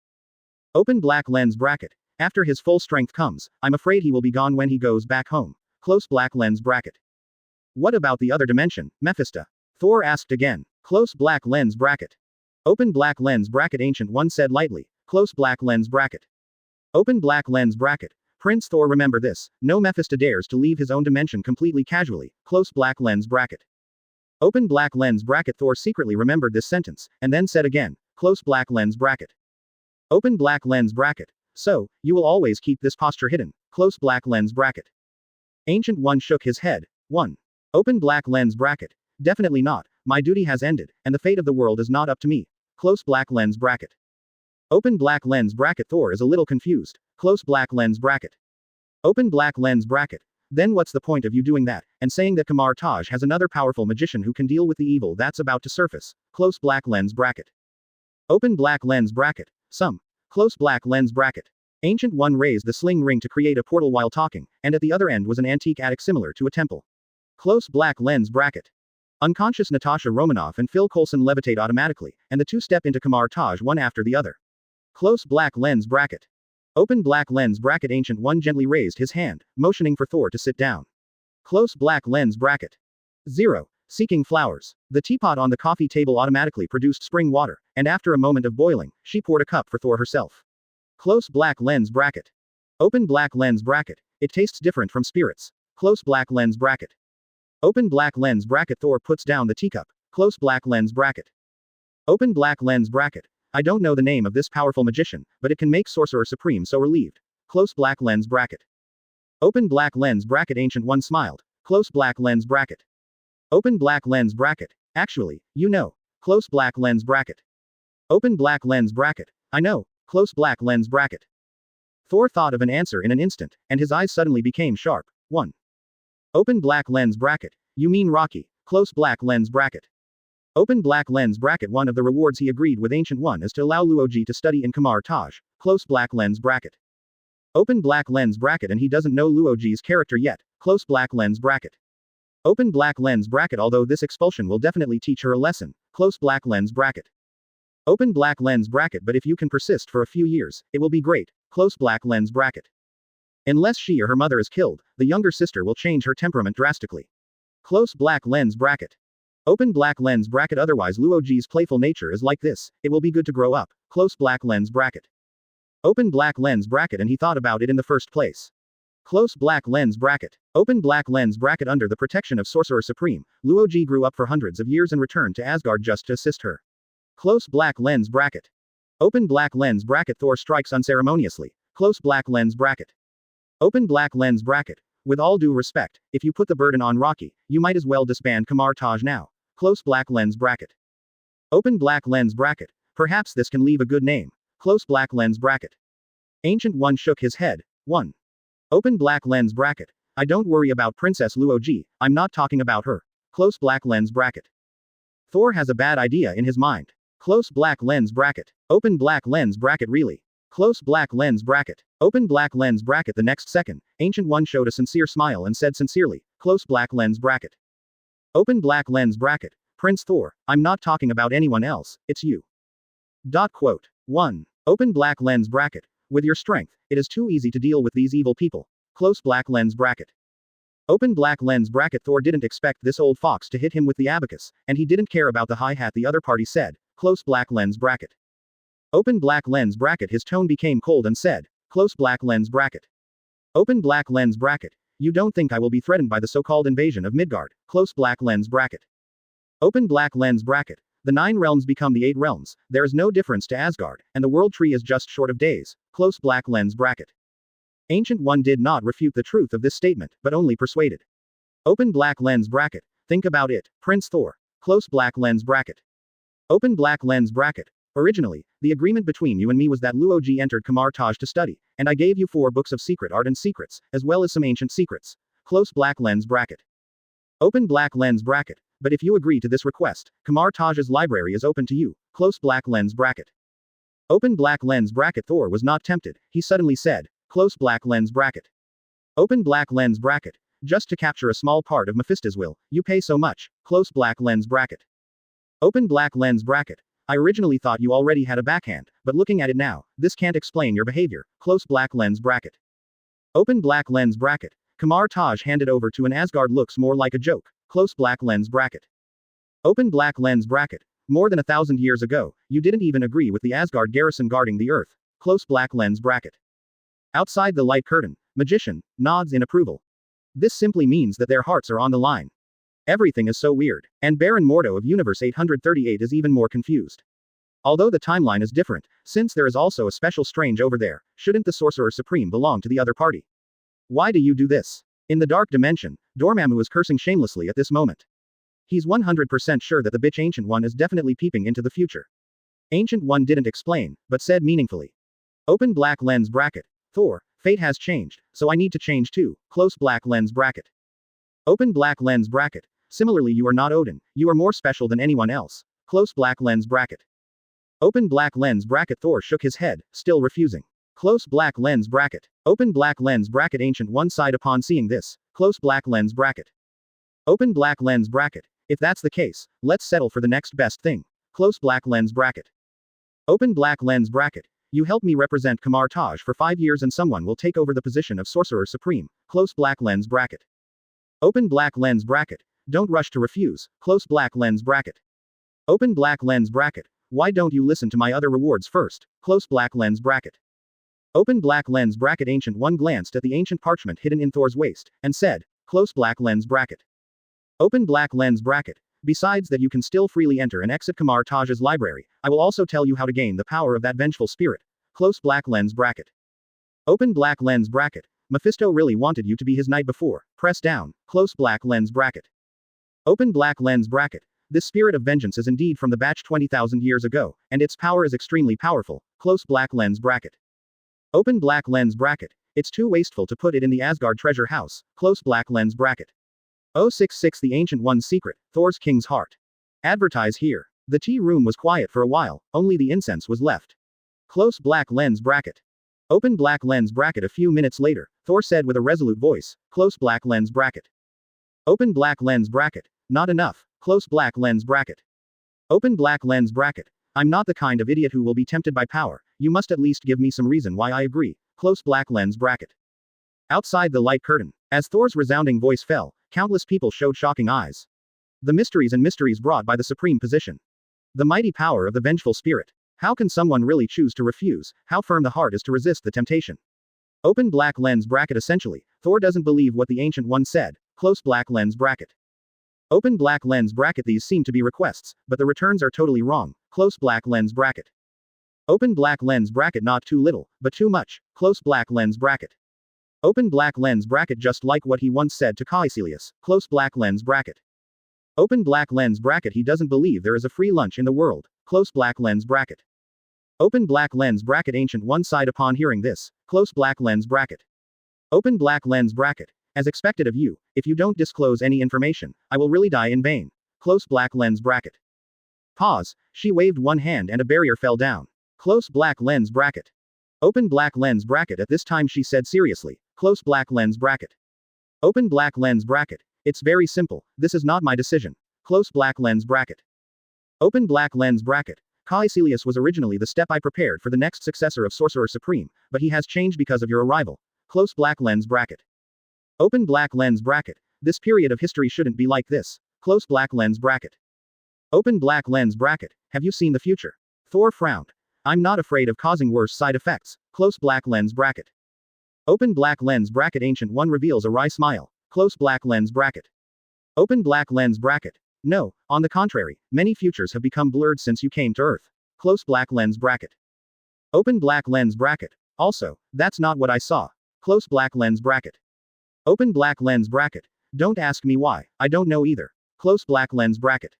Open black lens bracket. After his full strength comes, I'm afraid he will be gone when he goes back home. Close black lens bracket. What about the other dimension, Mephisto? Thor asked again. Close black lens bracket. Open black lens bracket. Ancient One said lightly. Close black lens bracket. Open black lens bracket. Prince Thor, remember this, no Mephisto dares to leave his own dimension completely casually. Close black lens bracket. Open black lens bracket. Thor secretly remembered this sentence, and then said again. Close black lens bracket. Open black lens bracket. So, you will always keep this posture hidden. Close black lens bracket. Ancient One shook his head. 1. Open black lens bracket. Definitely not. My duty has ended, and the fate of the world is not up to me. Close black lens bracket. Open black lens bracket. Thor is a little confused. Close black lens bracket. Open black lens bracket. Then what's the point of you doing that, and saying that Kamar-Taj has another powerful magician who can deal with the evil that's about to surface? Close black lens bracket. Open black lens bracket. Close black lens bracket. Ancient One raised the sling ring to create a portal while talking, and at the other end was an antique attic similar to a temple. Close black lens bracket. Unconscious Natasha Romanoff and Phil Coulson levitate automatically, and the two step into Kamar-Taj one after the other. Close black lens bracket. Open black lens bracket. Ancient One gently raised his hand, motioning for Thor to sit down. Close black lens bracket. 0. Seeking flowers. The teapot on the coffee table automatically produced spring water, and after a moment of boiling, she poured a cup for Thor herself. Close black lens bracket. Open black lens bracket. It tastes different from spirits. Close black lens bracket. Open black lens bracket. Thor puts down the teacup. Close black lens bracket. Open black lens bracket. I don't know the name of this powerful magician, but it can make Sorcerer Supreme so relieved. Close black lens bracket. Open black lens bracket. Ancient One smiled. Close black lens bracket. Open black lens bracket. Actually, you know. Close black lens bracket. Open black lens bracket. I know. Close black lens bracket. Thor thought of an answer in an instant, and his eyes suddenly became sharp. 1. Open black lens bracket. You mean Rocky. Close black lens bracket. Open black lens bracket. One of the rewards he agreed with Ancient One is to allow Luoji to study in Kamar-Taj. Close black lens bracket. Open black lens bracket. And he doesn't know Luoji's character yet. Close black lens bracket. Open black lens bracket. Although this expulsion will definitely teach her a lesson. Close black lens bracket. Open black lens bracket. But if you can persist for a few years, it will be great. Close black lens bracket. Unless she or her mother is killed, the younger sister will change her temperament drastically. Close black lens bracket. Open black lens bracket. Otherwise Luoji's playful nature is like this, it will be good to grow up. Close black lens bracket. Open black lens bracket. And he thought about it in the first place. Close black lens bracket. Open black lens bracket. Under the protection of Sorcerer Supreme, Luoji grew up for hundreds of years and returned to Asgard just to assist her. Close black lens bracket. Open black lens bracket. Thor strikes unceremoniously. Close black lens bracket. Open black lens bracket. With all due respect, if you put the burden on Rocky, you might as well disband Kamar-Taj now. Close black lens bracket. Open black lens bracket. Perhaps this can leave a good name. Close black lens bracket. Ancient One shook his head. 1. Open black lens bracket. I don't worry about Princess Luoji, I'm not talking about her. Close black lens bracket. Thor has a bad idea in his mind. Close black lens bracket. Open black lens bracket. Really? Close black lens bracket. Open black lens bracket. The next second, Ancient One showed a sincere smile and said sincerely, close black lens bracket. Open black lens bracket. Prince Thor, I'm not talking about anyone else, it's you. 1. Open black lens bracket. With your strength, it is too easy to deal with these evil people. Close black lens bracket. Open black lens bracket. Thor didn't expect this old fox to hit him with the abacus, and he didn't care about the hi-hat the other party said. Close black lens bracket. Open black lens bracket. His tone became cold and said, close black lens bracket. Open black lens bracket. You don't think I will be threatened by the so-called invasion of Midgard, close black lens bracket. Open black lens bracket. The 9 realms become the 8 realms, there is no difference to Asgard, and the world tree is just short of days, close black lens bracket. Ancient One did not refute the truth of this statement, but only persuaded. Open black lens bracket. Think about it, Prince Thor. Close black lens bracket. Open black lens bracket. Originally, the agreement between you and me was that Luoji entered Kamar-Taj to study, and I gave you 4 books of secret art and secrets, as well as some ancient secrets. Close black lens bracket. Open black lens bracket. But if you agree to this request, Kamar-Taj's library is open to you. Close black lens bracket. Open black lens bracket. Thor was not tempted, he suddenly said, close black lens bracket. Open black lens bracket. Just to capture a small part of Mephisto's will, you pay so much, close black lens bracket. Open black lens bracket. I originally thought you already had a backhand, but looking at it now, this can't explain your behavior, close black lens bracket. Open black lens bracket. Kamar-Taj handed over to an Asgard looks more like a joke, close black lens bracket. Open black lens bracket. More than 1,000 years ago, you didn't even agree with the Asgard garrison guarding the earth, close black lens bracket. Outside the light curtain, magician, nods in approval. This simply means that their hearts are on the line. Everything is so weird, and Baron Mordo of Universe 838 is even more confused. Although the timeline is different, since there is also a special strange over there, shouldn't the Sorcerer Supreme belong to the other party? Why do you do this? In the dark dimension, Dormammu is cursing shamelessly at this moment. He's 100% sure that the bitch Ancient One is definitely peeping into the future. Ancient One didn't explain, but said meaningfully. Open black lens bracket. Thor, fate has changed, so I need to change too, close black lens bracket. Open black lens bracket. Similarly, you are not Odin, you are more special than anyone else, close black lens bracket. Open black lens bracket. Thor shook his head, still refusing. Close black lens bracket. Open black lens bracket. Ancient One sighed upon seeing this, close black lens bracket. Open black lens bracket. If that's the case, let's settle for the next best thing, close black lens bracket. Open black lens bracket. You helped me represent Kamar-Taj for 5 years and someone will take over the position of Sorcerer Supreme, close black lens bracket. Open black lens bracket. Don't rush to refuse, close black lens bracket. Open black lens bracket. Why don't you listen to my other rewards first, close black lens bracket. Open black lens bracket. Ancient One glanced at the ancient parchment hidden in Thor's waist, and said, close black lens bracket. Open black lens bracket. Besides that you can still freely enter and exit Kamar-Taj's library, I will also tell you how to gain the power of that vengeful spirit, close black lens bracket. Open black lens bracket. Mephisto really wanted you to be his knight before, press down, close black lens bracket. Open black lens bracket. This spirit of vengeance is indeed from the batch 20,000 years ago, and its power is extremely powerful, close black lens bracket. Open black lens bracket. It's too wasteful to put it in the Asgard treasure house, close black lens bracket. 066 The Ancient One's Secret, Thor's King's Heart. Advertise here. The tea room was quiet for a while, only the incense was left. Close black lens bracket. Open black lens bracket. A few minutes later, Thor said with a resolute voice, close black lens bracket. Open black lens bracket. Not enough, close black lens bracket. Open black lens bracket. I'm not the kind of idiot who will be tempted by power, you must at least give me some reason why I agree, close black lens bracket. Outside the light curtain, as Thor's resounding voice fell, countless people showed shocking eyes. The mysteries and mysteries brought by the supreme position. The mighty power of the vengeful spirit. How can someone really choose to refuse, how firm the heart is to resist the temptation? Open black lens bracket. Essentially, Thor doesn't believe what the Ancient One said, close black lens bracket. Open black lens bracket. These seem to be requests, but the returns are totally wrong, close black lens bracket. Open black lens bracket. Not too little, but too much, close black lens bracket. Open black lens bracket. Just like what he once said to Caecilius, close black lens bracket. Open black lens bracket. He doesn't believe there is a free lunch in the world, close black lens bracket. Open black lens bracket. Ancient One sighed upon hearing this, close black lens bracket. Open black lens bracket. As expected of you, if you don't disclose any information, I will really die in vain, close black lens bracket. Pause. She waved one hand and a barrier fell down. Close black lens bracket. Open black lens bracket. At this time she said seriously, close black lens bracket. Open black lens bracket. It's very simple, this is not my decision, close black lens bracket. Open black lens bracket. Caecilius was originally the step I prepared for the next successor of Sorcerer Supreme, but he has changed because of your arrival, close black lens bracket. Open black lens bracket. This period of history shouldn't be like this, close black lens bracket. Open black lens bracket. Have you seen the future? Thor frowned. I'm not afraid of causing worse side effects. Close black lens bracket. Open black lens bracket. Ancient One reveals a wry smile. Close black lens bracket. Open black lens bracket. No, on the contrary, many futures have become blurred since you came to Earth. Close black lens bracket. Open black lens bracket. Also, that's not what I saw. Close black lens bracket. Open black lens bracket. Don't ask me why, I don't know either. Close black lens bracket.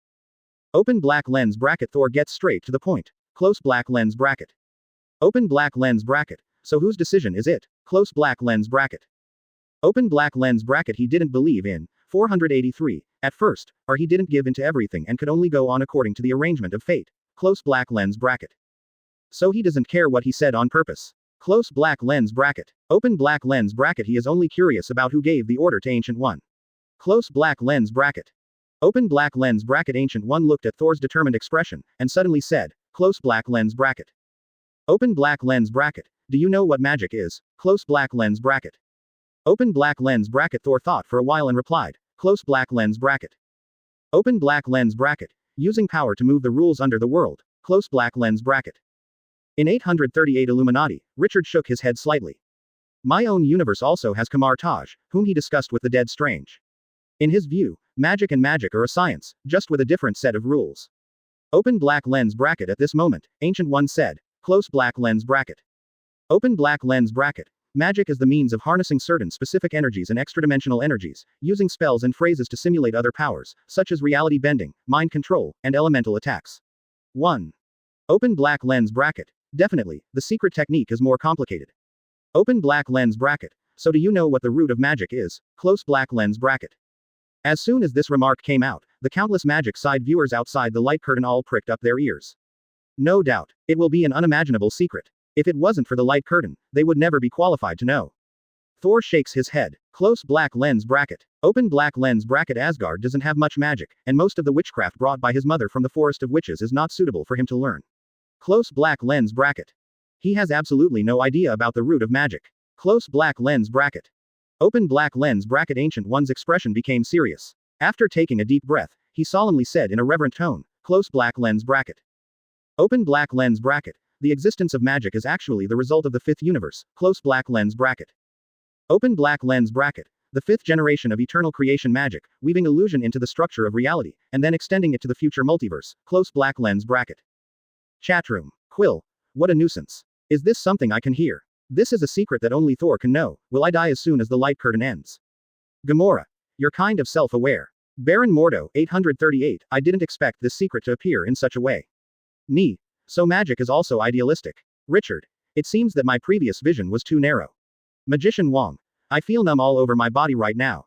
Open black lens bracket. Thor gets straight to the point. Close black lens bracket. Open black lens bracket. So whose decision is it? Close black lens bracket. Open black lens bracket. He didn't believe in 483 at first, or he didn't give in to everything and could only go on according to the arrangement of fate. Close black lens bracket. So he doesn't care what he said on purpose. Close black lens bracket. Open black lens bracket. He is only curious about who gave the order to Ancient One. Close black lens bracket. Open black lens bracket. Ancient One looked at Thor's determined expression, and suddenly said, close black lens bracket. Open black lens bracket. Do you know what magic is? Close black lens bracket. Open black lens bracket. Thor thought for a while and replied, close black lens bracket. Open black lens bracket. Using power to move the rules under the world. Close black lens bracket. In 838 Illuminati, Richard shook his head slightly. My own universe also has Kamar-Taj, whom he discussed with the dead Strange. In his view, magic and magic are a science, just with a different set of rules. Open black lens bracket. At this moment, Ancient One said, close black lens bracket. Open black lens bracket. Magic is the means of harnessing certain specific energies and extradimensional energies, using spells and phrases to simulate other powers, such as reality bending, mind control, and elemental attacks. 1. Open black lens bracket. Definitely, the secret technique is more complicated. Open black lens bracket. So do you know what the root of magic is? Close black lens bracket. As soon as this remark came out, the countless magic side viewers outside the light curtain all pricked up their ears. No doubt, it will be an unimaginable secret. If it wasn't for the light curtain, they would never be qualified to know. Thor shakes his head. Close black lens bracket. Open black lens bracket. Asgard doesn't have much magic, and most of the witchcraft brought by his mother from the Forest of Witches is not suitable for him to learn. Close black lens bracket. He has absolutely no idea about the root of magic. Close black lens bracket. Open black lens bracket. Ancient One's expression became serious. After taking a deep breath, he solemnly said in a reverent tone, close black lens bracket. Open black lens bracket. The existence of magic is actually the result of the fifth universe. Close black lens bracket. Open black lens bracket. The fifth generation of eternal creation magic, weaving illusion into the structure of reality, and then extending it to the future multiverse. Close black lens bracket. Chatroom. Quill. What a nuisance. Is this something I can hear? This is a secret that only Thor can know. Will I die as soon as the light curtain ends? Gamora. You're kind of self-aware. Baron Mordo, 838, I didn't expect this secret to appear in such a way. Nee. So magic is also idealistic. Richard. It seems that my previous vision was too narrow. Magician Wong. I feel numb all over my body right now.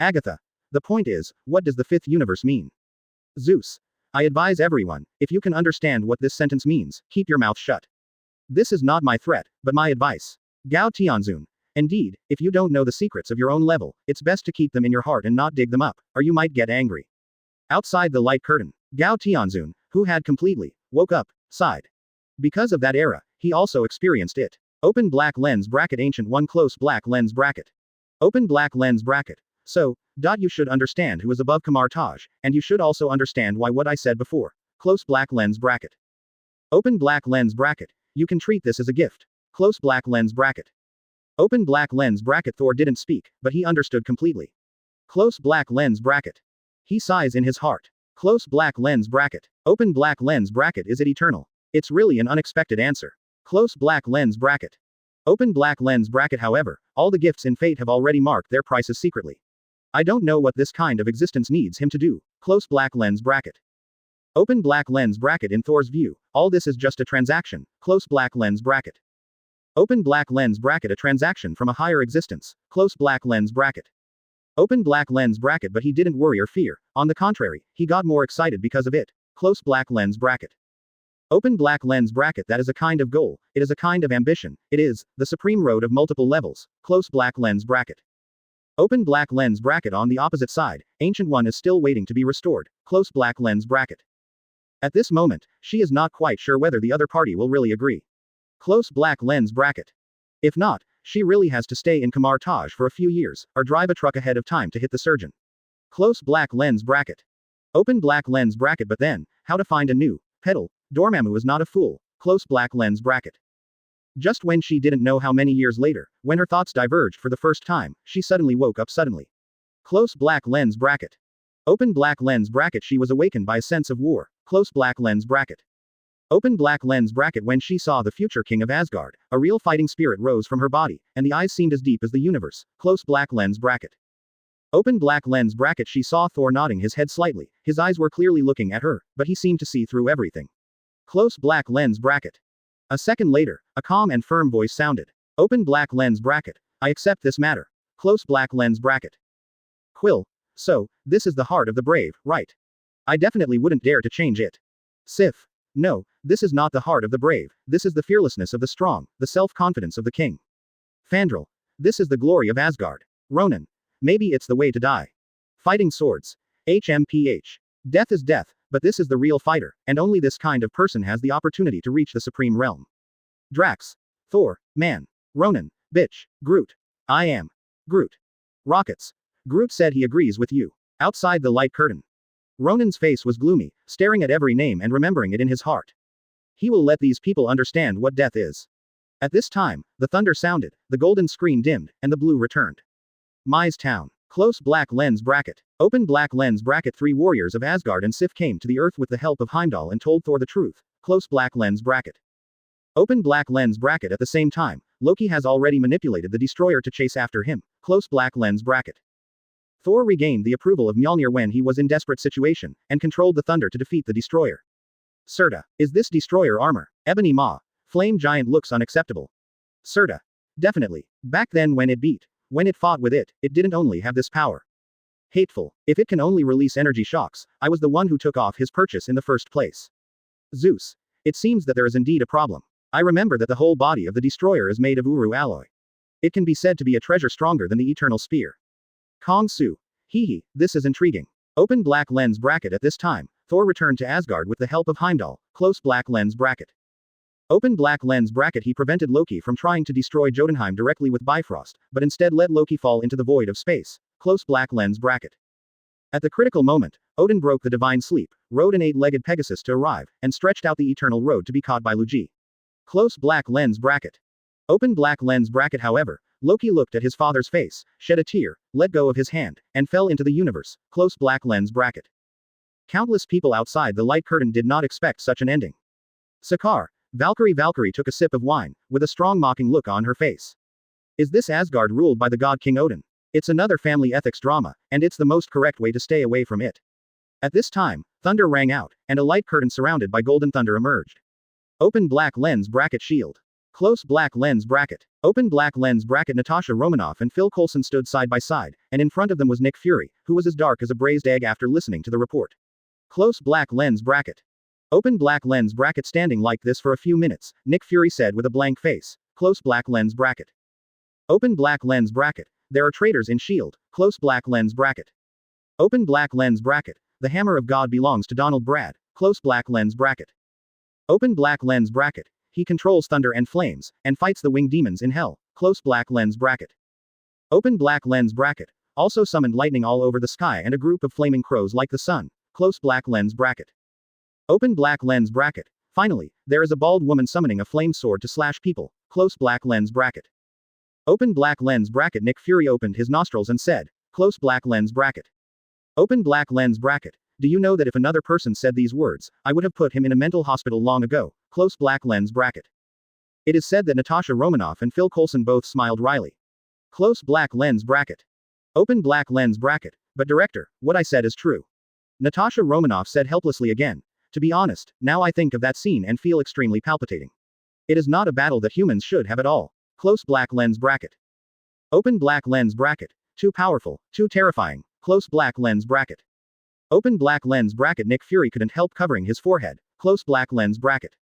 Agatha. The point is, what does the fifth universe mean? Zeus. I advise everyone, if you can understand what this sentence means, keep your mouth shut. This is not my threat, but my advice. Gao Tianzun. Indeed, if you don't know the secrets of your own level, it's best to keep them in your heart and not dig them up, or you might get angry. Outside the light curtain, Gao Tianzun, who had completely woke up, sighed. Because of that era, he also experienced it. Open black lens bracket. Ancient One. Close black lens bracket. Open black lens bracket. So, you should understand who is above Kamar-Taj, and you should also understand why what I said before. Close black lens bracket. Open black lens bracket. You can treat this as a gift. Close black lens bracket. Open black lens bracket. Thor didn't speak, but he understood completely. Close black lens bracket. He sighs in his heart. Close black lens bracket. Open black lens bracket. Is it eternal? It's really an unexpected answer. Close black lens bracket. Open black lens bracket. However, all the gifts in fate have already marked their prices secretly. I don't know what this kind of existence needs him to do. Close black lens bracket. Open black lens bracket. In Thor's view, all this is just a transaction. Close black lens bracket. Open black lens bracket. A transaction from a higher existence. Close black lens bracket. Open black lens bracket. But he didn't worry or fear. On the contrary, he got more excited because of it. Close black lens bracket. Open black lens bracket. That is a kind of goal. It is a kind of ambition. It is the supreme road of multiple levels. Close black lens bracket. Open black lens bracket. On the opposite side, Ancient One is still waiting to be restored. Close black lens bracket. At this moment, she is not quite sure whether the other party will really agree. Close black lens bracket. If not, she really has to stay in Kamar-Taj for a few years, or drive a truck ahead of time to hit the surgeon. Close black lens bracket. Open black lens bracket. But then, how to find a new pedal? Dormammu is not a fool. close black lens bracket. Just when she didn't know how many years later, when her thoughts diverged for the first time, she suddenly woke up suddenly. Close black lens bracket. Open black lens bracket. She was awakened by a sense of war, close black lens bracket. Open black lens bracket. When she saw the future king of Asgard, a real fighting spirit rose from her body, and the eyes seemed as deep as the universe, close black lens bracket. Open black lens bracket. She saw Thor nodding his head slightly, his eyes were clearly looking at her, but he seemed to see through everything. Close black lens bracket. A second later, a calm and firm voice sounded. Open black lens bracket. I accept this matter. Close black lens bracket. Quill. So, this is the heart of the brave, right? I definitely wouldn't dare to change it. Sif. No, this is not the heart of the brave, this is the fearlessness of the strong, the self-confidence of the king. Fandral. This is the glory of Asgard. Ronan. Maybe it's the way to die. Fighting swords. HMPH. Death is death, but this is the real fighter, and only this kind of person has the opportunity to reach the supreme realm. Drax. Thor. Man. Ronan. Bitch. Groot. I am. Groot. Rockets. Groot said he agrees with you. Outside the light curtain. Ronan's face was gloomy, staring at every name and remembering it in his heart. He will let these people understand what death is. At this time, the thunder sounded, the golden screen dimmed, and the blue returned. Mai's town. Close black lens bracket. Open black lens bracket. 3 warriors of Asgard and Sif came to the earth with the help of Heimdall and told Thor the truth. Close black lens bracket. Open black lens bracket. At the same time, Loki has already manipulated the destroyer to chase after him. Close black lens bracket. Thor regained the approval of Mjolnir when he was in desperate situation, and controlled the thunder to defeat the destroyer. Serta. Is this destroyer armor? Ebony Maw. Flame giant looks unacceptable. Serta. Definitely. Back then when it fought with it didn't only have this power. Hateful. If it can only release energy shocks, I was the one who took off his purchase in the first place. Zeus. It seems that there is indeed a problem. I remember that the whole body of the destroyer is made of Uru alloy. It can be said to be a treasure stronger than the eternal spear. Kong Su. Hee, this is intriguing. Open black lens bracket. At this time, Thor returned to Asgard with the help of Heimdall, close black lens bracket. Open black lens bracket. He prevented Loki from trying to destroy Jotunheim directly with Bifrost, but instead let Loki fall into the void of space, close black lens bracket. At the critical moment, Odin broke the divine sleep, rode an 8-legged Pegasus to arrive, and stretched out the eternal road to be caught by Luigi. Close black lens bracket. Open black lens bracket. However, Loki looked at his father's face, shed a tear, let go of his hand, and fell into the universe, close black lens bracket. Countless people outside the light curtain did not expect such an ending. Sakaar. Valkyrie took a sip of wine, with a strong mocking look on her face. Is this Asgard ruled by the god King Odin? It's another family ethics drama, and it's the most correct way to stay away from it. At this time, thunder rang out, and a light curtain surrounded by golden thunder emerged. Open black lens bracket. Shield. Close black lens bracket. Open black lens bracket. Natasha Romanoff and Phil Coulson stood side by side, and in front of them was Nick Fury, who was as dark as a braised egg after listening to the report. Close black lens bracket. Open black lens bracket. Standing like this for a few minutes, Nick Fury said with a blank face, close black lens bracket. Open black lens bracket. There are traitors in S.H.I.E.L.D., close black lens bracket. Open black lens bracket. The hammer of God belongs to Donald Brad, close black lens bracket. Open black lens bracket. He controls thunder and flames, and fights the winged demons in hell, close black lens bracket. Open black lens bracket. Also summoned lightning all over the sky and a group of flaming crows like the sun, close black lens bracket. Open black lens bracket. Finally, there is a bald woman summoning a flame sword to slash people, close black lens bracket. Open black lens bracket. Nick Fury opened his nostrils and said, close black lens bracket. Open black lens bracket. Do you know that if another person said these words, I would have put him in a mental hospital long ago, close black lens bracket. It is said that Natasha Romanoff and Phil Coulson both smiled wryly. Close black lens bracket. Open black lens bracket. But director, what I said is true. Natasha Romanoff said helplessly again. To be honest, now I think of that scene and feel extremely palpitating. It is not a battle that humans should have at all. Close black lens bracket. Open black lens bracket. Too powerful, too terrifying, close black lens bracket. Open black lens bracket. Nick Fury couldn't help covering his forehead, close black lens bracket.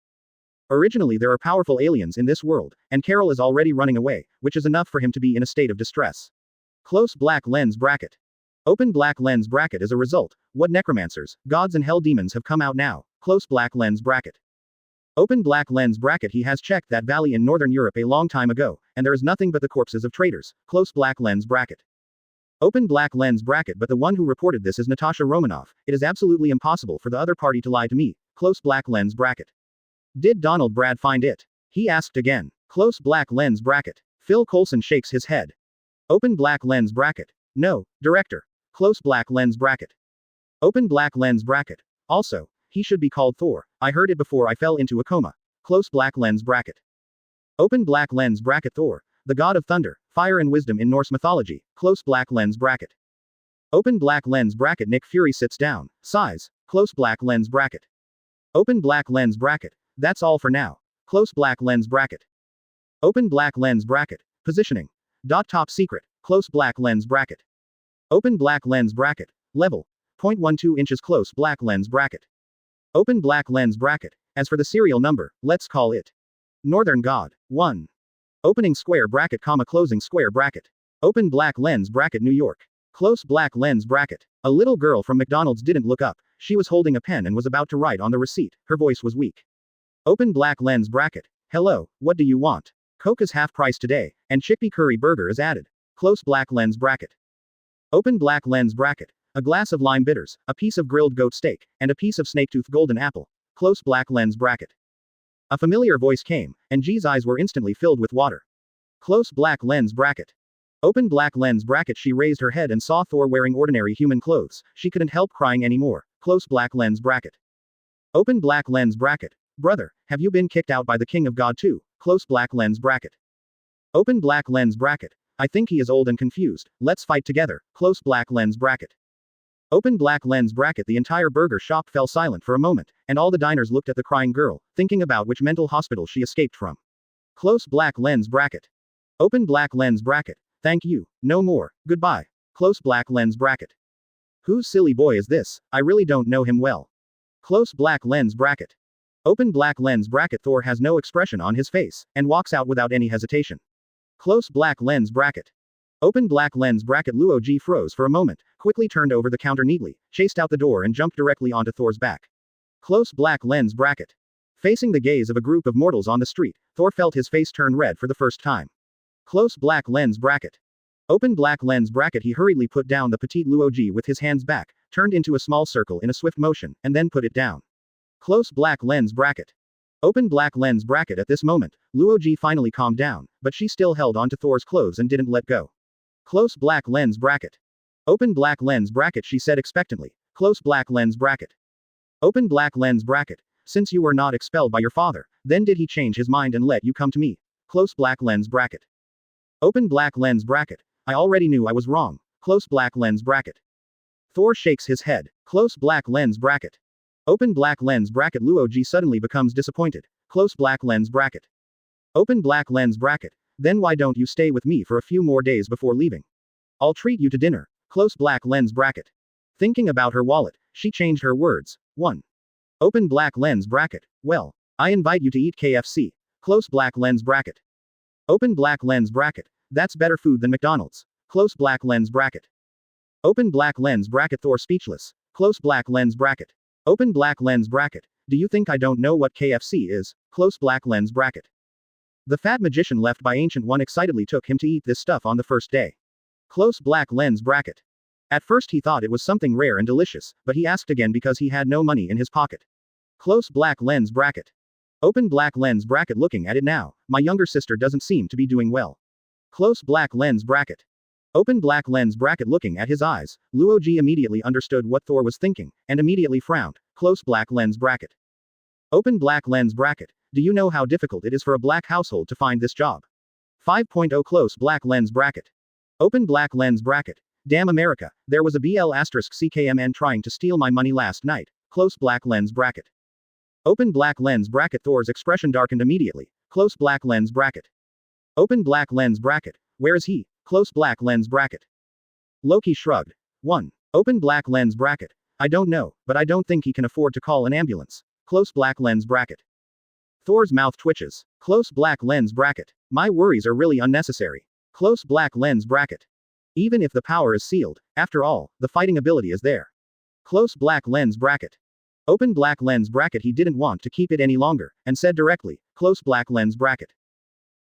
Originally there are powerful aliens in this world, and Carol is already running away, which is enough for him to be in a state of distress. Close black lens bracket. Open black lens bracket. As a result, what necromancers, gods and hell demons have come out now, close black lens bracket. Open black lens bracket. He has checked that valley in northern Europe a long time ago, and there is nothing but the corpses of traitors, close black lens bracket. Open black lens bracket. But the one who reported this is Natasha Romanoff. It is absolutely impossible for the other party to lie to me, close black lens bracket. Did Donald Brad find it? He asked again. Close black lens bracket. Phil Coulson shakes his head. Open black lens bracket. No, director. Close black lens bracket. Open black lens bracket. Also, he should be called Thor. I heard it before I fell into a coma. Close black lens bracket. Open black lens bracket. Thor, the god of thunder, fire and wisdom in Norse mythology. Close black lens bracket. Open black lens bracket. Nick Fury sits down, sighs. Close black lens bracket. Open black lens bracket. That's all for now. Close black lens bracket. Open black lens bracket. Positioning. Top secret. Close black lens bracket. Open black lens bracket. Level. 0.12 inches. Close black lens bracket. Open black lens bracket. As for the serial number, let's call it Northern God. 1. Opening square bracket, closing square bracket. Open black lens bracket. New York. Close black lens bracket. A little girl from McDonald's didn't look up. She was holding a pen and was about to write on the receipt. Her voice was weak. Open black lens bracket. Hello, what do you want? Coke is half price today, and chickpea curry burger is added. Close black lens bracket. Open black lens bracket. A glass of lime bitters, a piece of grilled goat steak, and a piece of snaketooth golden apple. Close black lens bracket. A familiar voice came, and G's eyes were instantly filled with water. Close black lens bracket. Open black lens bracket. She raised her head and saw Thor wearing ordinary human clothes. She couldn't help crying anymore. Close black lens bracket. Open black lens bracket. Brother, have you been kicked out by the King of God too? Close black lens bracket. Open black lens bracket. I think he is old and confused. Let's fight together. Close black lens bracket. Open black lens bracket. The entire burger shop fell silent for a moment, and all the diners looked at the crying girl, thinking about which mental hospital she escaped from. Close black lens bracket. Open black lens bracket. Thank you. No more. Goodbye. Close black lens bracket. Whose silly boy is this? I really don't know him well. Close black lens bracket. Open black lens bracket. Thor has no expression on his face, and walks out without any hesitation. Close black lens bracket. Open black lens bracket. Luo G froze for a moment, quickly turned over the counter neatly, chased out the door and jumped directly onto Thor's back. Close black lens bracket. Facing the gaze of a group of mortals on the street, Thor felt his face turn red for the first time. Close black lens bracket. Open black lens bracket. He hurriedly put down the petite Luo G with his hands back, turned into a small circle in a swift motion, and then put it down. Close black lens bracket. Open black lens bracket. At this moment, Luo G finally calmed down, but she still held onto Thor's clothes and didn't let go. Close black lens bracket. Open black lens bracket. She said expectantly. Close black lens bracket. Open black lens bracket. Since you were not expelled by your father, then did he change his mind and let you come to me? Close black lens bracket. Open black lens bracket. I already knew I was wrong. Close black lens bracket. Thor shakes his head. Close black lens bracket. Open black lens bracket. Luo G suddenly becomes disappointed. Close black lens bracket. Open black lens bracket. Then why don't you stay with me for a few more days before leaving? I'll treat you to dinner. Close black lens bracket. Thinking about her wallet, she changed her words. 1. Open black lens bracket. Well, I invite you to eat KFC. Close black lens bracket. Open black lens bracket. That's better food than McDonald's. Close black lens bracket. Open black lens bracket. Thor speechless. Close black lens bracket. Open black lens bracket. Do you think I don't know what KFC is? Close black lens bracket. The fat magician left by Ancient One excitedly took him to eat this stuff on the first day. Close black lens bracket. At first he thought it was something rare and delicious, but he asked again because he had no money in his pocket. Close black lens bracket. Open black lens bracket. Looking at it now, my younger sister doesn't seem to be doing well. Close black lens bracket. Open black lens bracket. Looking at his eyes, Luo G immediately understood what Thor was thinking, and immediately frowned. Close black lens bracket. Open black lens bracket. Do you know how difficult it is for a black household to find this job? 5.0 Close black lens bracket. Open black lens bracket. Damn America, there was a BL*CKMN trying to steal my money last night. Close black lens bracket. Open black lens bracket. Thor's expression darkened immediately. Close black lens bracket. Open black lens bracket. Where is he? Close black lens bracket. Loki shrugged. 1. Open black lens bracket. I don't know, but I don't think he can afford to call an ambulance. Close black lens bracket. Thor's mouth twitches. Close black lens bracket. My worries are really unnecessary. Close black lens bracket. Even if the power is sealed, after all, the fighting ability is there. Close black lens bracket. Open black lens bracket. He didn't want to keep it any longer, and said directly, close black lens bracket.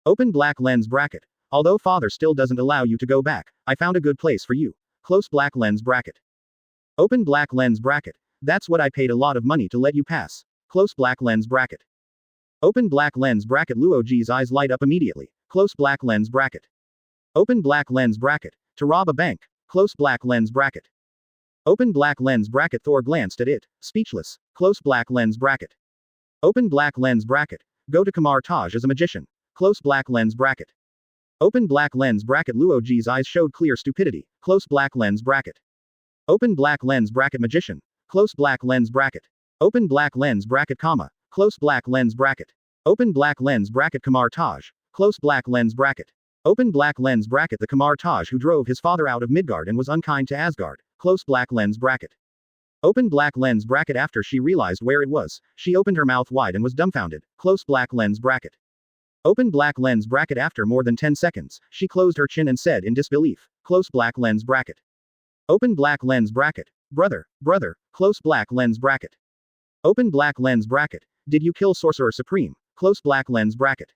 Open black lens bracket. Although father still doesn't allow you to go back, I found a good place for you. Close black lens bracket. Open black lens bracket. That's what I paid a lot of money to let you pass. Close black lens bracket. Open black lens bracket. Luoji's eyes light up immediately. Close black lens bracket. Open black lens bracket. To rob a bank. Close black lens bracket. Open black lens bracket. Thor glanced at it, speechless. Close black lens bracket. Open black lens bracket. Go to Kamar-Taj as a magician. Close black lens bracket. Open black lens bracket. Luoji's eyes showed clear stupidity. Close black lens bracket. Open black lens bracket. Magician. Close black lens bracket. Open black lens bracket, comma. Close black lens bracket. Open black lens bracket. Kamar-Taj. Close black lens bracket. Open black lens bracket. The Kamar-Taj who drove his father out of Midgard and was unkind to Asgard. Close black lens bracket. Open black lens bracket. After she realized where it was, she opened her mouth wide and was dumbfounded. Close black lens bracket. Open black lens bracket. After more than 10 seconds, she closed her chin and said in disbelief. Close black lens bracket. Open black lens bracket. Brother, brother, close black lens bracket. Open black lens bracket. Did you kill Sorcerer Supreme? Close black lens bracket.